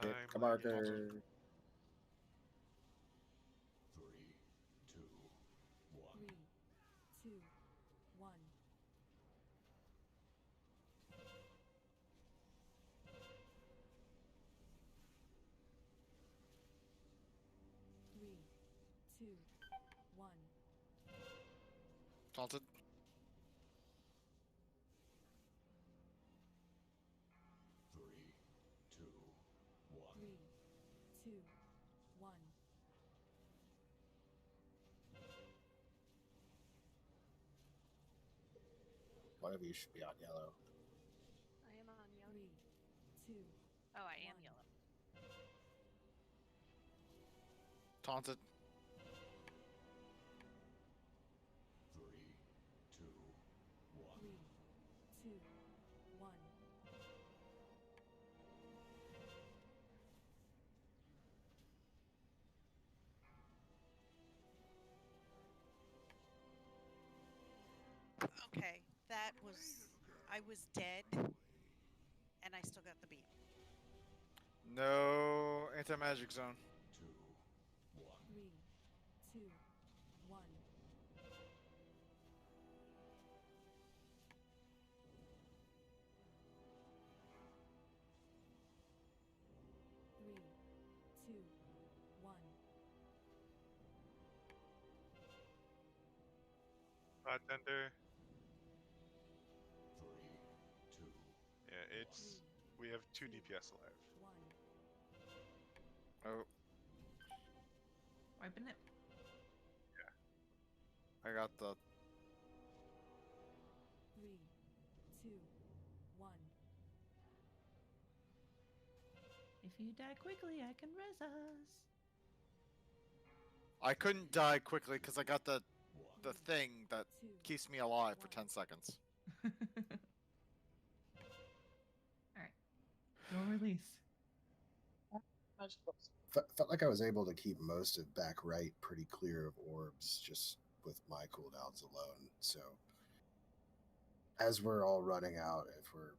S1: Hit
S16: I'm
S1: the
S16: lagging.
S1: marker.
S11: 3, 2, 1.
S7: 3, 2, 1. 3, 2, 1.
S12: Taunted.
S11: 3, 2, 1.
S7: 3, 2, 1.
S1: One of you should be on yellow.
S3: I am on yellow.
S7: 3, 2.
S3: Oh, I am
S7: 1.
S3: yellow.
S12: Taunted.
S11: 3, 2, 1.
S7: 3, 2, 1.
S10: Okay, that was. I was dead, and I still got the beat.
S12: No anti-magic zone.
S11: 2, 1.
S7: 3, 2, 1. 3, 2, 1.
S16: Bartender.
S11: 3, 2.
S16: Yeah, it's. We have 2 DPS alive.
S7: 1.
S12: Oh,
S14: Wiping it.
S12: I got the
S7: 3, 2, 1.
S14: If you die quickly, I can res us.
S12: I couldn't die quickly because I got the thing that keeps me alive for 10 seconds.
S14: Alright. Don't release.
S1: Felt like I was able to keep most of back right pretty clear of orbs just with my cooldowns alone. So as we're all running out, if we're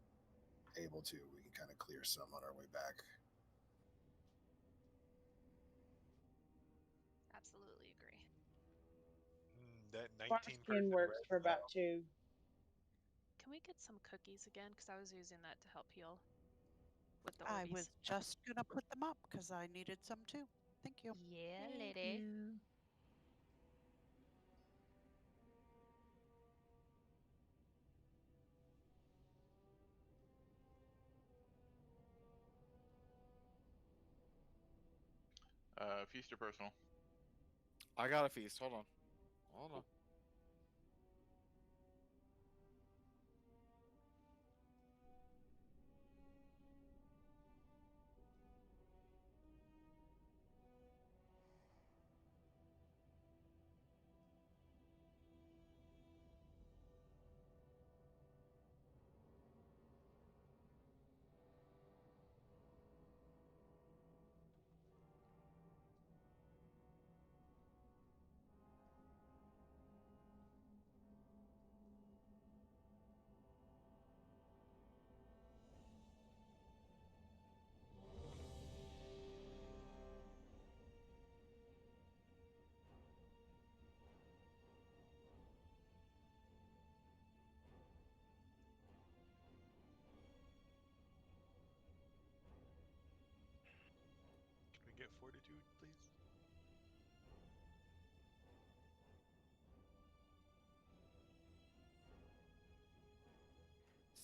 S1: able to, we can kind of clear some on our way back.
S3: Absolutely agree.
S16: That
S9: My
S16: 19
S9: skin works for about 2.
S3: Can we get some cookies again? Because I was using that to help heal with the
S10: I
S3: Orbeez.
S10: was just gonna put them up because I needed some too. Thank you.
S3: Yeah,
S14: Thank
S3: lady.
S14: you.
S2: Feast or personal?
S12: I got a feast. Hold on. Hold on.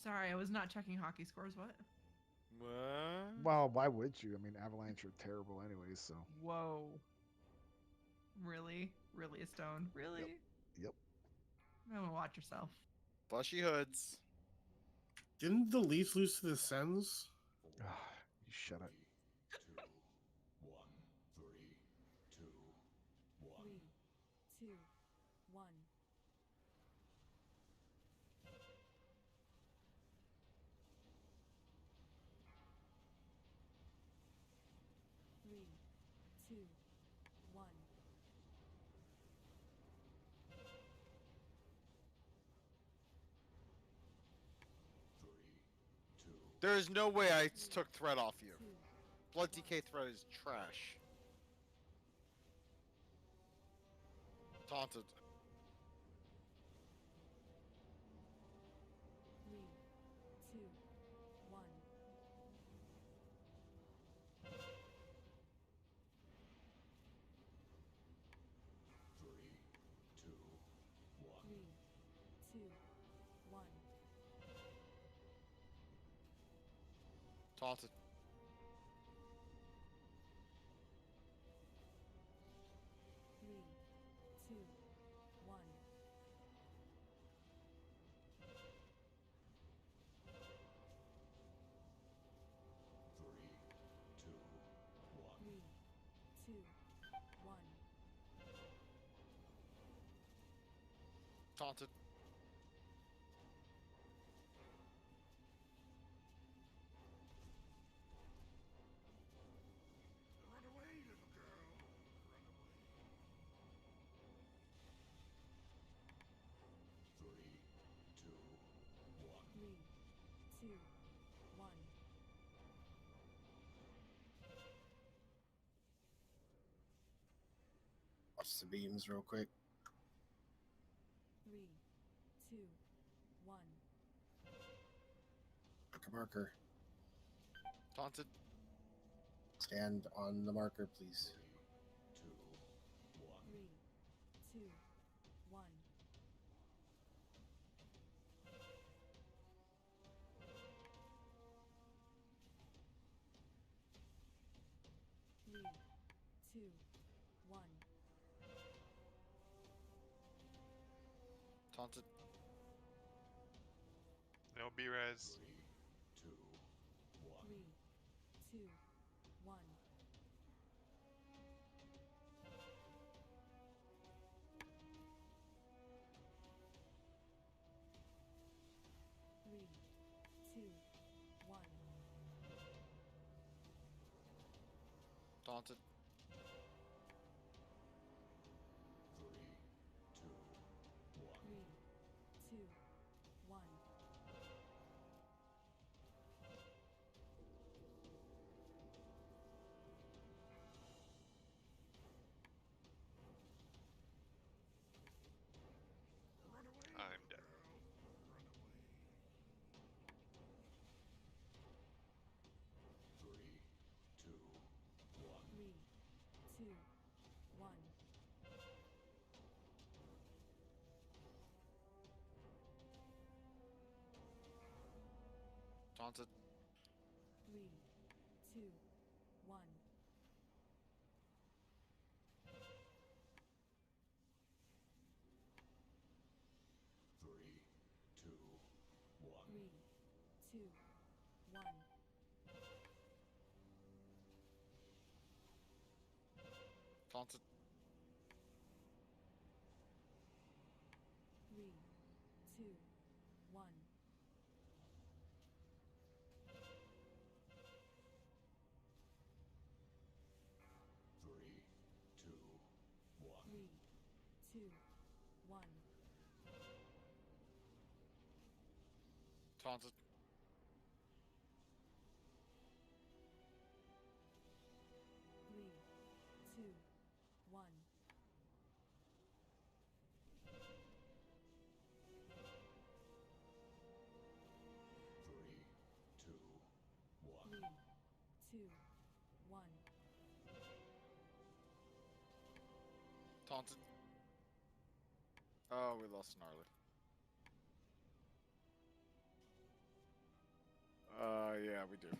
S14: Sorry, I was not checking hockey scores. What?
S12: What?
S5: Well, why would you? I mean, Avalanche are terrible anyways, so.
S14: Whoa. Really? Really, a stone? Really?
S5: Yep.
S14: I'm gonna watch yourself.
S12: Fleshy hoods.
S17: Didn't the Leafs lose to the Sens?
S5: You shut it.
S7: 3, 2, 1. Three, two, one.
S12: There is no way I took threat off you. Blood DK threat is trash. Taunted.
S7: 3, 2, 1. Three, two, one.
S12: Taunted.
S7: Three, two, one. Three, two, one.
S12: Taunted.
S11: Run away, little girl. Run away.
S7: 3, 2, 1.
S1: Watch the beams real quick.
S7: 3, 2, 1.
S1: Pick a marker.
S12: Taunted.
S1: Stand on the marker, please.
S7: 3, 2, 1. Three, two, one.
S12: Taunted.
S16: No B-res.
S7: 3, 2, 1. Three, two, one.
S12: Taunted.
S7: 3, 2, 1.
S16: I'm dead.
S7: 3, 2, 1.
S12: Taunted.
S7: 3, 2, 1. 3, 2, 1.
S12: Taunted.
S7: 3, 2, 1. Three, two, one.
S12: Taunted.
S7: 3, 2, 1. Three, two, one.
S12: Taunted. Oh, we lost Gnarly. Yeah, we do.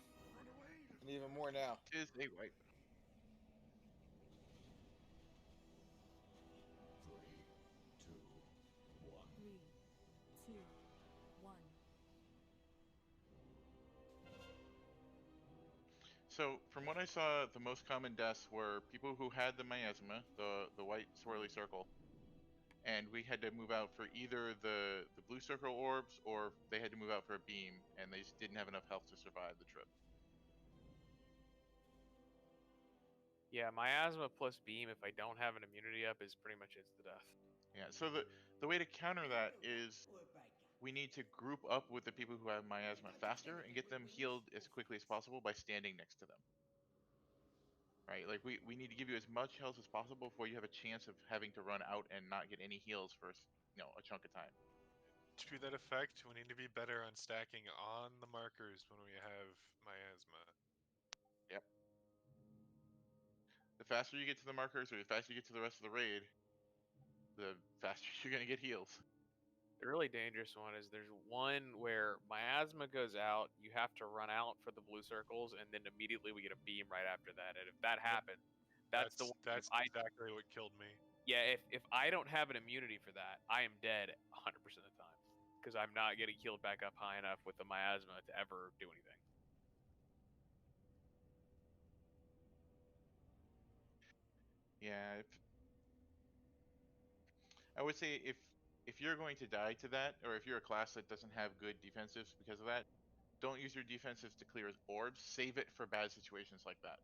S12: And even more now.
S2: Is a right.
S7: 3, 2, 1.
S2: So, from what I saw, the most common deaths were people who had the miasma, the white swirly circle, and we had to move out for either the blue circle orbs or they had to move out for a beam, and they just didn't have enough health to survive the trip.
S13: Yeah, miasma plus beam, if I don't have an immunity up, is pretty much insta death.
S2: Yeah. So the way to counter that is we need to group up with the people who have miasma faster and get them healed as quickly as possible by standing next to them. Right, like we need to give you as much health as possible before you have a chance of having to run out and not get any heals for a chunk of time.
S16: To that effect, we need to be better on stacking on the markers when we have miasma.
S2: Yep. The faster you get to the markers, or the faster you get to the rest of the raid, the faster you're gonna get heals.
S13: The really dangerous one is there's one where miasma goes out, you have to run out for the blue circles, and then immediately we get a beam right after that. And if that happens, that's the one.
S16: That's exactly what killed me.
S13: Yeah, if I don't have an immunity for that, I am dead 100% of the time because I'm not getting healed back up high enough with the miasma to ever do anything.
S2: Yeah, I would say if you're going to die to that, or if you're a class that doesn't have good defensives because of that, don't use your defensives to clear orbs. Save it for bad situations like that.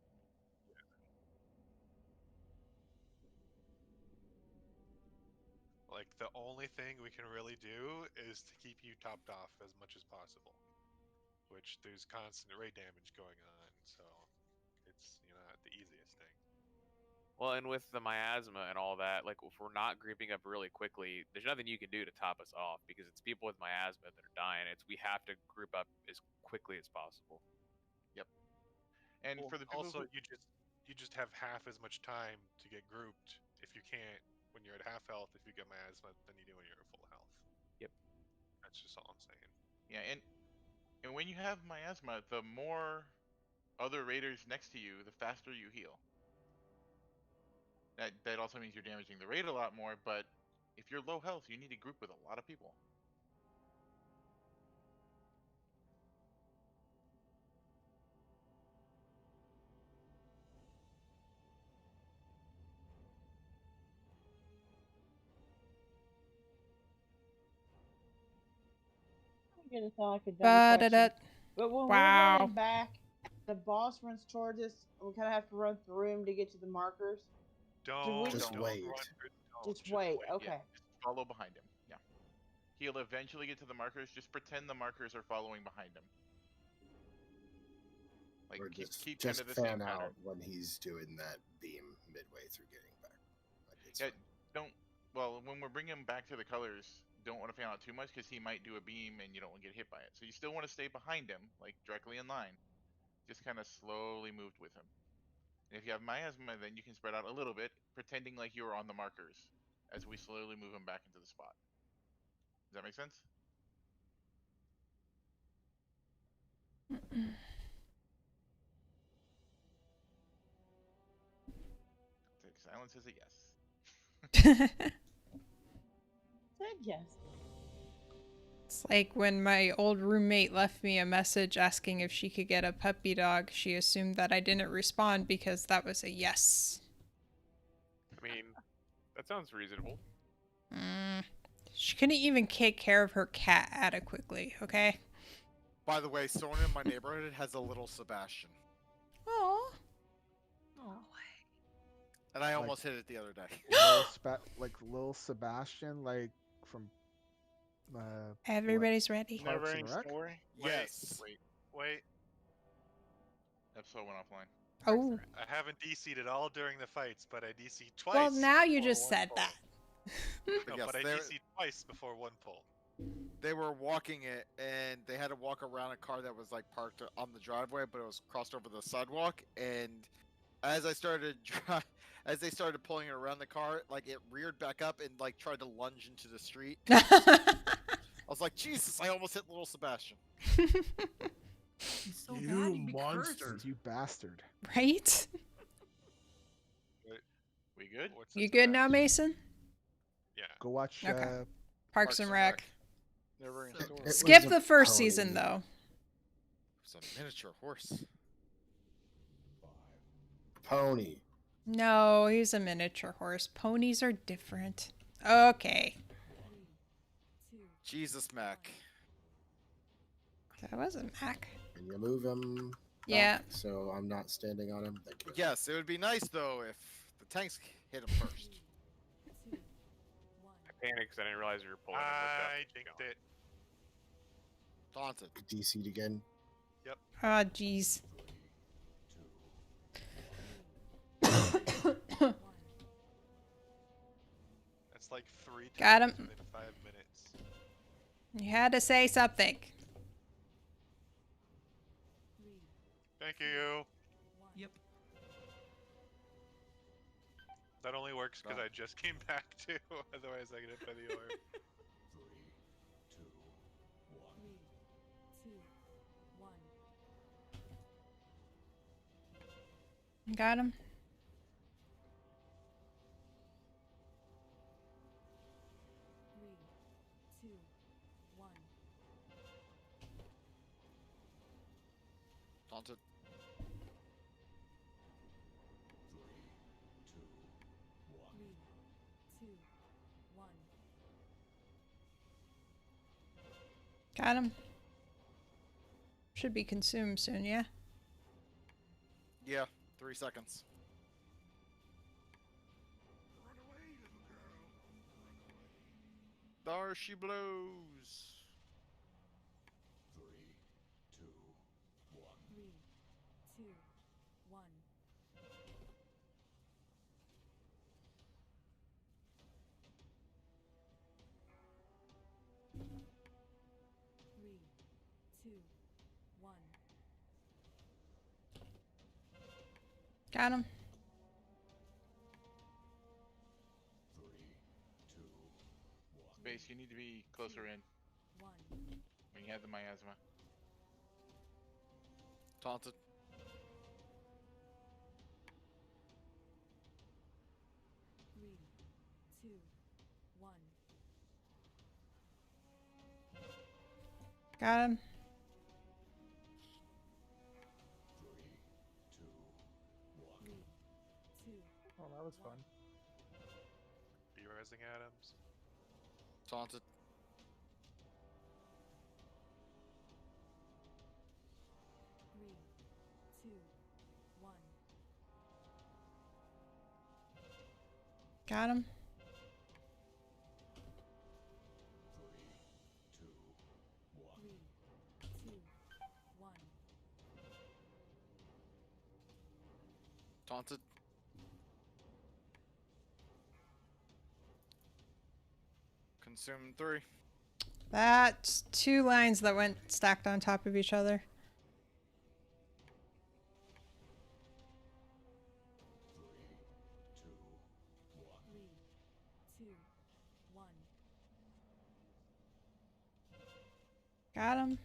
S16: Like, the only thing we can really do is to keep you topped off as much as possible. Which there's constant raid damage going on, so it's, not the easiest thing.
S13: Well, and with the miasma and all that, like if we're not grouping up really quickly, there's nothing you can do to top us off because it's people with miasma that are dying. We have to group up as quickly as possible.
S2: Yep. And
S16: well,
S2: for the people
S16: also
S2: who...
S16: you just have half as much time to get grouped if you can't when you're at half health. If you get miasma, than you do when you're at full health.
S13: Yep.
S16: That's just all I'm saying.
S2: Yeah, and when you have miasma, the more other raiders next to you, the faster you heal. That also means you're damaging the raid a lot more, but if you're low health, you need to group with a lot of people.
S9: Get it sound like a dumb question. But when we're
S21: Wow.
S9: running back, the boss runs towards us, and we kind of have to run through him to get to the markers.
S1: Just wait.
S9: Just wait. Okay.
S2: Yeah, just follow behind him. Yeah. He'll eventually get to the markers. Just pretend the markers are following behind him. Like
S1: Or
S2: keep
S1: just
S2: kind of the
S1: fan
S2: same
S1: out
S2: pattern.
S1: when he's doing that beam midway through getting back. Like, it's
S2: Yeah,
S1: fine.
S2: well, when we're bringing him back to the colors, don't want to fan out too much because he might do a beam and you don't want to get hit by it. So you still want to stay behind him, like directly in line. Just kind of slowly moved with him. And if you have miasma, then you can spread out a little bit, pretending like you were on the markers as we slowly move him back into the spot. Does that make sense? Silence is a yes.
S9: Said yes.
S21: It's like when my old roommate left me a message asking if she could get a puppy dog. She assumed that I didn't respond because that was a yes.
S13: I mean, that sounds reasonable.
S21: She couldn't even take care of her cat adequately, okay?
S12: By the way, someone in my neighborhood has a little Sebastian.
S21: Aww.
S12: And I almost hit it the other day.
S5: Lil Sebastian, like from.
S21: Everybody's ready.
S5: Parks and Rec?
S12: Yes.
S16: Wait.
S2: Episode went offline.
S21: Oh.
S16: I haven't DC'd at all during the fights, but I DC'd twice.
S21: Well, now you
S16: before
S21: just
S16: one
S21: said
S16: pull.
S21: that.
S16: No,
S12: Yes,
S16: but I
S12: they're-
S16: DC'd twice before one pull.
S12: They were walking it, and they had to walk around a car that was like parked on the driveway, but it was crossed over the sidewalk. And as I started, as they started pulling it around the car, like it reared back up and like tried to lunge into the street. I was like, Jesus! I almost hit little Sebastian.
S14: He's so
S17: You
S14: bad, he'd be
S17: monster.
S14: cursed.
S5: You bastard.
S21: Right?
S2: We good?
S16: What's
S21: You
S16: this
S21: good
S16: about?
S21: now, Mason?
S16: Yeah.
S5: Go watch
S21: Okay. Parks and Rec.
S12: Never ending
S4: So
S12: story.
S1: It
S21: Skip
S1: was
S21: the
S1: a
S21: first
S1: pony.
S21: season, though.
S12: It's a miniature horse.
S1: Pony.
S21: No, he's a miniature horse. Ponies are different. Okay.
S12: Jesus, Mac.
S21: That wasn't Mac.
S1: Can you move him?
S21: Yeah.
S1: back so I'm not standing on him. Thank you.
S12: Yes, it would be nice though if the tanks hit him first.
S13: I panicked because I didn't realize you were pulling him.
S16: I think that.
S12: Taunted.
S1: DC'd again.
S16: Yep.
S21: Ah, jeez.
S16: That's like 3
S21: Got
S16: times
S21: him.
S16: within 5 minutes.
S21: You had to say something.
S16: Thank you.
S14: Yep.
S16: That only works because I just came back too. Otherwise, I get hit by the orb.
S21: Got him.
S12: Taunted.
S21: Got him. Should be consumed soon, yeah?
S12: Yeah, 3 seconds. There she blows.
S21: Got him.
S2: Space, you need to be closer in. When you have the miasma.
S12: Taunted.
S21: Got him.
S15: Oh, that was fun.
S16: Be rising Adams.
S12: Taunted.
S21: Got him.
S12: Taunted. Consume 3.
S21: That's 2 lines that went stacked on top of each other. Got him.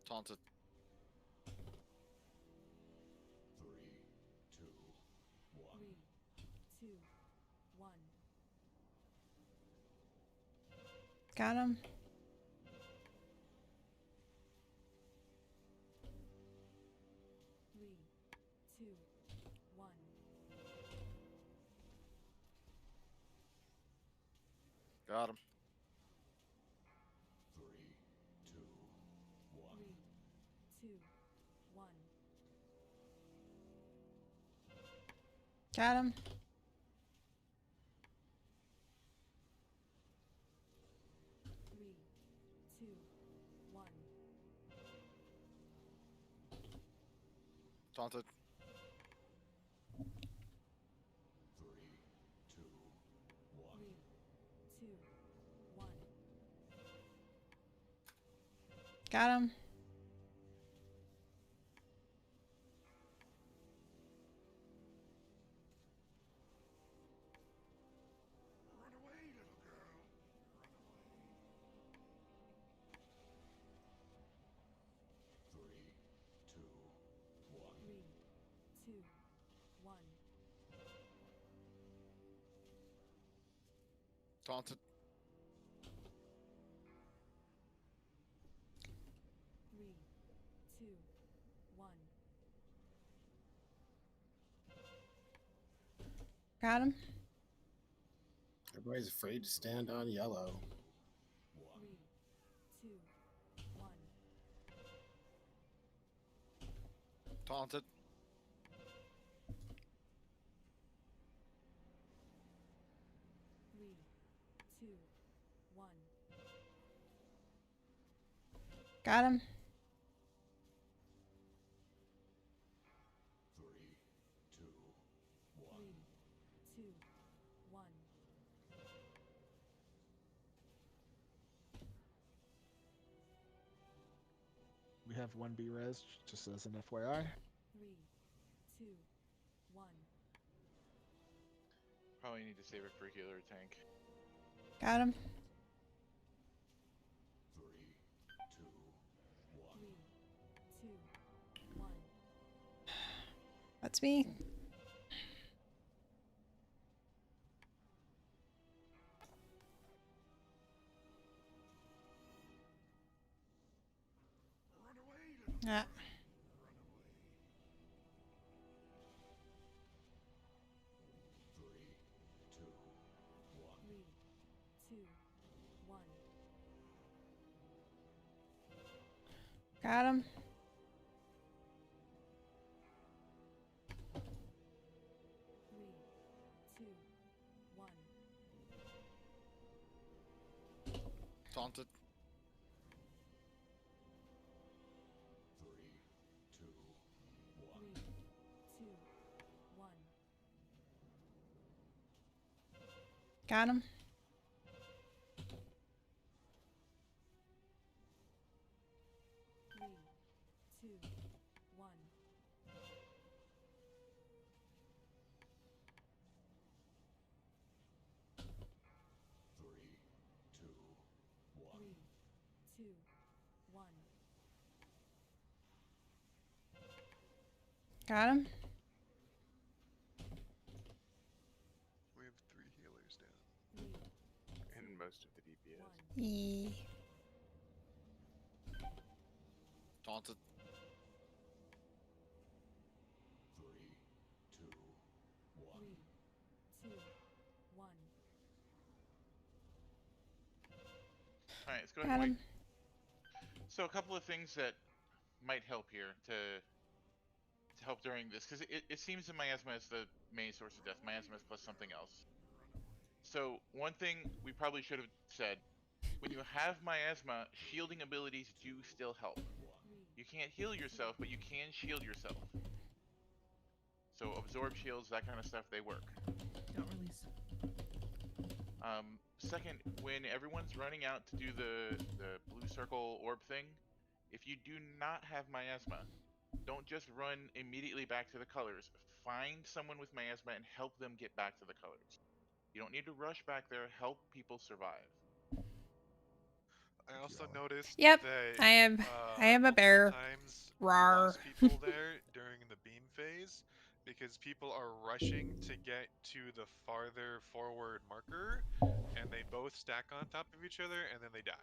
S12: Taunted.
S21: Got him.
S12: Got him.
S21: Got him.
S12: Taunted.
S21: Got him.
S7: 2, 1.
S12: Taunted.
S7: 3, 2, 1.
S21: Got him.
S1: Everybody's afraid to stand on yellow.
S7: 3, 2, 1.
S12: Taunted.
S7: 3, 2, 1.
S21: Got him.
S11: 3, 2, 1.
S7: 3, 2, 1.
S5: We have one B res, just as an FYI.
S7: 3, 2, 1.
S2: Probably need to save it for healer or tank.
S21: Got him.
S11: 3, 2, 1.
S7: 3, 2, 1.
S21: That's me. Ah.
S11: 3, 2, 1.
S7: 3, 2, 1.
S21: Got him.
S7: 3, 2, 1.
S12: Taunted.
S11: 3, 2, 1.
S7: 3, 2, 1.
S21: Got him.
S7: 3, 2, 1.
S11: Three, two, 1.
S7: 3, 2, 1.
S21: Got him.
S16: We have 3 healers down.
S7: 3,
S13: And most of the DPS.
S21: Yee.
S12: Taunted.
S11: 3, 2, 1.
S7: 3, 2, 1.
S2: All right, let's go ahead
S21: Got
S2: and
S21: him.
S2: wait. So a couple of things that might help here to help during this, because it seems that miasma is the main source of death. Miasma is plus something else. So one thing we probably should have said: when you have miasma, shielding abilities do still help. You can't heal yourself, but you can shield yourself. So absorb shields, that kind of stuff, they work.
S14: Don't release.
S2: Second, when everyone's running out to do the blue circle orb thing, if you do not have miasma, don't just run immediately back to the colors. Find someone with miasma and help them get back to the colors. You don't need to rush back there. Help people survive.
S16: I also noticed
S21: Yep,
S16: that
S21: I am a
S16: multiple
S21: bear.
S16: times we
S21: Rar.
S16: lost people there during the beam phase because people are rushing to get to the farther forward marker, and they both stack on top of each other, and then they die.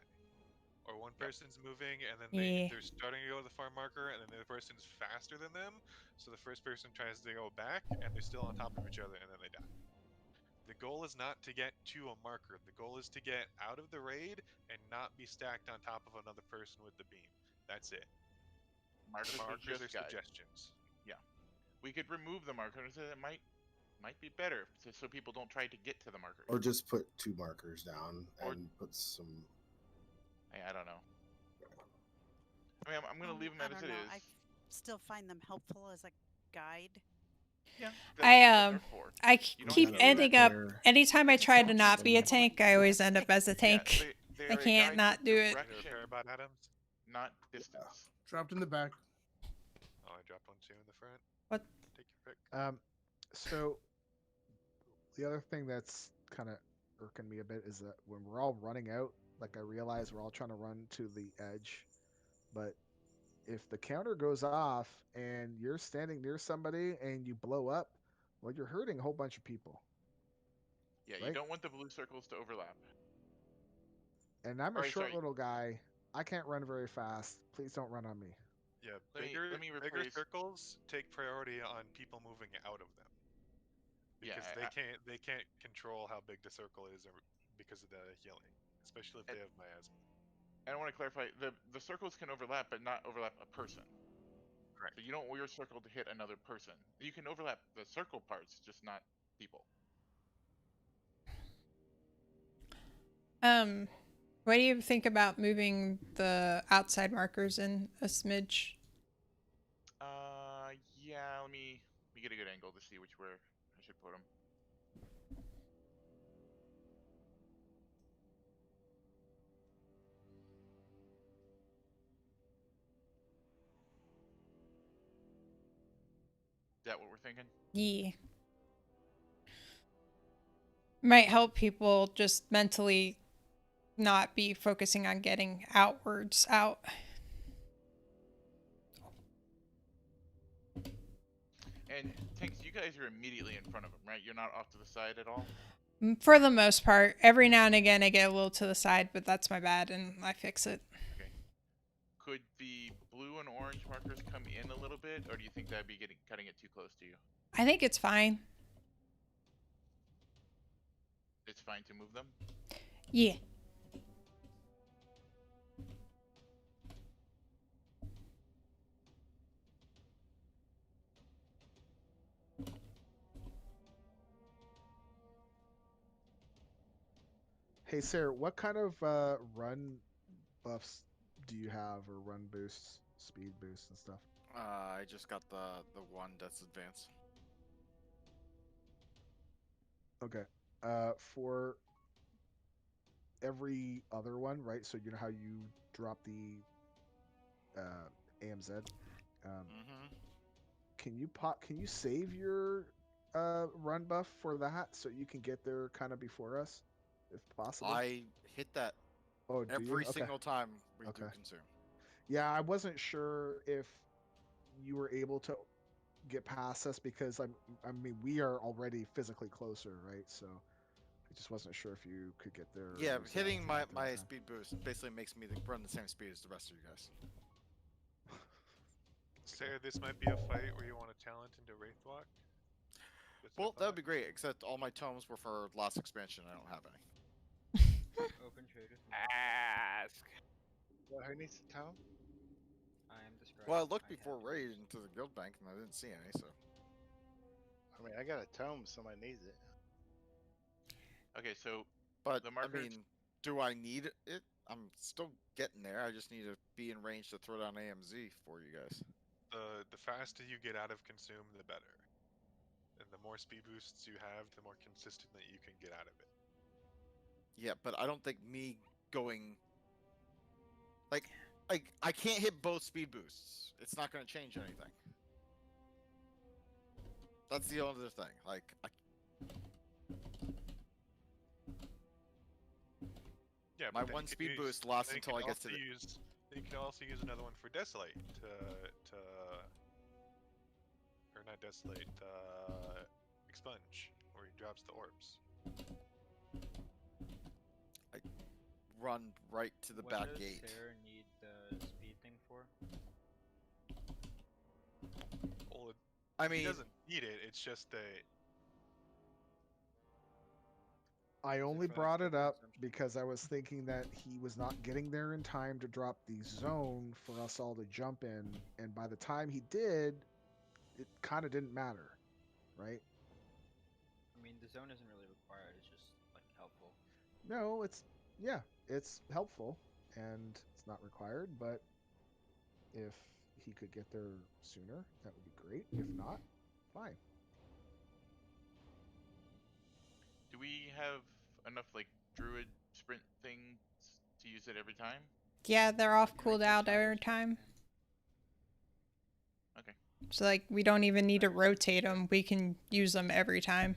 S16: Or one person's moving, and then
S21: Yeah.
S16: they're starting to go to the far marker, and then the other person's faster than them, so the first person tries to go back, and they're still on top of each other, and then they die. The goal is not to get to a marker. The goal is to get out of the raid and not be stacked on top of another person with the beam. That's it.
S2: Markers
S16: The
S2: would
S16: markers
S2: just
S16: are
S2: guide.
S16: suggestions.
S2: Yeah, we could remove the markers. It might be better so people don't try to get to the markers.
S1: Or just put 2 markers down
S2: Or-
S1: and put some.
S2: I don't know. I mean, I'm going to leave them
S10: I
S2: as
S10: don't
S2: it
S10: know.
S2: is.
S10: I still find them helpful as a guide.
S2: Yeah.
S21: I
S2: You don't
S21: keep
S2: have to
S21: ending up.
S1: They're-
S21: Anytime I try to not be a
S1: Some-
S21: tank, I always end up as a tank.
S2: they're
S21: I
S2: a
S21: can't
S2: guide
S21: not
S2: for
S21: do it.
S2: direction,
S16: About Adams?
S2: not distance.
S17: Dropped in the back.
S16: Oh, I dropped one too in the front.
S21: What?
S16: Take your pick.
S5: So the other thing that's kind of irking me a bit is that when we're all running out, like I realize we're all trying to run to the edge, but if the counter goes off and you're standing near somebody and you blow up, well, you're hurting a whole bunch of people.
S2: Yeah, you
S5: Right?
S2: don't want the blue circles to overlap.
S5: And I'm a
S2: Alright,
S5: short
S2: sorry.
S5: little guy. I can't run very fast. Please don't run on me.
S16: Yeah,
S2: Let me
S16: bigger
S2: rephrase.
S16: circles take priority on people moving out of them.
S2: Yeah,
S16: Because they can't control how big the circle is because of the healing, especially if they have miasma.
S2: I want to clarify, the circles can overlap, but not overlap a person.
S16: Correct.
S2: So you don't want your circle to hit another person. You can overlap the circle parts, just not people.
S21: What do you think about moving the outside markers in a smidge?
S2: Yeah, let me get a good angle to see where I should put them. Is that what we're thinking?
S21: Yeah. Might help people just mentally not be focusing on getting outwards out.
S2: And Tanks, you guys are immediately in front of them, right? You're not off to the side at all?
S21: For the most part, every now and again I get a little to the side, but that's my bad and I fix it.
S2: Okay. Could the blue and orange markers come in a little bit, or do you think that'd be cutting it too close to you?
S21: I think it's fine.
S2: It's fine to move them?
S21: Yeah.
S5: Hey, Sarah, what kind of run buffs do you have, or run boosts, speed boosts, and stuff?
S12: I just got the one that's advanced.
S5: Okay. For every other one, right? So you know how you drop the AMZ. Can you save your run buff for that so you can get there kind of before us, if possible?
S12: I hit that every single time we do consume.
S5: Yeah, I wasn't sure if you were able to get past us because I mean we are already physically closer, right? So I just wasn't sure if you could get there.
S12: Yeah, hitting my speed boost basically makes me run the same speed as the rest of you guys.
S16: Sarah, this might be a fight where you want a talent into Wraithwalk.
S12: Well, that would be great, except all my tomes were for last expansion. I don't have any.
S20: Open trade with me.
S13: Ask.
S4: Well, who needs a tome?
S20: I am the scribe.
S12: Well, I looked before raid into the guild bank and I didn't see any, so.
S4: I mean, I got a tome, somebody needs it.
S2: Okay, so
S12: but
S2: the markers...
S12: I mean, do I need it? I'm still getting there. I just need to be in range to throw down AMZ for you guys.
S16: The faster you get out of consume, the better. And the more speed boosts you have, the more consistent that you can get out of it.
S12: Yeah, but I don't think me going like I can't hit both speed boosts. It's not going to change anything. That's the other thing. Like
S16: yeah,
S12: my one speed boost lasts until I get to the.
S16: You can also use another one for Desolate to or not Desolate, Expunge, where he drops the orbs.
S12: I run right to the back gate.
S20: What does Sarah need the speed thing for?
S16: Well,
S12: I mean,
S16: he doesn't need it. It's just a.
S5: I only brought it up because I was thinking that he was not getting there in time to drop the zone for us all to jump in, and by the time he did, it kind of didn't matter, right?
S20: I mean, the zone isn't really required. It's just like helpful.
S5: No, it's helpful and it's not required, but if he could get there sooner, that would be great. If not, fine.
S2: Do we have enough like druid sprint things to use it every time?
S21: Yeah, they're off cooldown every time.
S2: Okay.
S21: So like we don't even need to rotate them. We can use them every time.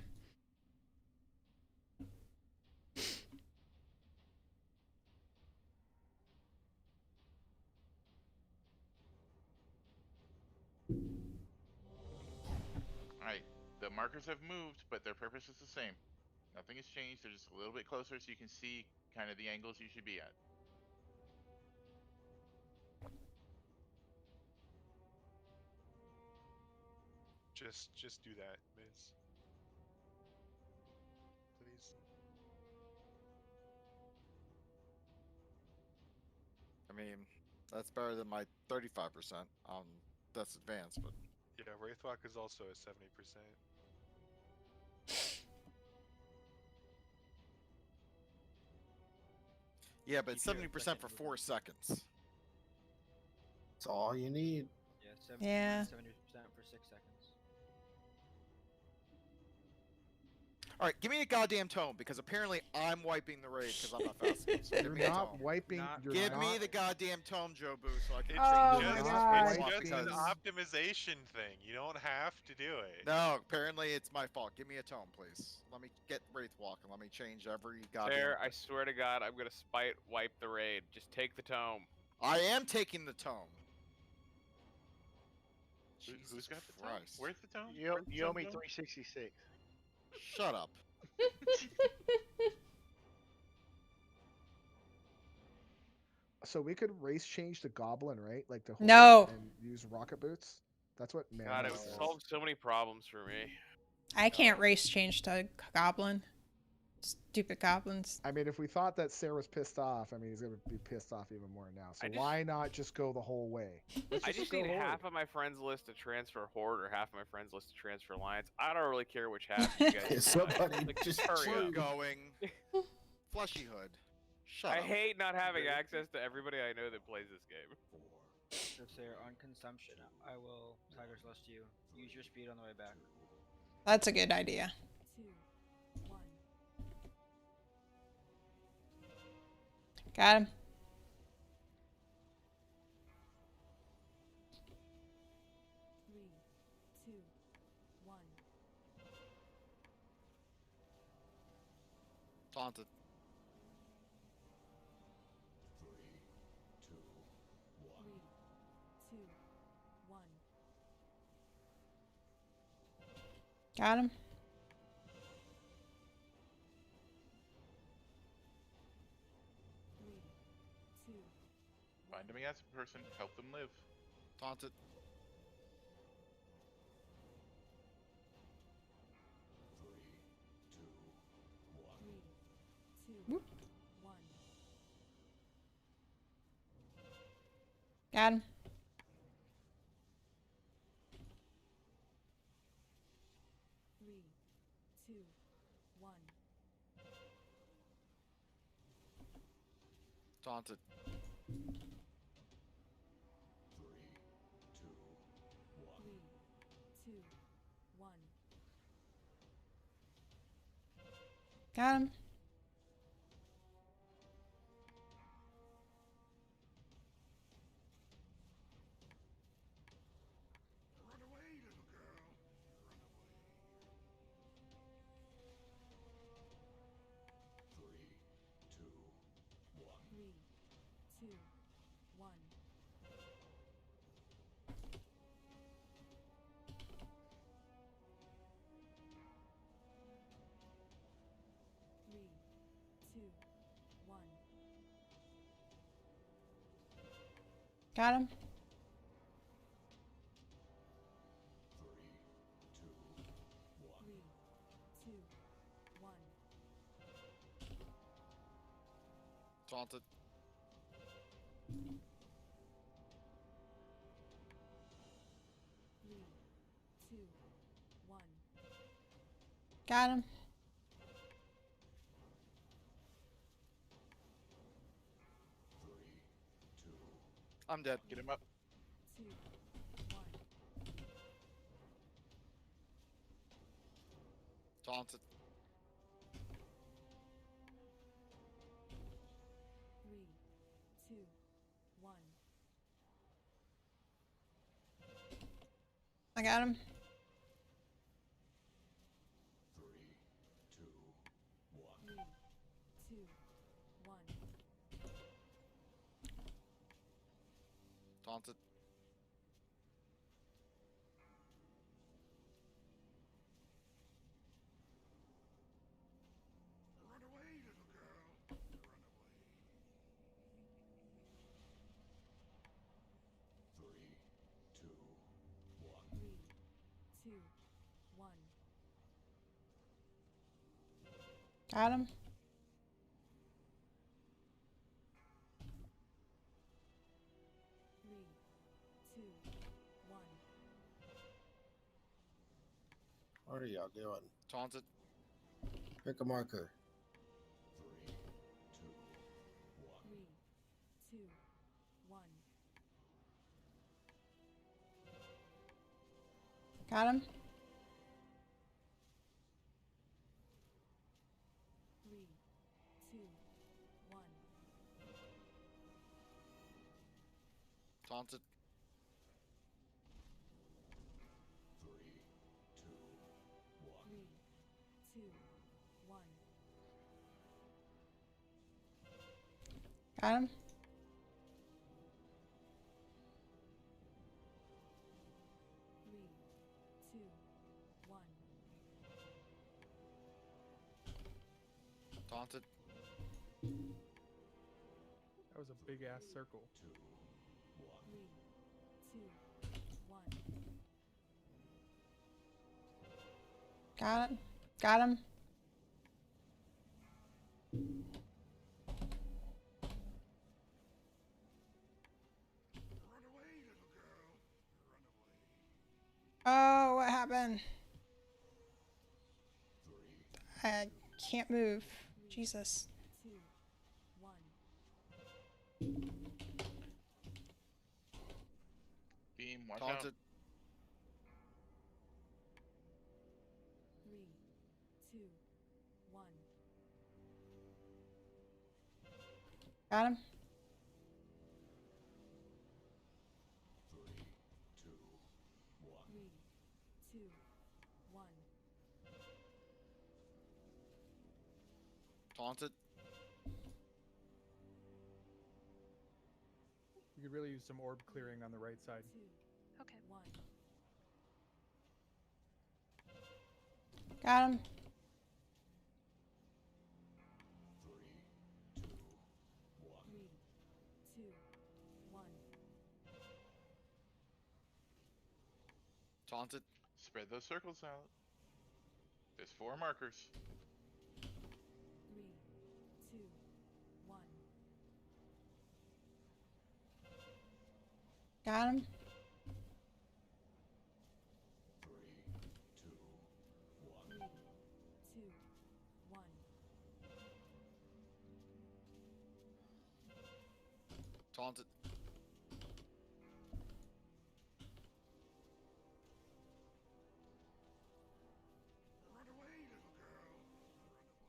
S2: The markers have moved, but their purpose is the same. Nothing has changed. They're just a little bit closer, so you can see kind of the angles you should be at.
S16: Just do that, Miz. Please.
S12: I mean, that's better than my 35% on That's Advanced, but
S16: Yeah, Wraithwalk is also a 70%.
S12: yeah, but
S20: Keep your
S12: 70%
S20: second
S12: for
S20: movement.
S12: 4 seconds.
S1: That's all you need.
S20: Yeah,
S21: Yeah.
S20: 70% for 6 seconds.
S12: All right, give me a goddamn tome because apparently I'm wiping the raid because I'm not fast enough. So give
S5: You're
S12: me a
S5: not
S12: tome.
S5: wiping. You're
S12: Give
S5: not.
S12: me the goddamn tome, Jobu, so I can
S16: It's
S21: Oh
S12: change
S21: my
S12: this
S21: God.
S16: it's
S12: Wraithwalk
S16: just an
S12: because
S16: optimization thing. You don't have to do it.
S12: no, apparently it's my fault. Give me a tome, please. Let me get Wraithwalk and let me change every goddamn
S13: There, I
S12: thing.
S13: swear to God, I'm gonna spite wipe the raid. Just take the tome.
S12: I am taking the tome.
S2: Who's got the tome?
S12: Christ.
S2: Where's the tome?
S4: You,
S2: Where's the
S4: you owe
S2: tome
S4: me
S2: go?
S4: 366.
S12: Shut up.
S5: So we could race change the goblin, right? Like the horse
S21: No.
S5: and use rocket boots. That's what
S13: God,
S5: Mana
S13: it would
S5: says.
S13: solve so many problems for me.
S21: I can't race change to goblin. Stupid goblins.
S5: I mean, if we thought that Sarah was pissed off, I mean, he's gonna be pissed off even more now. So why not just go the whole way? Let's
S13: I just
S5: go
S13: need
S5: horde.
S13: half of my friends list to transfer Horde or half of my friends list to transfer Alliance. I don't really care which half you guys want.
S1: Somebody
S13: Like,
S1: just
S13: hurry
S12: We're
S13: up.
S12: going. Fleshy Hood. Shut
S13: I
S12: up.
S13: hate not having access to everybody I know that plays this game.
S20: So, Sarah, on consumption, I will Tiger's Lust you. Use your speed on the way back.
S21: That's a good idea.
S7: 2, 1.
S21: Got him.
S7: Three, two, one.
S12: Taunted.
S7: 3, 2, 1.
S21: Got him.
S7: 3, 2.
S2: Find a as a person, help them live.
S12: Taunted.
S7: 3, 2, 1.
S21: Got him.
S7: 3, 2, 1.
S12: Taunted.
S7: 3, 2, 1.
S21: Got him.
S7: 3, 2, 1. Three, two, one.
S21: Got him.
S7: 3, 2, 1.
S12: Taunted.
S7: 3, 2, 1.
S21: Got him.
S12: I'm dead.
S2: Get him up.
S7: 2, 1.
S12: Taunted.
S7: 3, 2, 1.
S21: I got him.
S7: 3, 2, 1.
S12: Taunted.
S7: 3,
S21: Got him.
S7: Three, two, one.
S1: What are y'all doing?
S12: Taunted.
S1: Pick a marker.
S7: Three, two, one.
S21: Got him.
S7: Three, two, one.
S12: Taunted.
S7: Three, two, one.
S21: Got him.
S7: Three, two, one.
S12: Taunted.
S15: That was a big ass circle.
S7: Three, two, one.
S21: Got it. Got him. Oh, what happened? I can't move. Jesus.
S7: Two, one.
S2: Beam, watch
S12: Taunted.
S2: out.
S7: Three, two, one.
S21: Got him.
S7: Three, two, one.
S12: Taunted.
S15: You could really use some orb clearing on the right side.
S3: Okay.
S7: One.
S21: Got him.
S7: Three, two, one.
S12: Taunted.
S2: Spread those circles out. There's 4 markers.
S7: Three, two, one.
S21: Got him.
S7: Three, two, one.
S12: Taunted.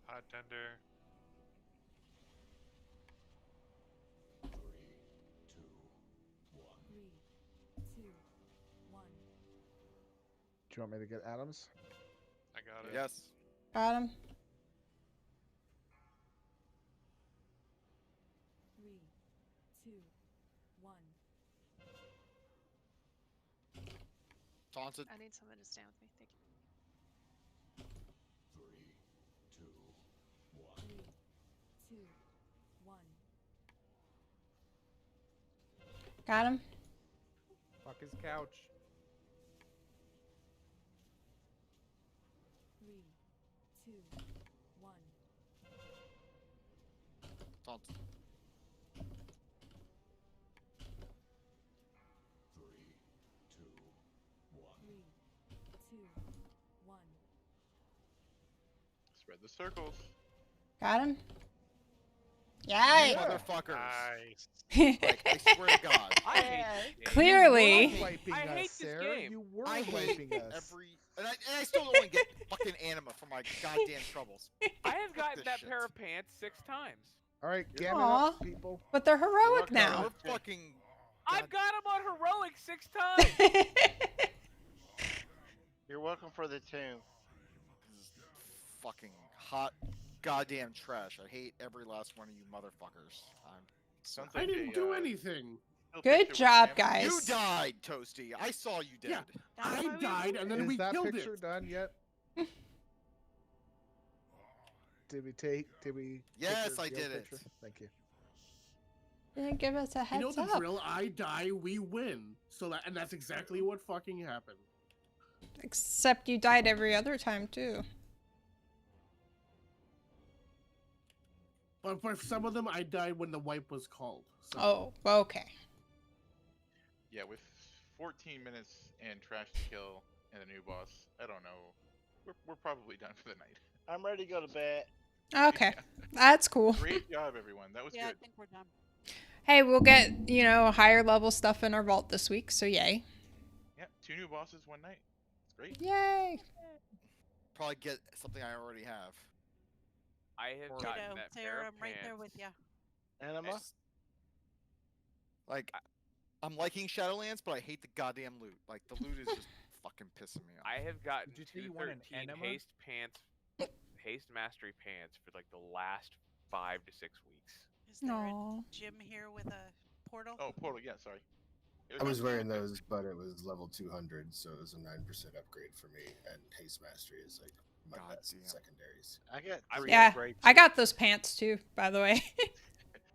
S16: Hot tender.
S7: Three, two, one.
S5: Do you want me to get Adams?
S16: I got it.
S12: Yes.
S21: Got him.
S7: Three, two, one.
S12: Taunted.
S3: I need someone to stand with me. Thank you.
S7: Three, two, one.
S21: Got him.
S15: Fuck his couch.
S7: Three, two, one.
S12: Taunted.
S7: Three, two, one.
S2: Spread the circles.
S21: Got him.
S12: You
S21: Yay!
S12: motherfuckers.
S16: Nice.
S12: Like, I swear to God.
S6: I hate this game.
S21: Clearly.
S5: You were wiping
S6: I
S5: us,
S6: hate this
S5: Sarah.
S6: game.
S5: You were
S12: I hate
S5: wiping us.
S12: every. And I still don't want to get fucking anima for my goddamn troubles.
S13: I have gotten
S12: this
S13: that
S12: shit.
S13: pair of pants 6 times.
S5: All right, gammon
S21: Aw.
S5: up, people.
S21: But they're heroic
S12: You're
S21: now.
S12: fucking.
S13: I've got them on heroic 6 times.
S4: You're welcome for the tune.
S12: Fucking hot goddamn trash. I hate every last one of you motherfuckers.
S16: Sounds
S17: I
S16: like
S17: didn't
S16: a,
S17: do
S16: uh,
S17: anything.
S16: still
S21: Good
S16: picture with
S21: job,
S16: Cameron.
S21: guys.
S12: You died, Toasty. I saw you dead.
S17: Yeah, I died and then
S5: Is
S17: we
S5: that
S17: killed
S5: picture
S17: it.
S5: done yet? Did we take your
S12: Yes, I
S5: deal
S12: did
S5: picture?
S12: it.
S5: Thank you.
S21: Didn't give us a
S17: You
S21: heads
S17: know the
S21: up.
S17: drill. I die, we win. So that, and that's exactly what fucking happened.
S21: Except you died every other time too.
S17: But for some of them, I died when the wipe was called. So.
S21: Oh, okay.
S2: Yeah, with 14 minutes and trash to kill and a new boss, I don't know. We're probably done for the night.
S4: I'm ready to go to bed.
S21: Okay. That's cool.
S2: Great job, everyone. That was
S10: Yeah,
S2: good.
S10: I think we're done.
S21: Hey, we'll get, higher level stuff in our vault this week, so yay.
S2: Yeah, 2 new bosses one night. It's great.
S21: Yay.
S12: Probably get something I already have.
S13: I have
S12: Or-
S13: gotten
S10: Ditto.
S13: that pair
S10: Sarah,
S13: of
S10: I'm right there
S13: pants.
S10: with you.
S4: Anima?
S12: Like, I'm liking Shadowlands, but I hate the goddamn loot. Like, the loot is just fucking pissing me off.
S13: I have gotten
S15: Did you say you want an
S13: 213
S15: enema?
S13: haste pants, haste mastery pants for like the last 5 to 6 weeks.
S10: Is there
S21: Aw.
S10: a gym here with a portal?
S2: Oh, portal. Yeah, sorry. It
S1: I was
S2: about
S1: wearing
S2: 250.
S1: those, but it was level 200, so it was a 9% upgrade for me. And Haste Mastery is like my best secondaries.
S4: I got 3
S21: Yeah,
S4: upgrades.
S21: I got those pants too, by the way.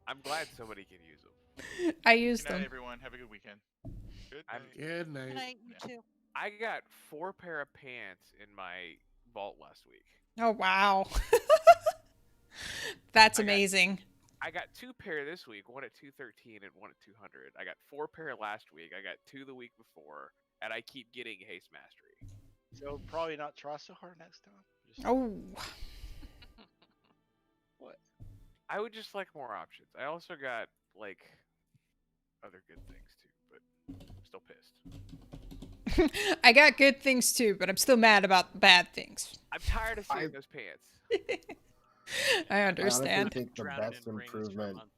S13: I'm glad somebody can use them.
S21: I used
S2: Good night,
S21: them.
S2: everyone. Have a good weekend.
S16: Good
S13: I'm-
S16: night.
S17: Good night.
S10: Good night, you too.
S13: I got 4 pair of pants in my vault last week.
S21: Oh, wow. That's
S13: I got-
S21: amazing.
S13: I got 2 pair this week, one at 213 and one at 200. I got 4 pair last week. I got 2 the week before, and I keep getting haste mastery.
S4: So probably not try so hard next time. Just...
S21: Oh.
S4: What?
S13: I would just like more options. I also got like other good things too, but I'm still pissed.
S21: I got good things too, but I'm still mad about the bad things.
S13: I'm tired of seeing those pants.
S21: I
S1: I
S21: understand.
S1: honestly think the
S8: Drowned
S1: best
S8: in rings for a
S1: improvement,
S8: month.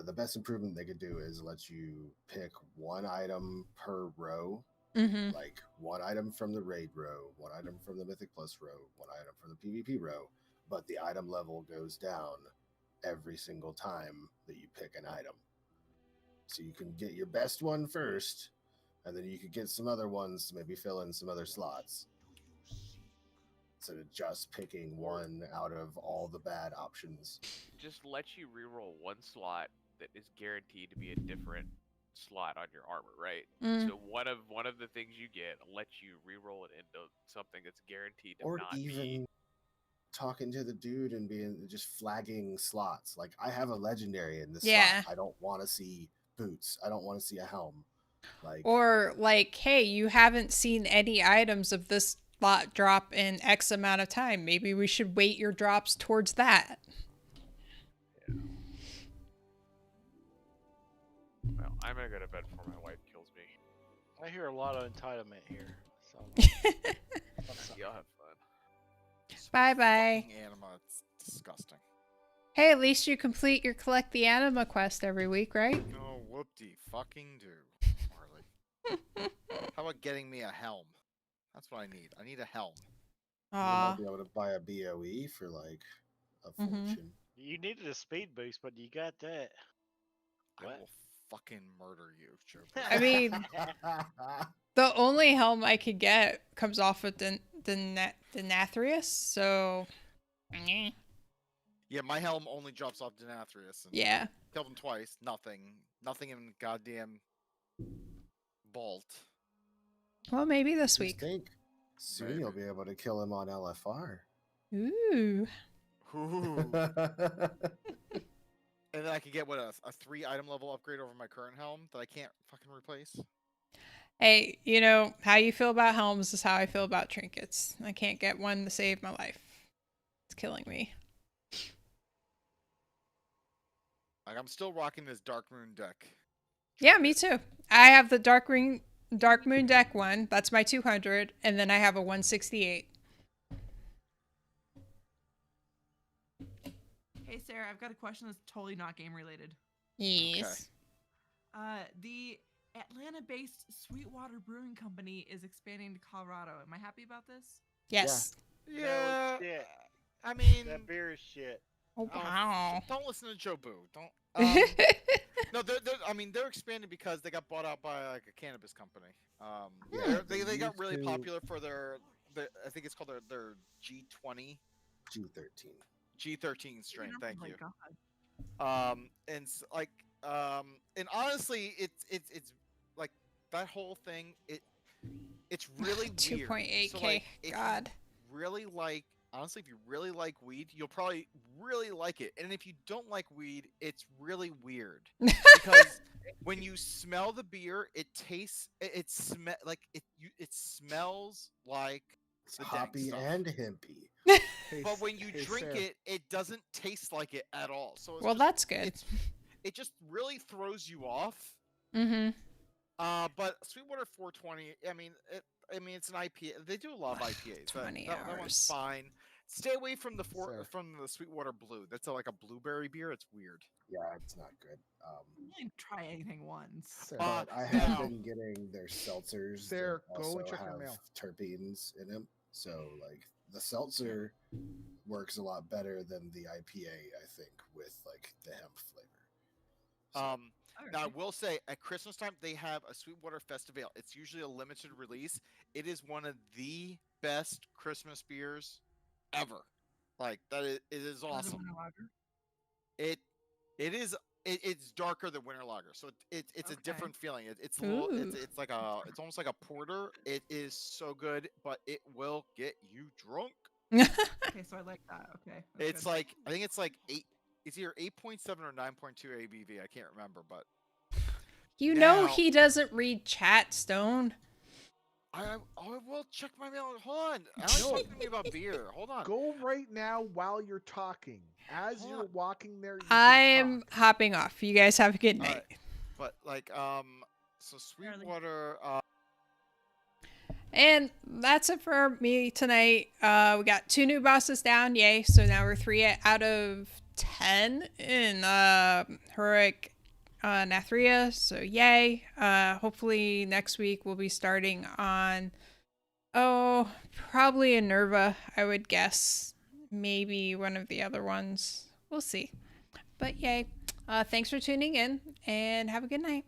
S1: the best improvement they could do is let you pick one item per row.
S21: Mm-hmm.
S1: Like one item from the raid row, one item from the Mythic Plus row, one item from the PvP row, but the item level goes down every single time that you pick an item. So you can get your best one first, and then you could get some other ones to maybe fill in some other slots. Instead of just picking one out of all the bad options.
S13: Just let you reroll one slot that is guaranteed to be a different slot on your armor, right?
S21: Mm.
S13: So one of the things you get lets you reroll it into something that's guaranteed to
S1: Or
S13: not
S1: even
S13: be.
S1: talking to the dude and being just flagging slots. Like, I have a legendary in this
S21: Yeah.
S1: slot. I don't want to see boots. I don't want to see a helm. Like,
S21: Or like, hey, you haven't seen any items of this lot drop in X amount of time. Maybe we should weight your drops towards that.
S13: Well, I'm gonna go to bed before my wife kills me.
S4: I hear a lot of entitlement here. So
S13: Y'all have fun.
S21: Bye bye.
S12: Fucking anima, it's disgusting.
S21: Hey, at least you complete your collect the anima quest every week, right?
S12: No, whoop-de fucking do, Marley. How about getting me a helm? That's what I need. I need a helm.
S1: you might be able to buy a BOE for like a fortune.
S4: you needed a speed boost, but you got that.
S12: I
S4: What?
S12: will fucking murder you, Joe.
S21: I mean, the only helm I could get comes off of the Nathria, so. eh.
S12: Yeah, my helm only drops off Denathrius.
S21: Yeah.
S12: Killed him twice. Nothing. Nothing in goddamn Bolt.
S21: Well, maybe this
S1: Just
S21: week.
S1: think, soon you'll be able to kill him on LFR.
S21: Ooh.
S12: Ooh. And then I could get what a 3 item level upgrade over my current helm that I can't fucking replace.
S21: Hey, how you feel about helms is how I feel about trinkets. I can't get one to save my life. It's killing me.
S12: Like, I'm still rocking this Dark Moon deck.
S21: Yeah, me too. I have the Dark Moon deck one. That's my 200, and then I have a 168.
S14: Hey Sarah, I've got a question that's totally not game related.
S21: Yes.
S14: The Atlanta-based Sweetwater Brewing Company is expanding to Colorado. Am I happy about this?
S21: Yes.
S12: Yeah.
S4: No shit.
S12: I mean,
S4: That beer is shit.
S21: Oh, wow.
S12: Don't listen to Joe Boo. Don't. No, they're expanding because they got bought out by like a cannabis company. They got really popular for their I think it's called their G20.
S1: G13.
S12: G13 strain. Thank you.
S14: God.
S12: And honestly, it's like that whole thing. It's really weird.
S21: 2.8K.
S12: So, like, if
S21: God.
S12: you really like honestly, if you really like weed, you'll probably really like it. And if you don't like weed, it's really weird because when you smell the beer, it tastes, it smells like
S1: It's
S12: the dank
S1: hoppy
S12: stuff.
S1: and himpy.
S12: But when you drink it, it doesn't taste like it at all. So it's
S21: Well,
S12: just,
S21: that's good.
S12: it just really throws you off.
S21: Mm-hmm.
S12: But Sweetwater 420, I mean, it's an IPA. They do a lot of IPAs.
S21: 20
S12: that one's
S21: hours.
S12: fine. Stay away from the Sweetwater Blue. That's like a blueberry beer. It's weird.
S1: Yeah, it's not good.
S14: I didn't try anything once.
S1: But I have been getting their seltzers
S5: Sarah,
S1: that
S5: go
S1: also
S5: and check your
S1: have
S5: mail.
S1: terpenes in them. So like the seltzer works a lot better than the IPA, I think, with like the hemp flavor.
S12: Now I will say at Christmas time they have a Sweetwater Festival. It's usually a limited release. It is one of the best Christmas beers ever. Like it is awesome. It's darker than winter lager, so it's a different feeling. It's a little, it's almost like a porter. It is so good, but it will get you drunk.
S14: Okay, so I like that. Okay.
S12: It's like I think it's like 8. It's either 8.7 or 9.2 ABV. I can't remember, but
S21: You know he doesn't read chat, Stone.
S12: I will check my mail. Hold on. Alex talking to me about beer. Hold on.
S5: Go right now while you're talking. As you're walking there, you
S21: I'm hopping off. You guys have a good night.
S12: But like so Sweetwater
S21: And that's it for me tonight. We got 2 new bosses down, yay. So now we're 3 out of 10 in heroic Nathria, so yay. Hopefully next week we'll be starting on probably a Nerva, I would guess. Maybe one of the other ones. We'll see. But yay. Thanks for tuning in and have a good night.